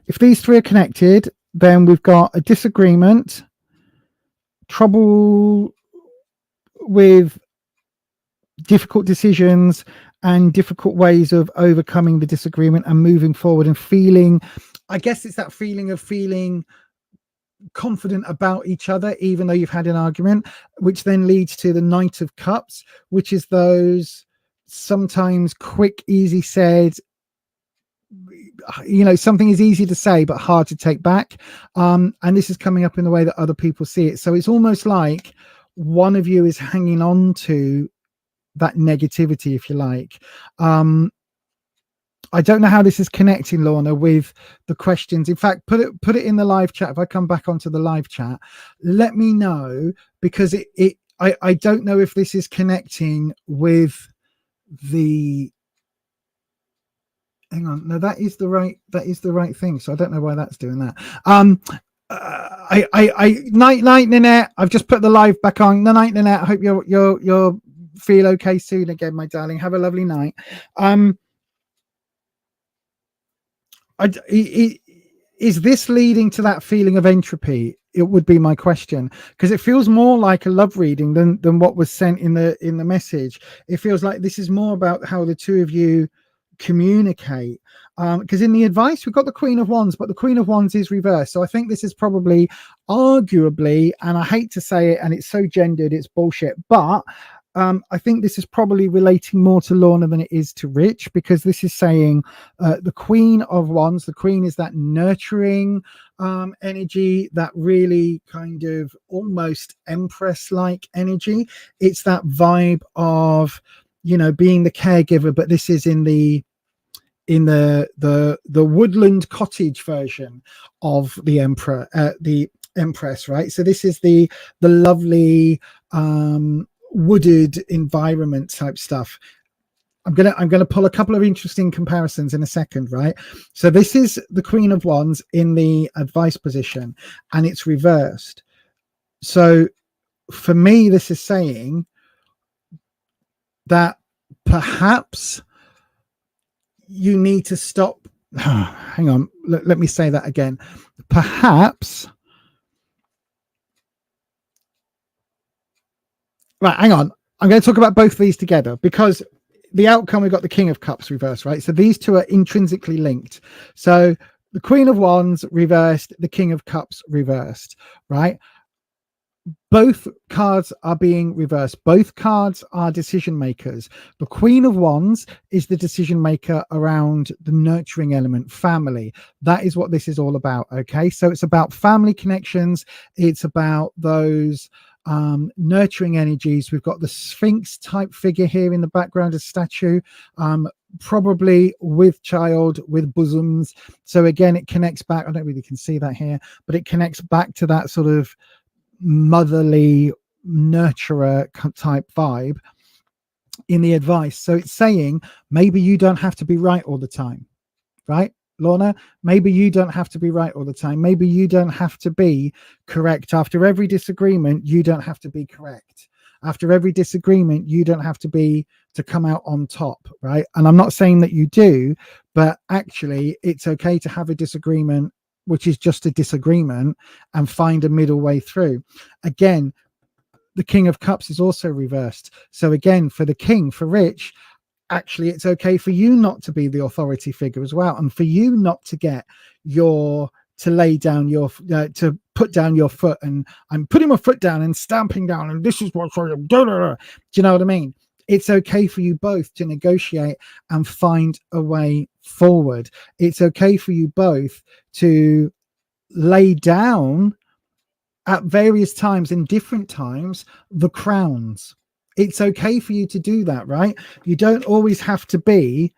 if these three are connected, then we've got a disagreement, trouble with difficult decisions and difficult ways of overcoming the disagreement and moving forward and feeling, I guess it's that feeling of feeling confident about each other, even though you've had an argument, which then leads to the Knight of Cups, which is those sometimes quick, easy said, you know, something is easy to say but hard to take back, and this is coming up in the way that other people see it. So it's almost like one of you is hanging on to that negativity, if you like. I don't know how this is connecting, Lorna, with the questions. In fact, put it in the live chat. If I come back onto the live chat, let me know, because I don't know if this is connecting with the, hang on, no, that is the right thing, so I don't know why that's doing that. Night Nanette, I've just put the live back on. Night Nanette, I hope you're feel okay soon again, my darling. Have a lovely night. Is this leading to that feeling of entropy? It would be my question, because it feels more like a love reading than what was sent in the message. It feels like this is more about how the two of you communicate, because in the advice we've got the Queen of Wands, but the Queen of Wands is reversed. So I think this is probably, arguably, and I hate to say it and it's so gendered, it's bullshit, but I think this is probably relating more to Lorna than it is to Rich, because this is saying the Queen of Wands, the Queen is that nurturing energy, that really kind of almost Empress-like energy. It's that vibe of, you know, being the caregiver, but this is in the woodland cottage version of the Emperor, the Empress, right? So this is the lovely wooded environment type stuff. I'm gonna pull a couple of interesting comparisons in a second, right? So this is the Queen of Wands in the advice position, and it's reversed. So for me, this is saying that perhaps you need to stop. Hang on, let me say that again. Perhaps, right, hang on, I'm going to talk about both of these together, because the outcome, we've got the King of Cups reversed, right? So these two are intrinsically linked. So the Queen of Wands reversed, the King of Cups reversed, right? Both cards are being reversed. Both cards are decision makers. The Queen of Wands is the decision maker around the nurturing element, family. That is what this is all about, okay? So it's about family connections. It's about those nurturing energies. We've got the Sphinx type figure here in the background, a statue. probably with child, with bosoms. So again, it connects back. I don't really can see that here, but it connects back to that sort of motherly nurturer type vibe in the advice. So it's saying maybe you don't have to be right all the time, right, Lorna? Maybe you don't have to be right all the time. Maybe you don't have to be correct. After every disagreement, you don't have to be correct. After every disagreement, you don't have to come out on top, right? And I'm not saying that you do, but actually it's okay to have a disagreement, which is just a disagreement, and find a middle way through. Again, the King of Cups is also reversed. So again, for the king, for Rich, actually it's okay for you not to be the authority figure as well, and for you not to get to lay down your to put down your foot, and I'm putting my foot down and stamping down, and this is what I am. Do you know what I mean? It's okay for you both to negotiate and find a way forward. It's okay for you both to lay down at various times, in different times, the crowns. It's okay for you to do that, right? You don't always have to be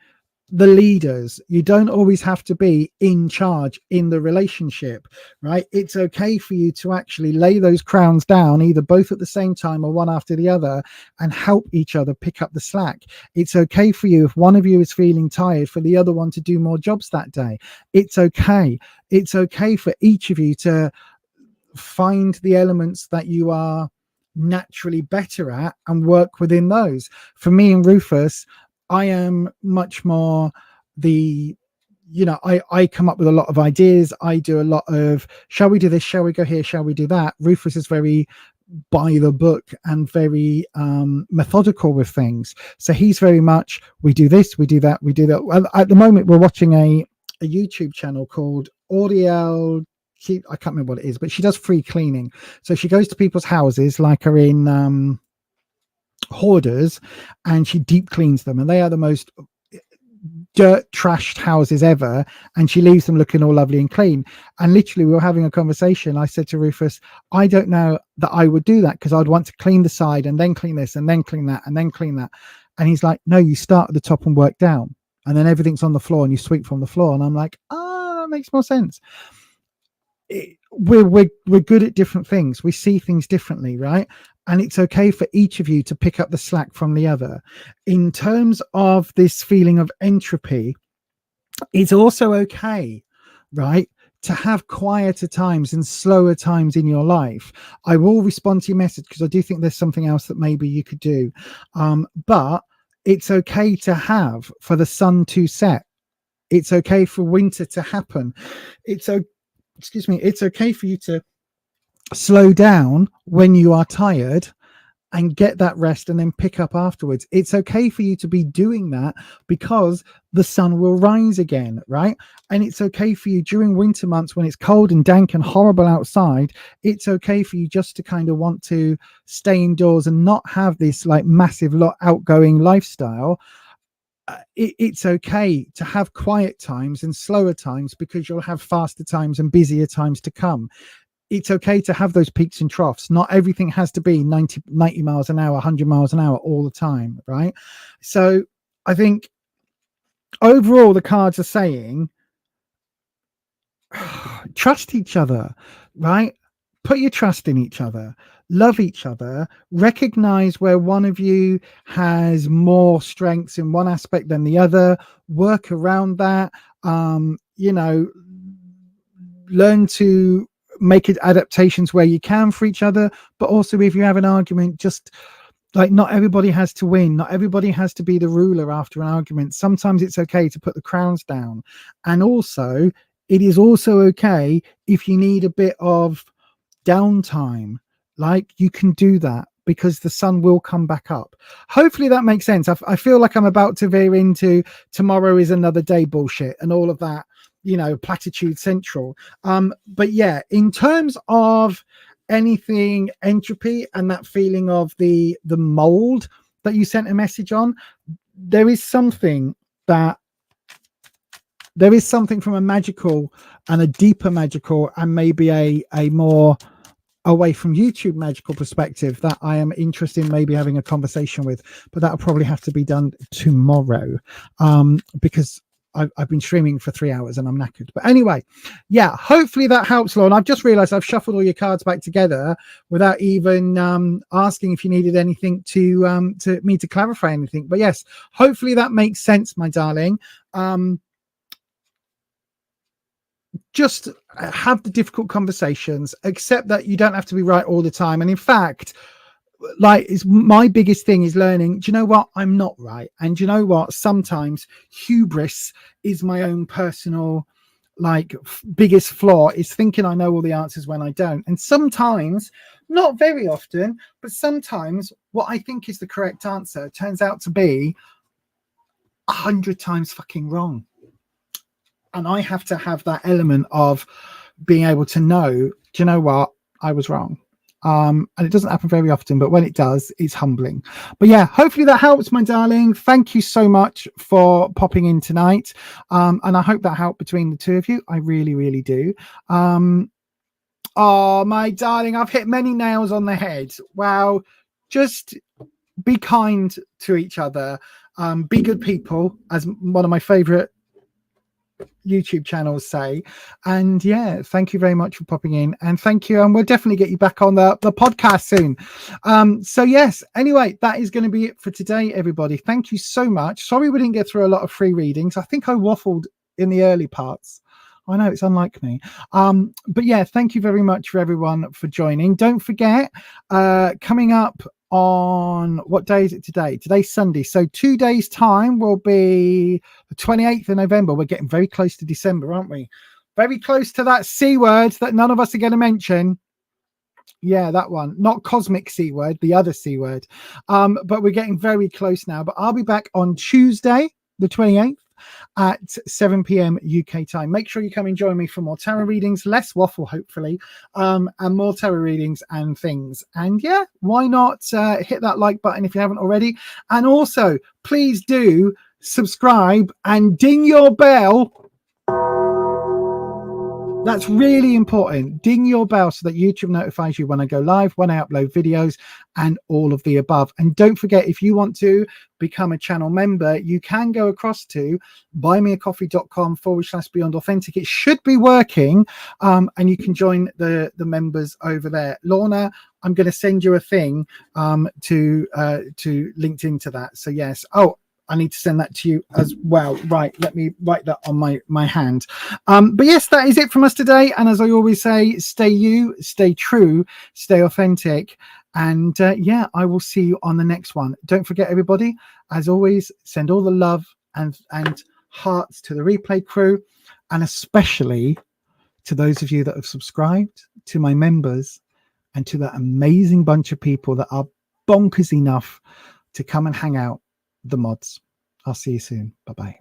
the leaders. You don't always have to be in charge in the relationship, right? It's okay for you to actually lay those crowns down, either both at the same time or one after the other, and help each other pick up the slack. It's okay for you, if one of you is feeling tired, for the other one to do more jobs that day. It's okay. It's okay for each of you to find the elements that you are naturally better at and work within those. For me and Rufus, I am much more I come up with a lot of ideas. I do a lot of, shall we do this? Shall we go here? Shall we do that? Rufus is very by the book and very methodical with things. So he's very much, we do this, we do that, we do that. Well, at the moment, we're watching a YouTube channel called Audiel. I can't remember what it is, but she does free cleaning. So she goes to people's houses, like are in hoarders, and she deep cleans them, and they are the most dirt trashed houses ever, and she leaves them looking all lovely and clean. And literally, we were having a conversation. I said to Rufus, I don't know that I would do that, because I'd want to clean the side and then clean this and then clean that and then clean that. And he's like, no, you start at the top and work down, and then everything's on the floor and you sweep from the floor. And I'm like, that makes more sense. We're good at different things. We see things differently, right? And it's okay for each of you to pick up the slack from the other. In terms of this feeling of entropy, it's also okay, right, to have quieter times and slower times in your life. I will respond to your message, because I do think there's something else that maybe you could do. But it's okay to have for the sun to set. It's okay for winter to happen. It's okay for you to slow down when you are tired and get that rest and then pick up afterwards. It's okay for you to be doing that, because the sun will rise again, right? And it's okay for you during winter months when it's cold and dank and horrible outside. It's okay for you just to kind of want to stay indoors and not have this like massive outgoing lifestyle. It's okay to have quiet times and slower times, because you'll have faster times and busier times to come. It's okay to have those peaks and troughs. Not everything has to be 90 miles an hour, 100 miles an hour all the time, right? So I think overall the cards are saying trust each other, right? Put your trust in each other, love each other, recognize where one of you has more strengths in one aspect than the other, work around that, learn to make it adaptations where you can for each other. But also, if you have an argument, just like, not everybody has to win, not everybody has to be the ruler after an argument. Sometimes it's okay to put the crowns down. And also, it is also okay if you need a bit of downtime, like, you can do that, because the sun will come back up. Hopefully that makes sense. I feel like I'm about to veer into tomorrow is another day bullshit and all of that, platitude central. But yeah, in terms of anything entropy and that feeling of the mold that you sent a message on, there is something from a magical and a deeper magical, and maybe a more away from YouTube magical perspective that I am interested in maybe having a conversation with, but that'll probably have to be done tomorrow, because I've been streaming for 3 hours and I'm knackered. But anyway, yeah, hopefully that helps, Lauren. I've just realized I've shuffled all your cards back together without even asking if you needed anything to me to clarify anything. But yes, hopefully that makes sense, my darling. Just have the difficult conversations, accept that you don't have to be right all the time. And in fact, like, it's my biggest thing is learning, do you know what, I'm not right. And do you know what, sometimes hubris is my own personal biggest flaw, is thinking I know all the answers when I don't. And sometimes, not very often, but sometimes what I think is the correct answer turns out to be 100 times fucking wrong. And I have to have that element of being able to know, do you know what, I was wrong. And it doesn't happen very often, but when it does, it's humbling. But yeah, hopefully that helps, my darling. Thank you so much for popping in tonight. And I hope that helped between the two of you. I really, really do. Oh, my darling, I've hit many nails on the head. Wow. Just be kind to each other. Be good people, as one of my favorite YouTube channels say. And yeah, thank you very much for popping in, and thank you, and we'll definitely get you back on the podcast soon. So yes, anyway, that is going to be it for today, everybody. Thank you so much. Sorry we didn't get through a lot of free readings. I think I waffled in the early parts. I know, it's unlike me. But yeah, thank you very much for everyone for joining. Don't forget, coming up on, what day is it today? Today's Sunday. So 2 days time will be the 28th of November. We're getting very close to December, aren't we? Very close to that C word that none of us are going to mention. Yeah, that one. Not cosmic C word, the other C word. But we're getting very close now. But I'll be back on Tuesday, the 28th. At 7 p.m. UK time. Make sure you come and join me for more tarot readings, less waffle, hopefully, and more tarot readings and things. And yeah, why not hit that like button if you haven't already? And also, please do subscribe and ding your bell. That's really important. Ding your bell so that YouTube notifies you when I go live, when I upload videos, and all of the above. And don't forget, if you want to become a channel member, you can go across to buymeacoffee.com/Beyond Authentic. It should be working, and you can join the members over there. Lorna, I'm going to send you a thing to link into that. So yes. Oh, I need to send that to you as well. Right, let me write that on my hand. But yes, that is it from us today. And as I always say, stay you, stay true, stay authentic. And yeah, I will see you on the next one. Don't forget, everybody, as always, send all the love and hearts to the replay crew, and especially to those of you that have subscribed, to my members, and to that amazing bunch of people that are bonkers enough to come and hang out, the mods. I'll see you soon. Bye-bye.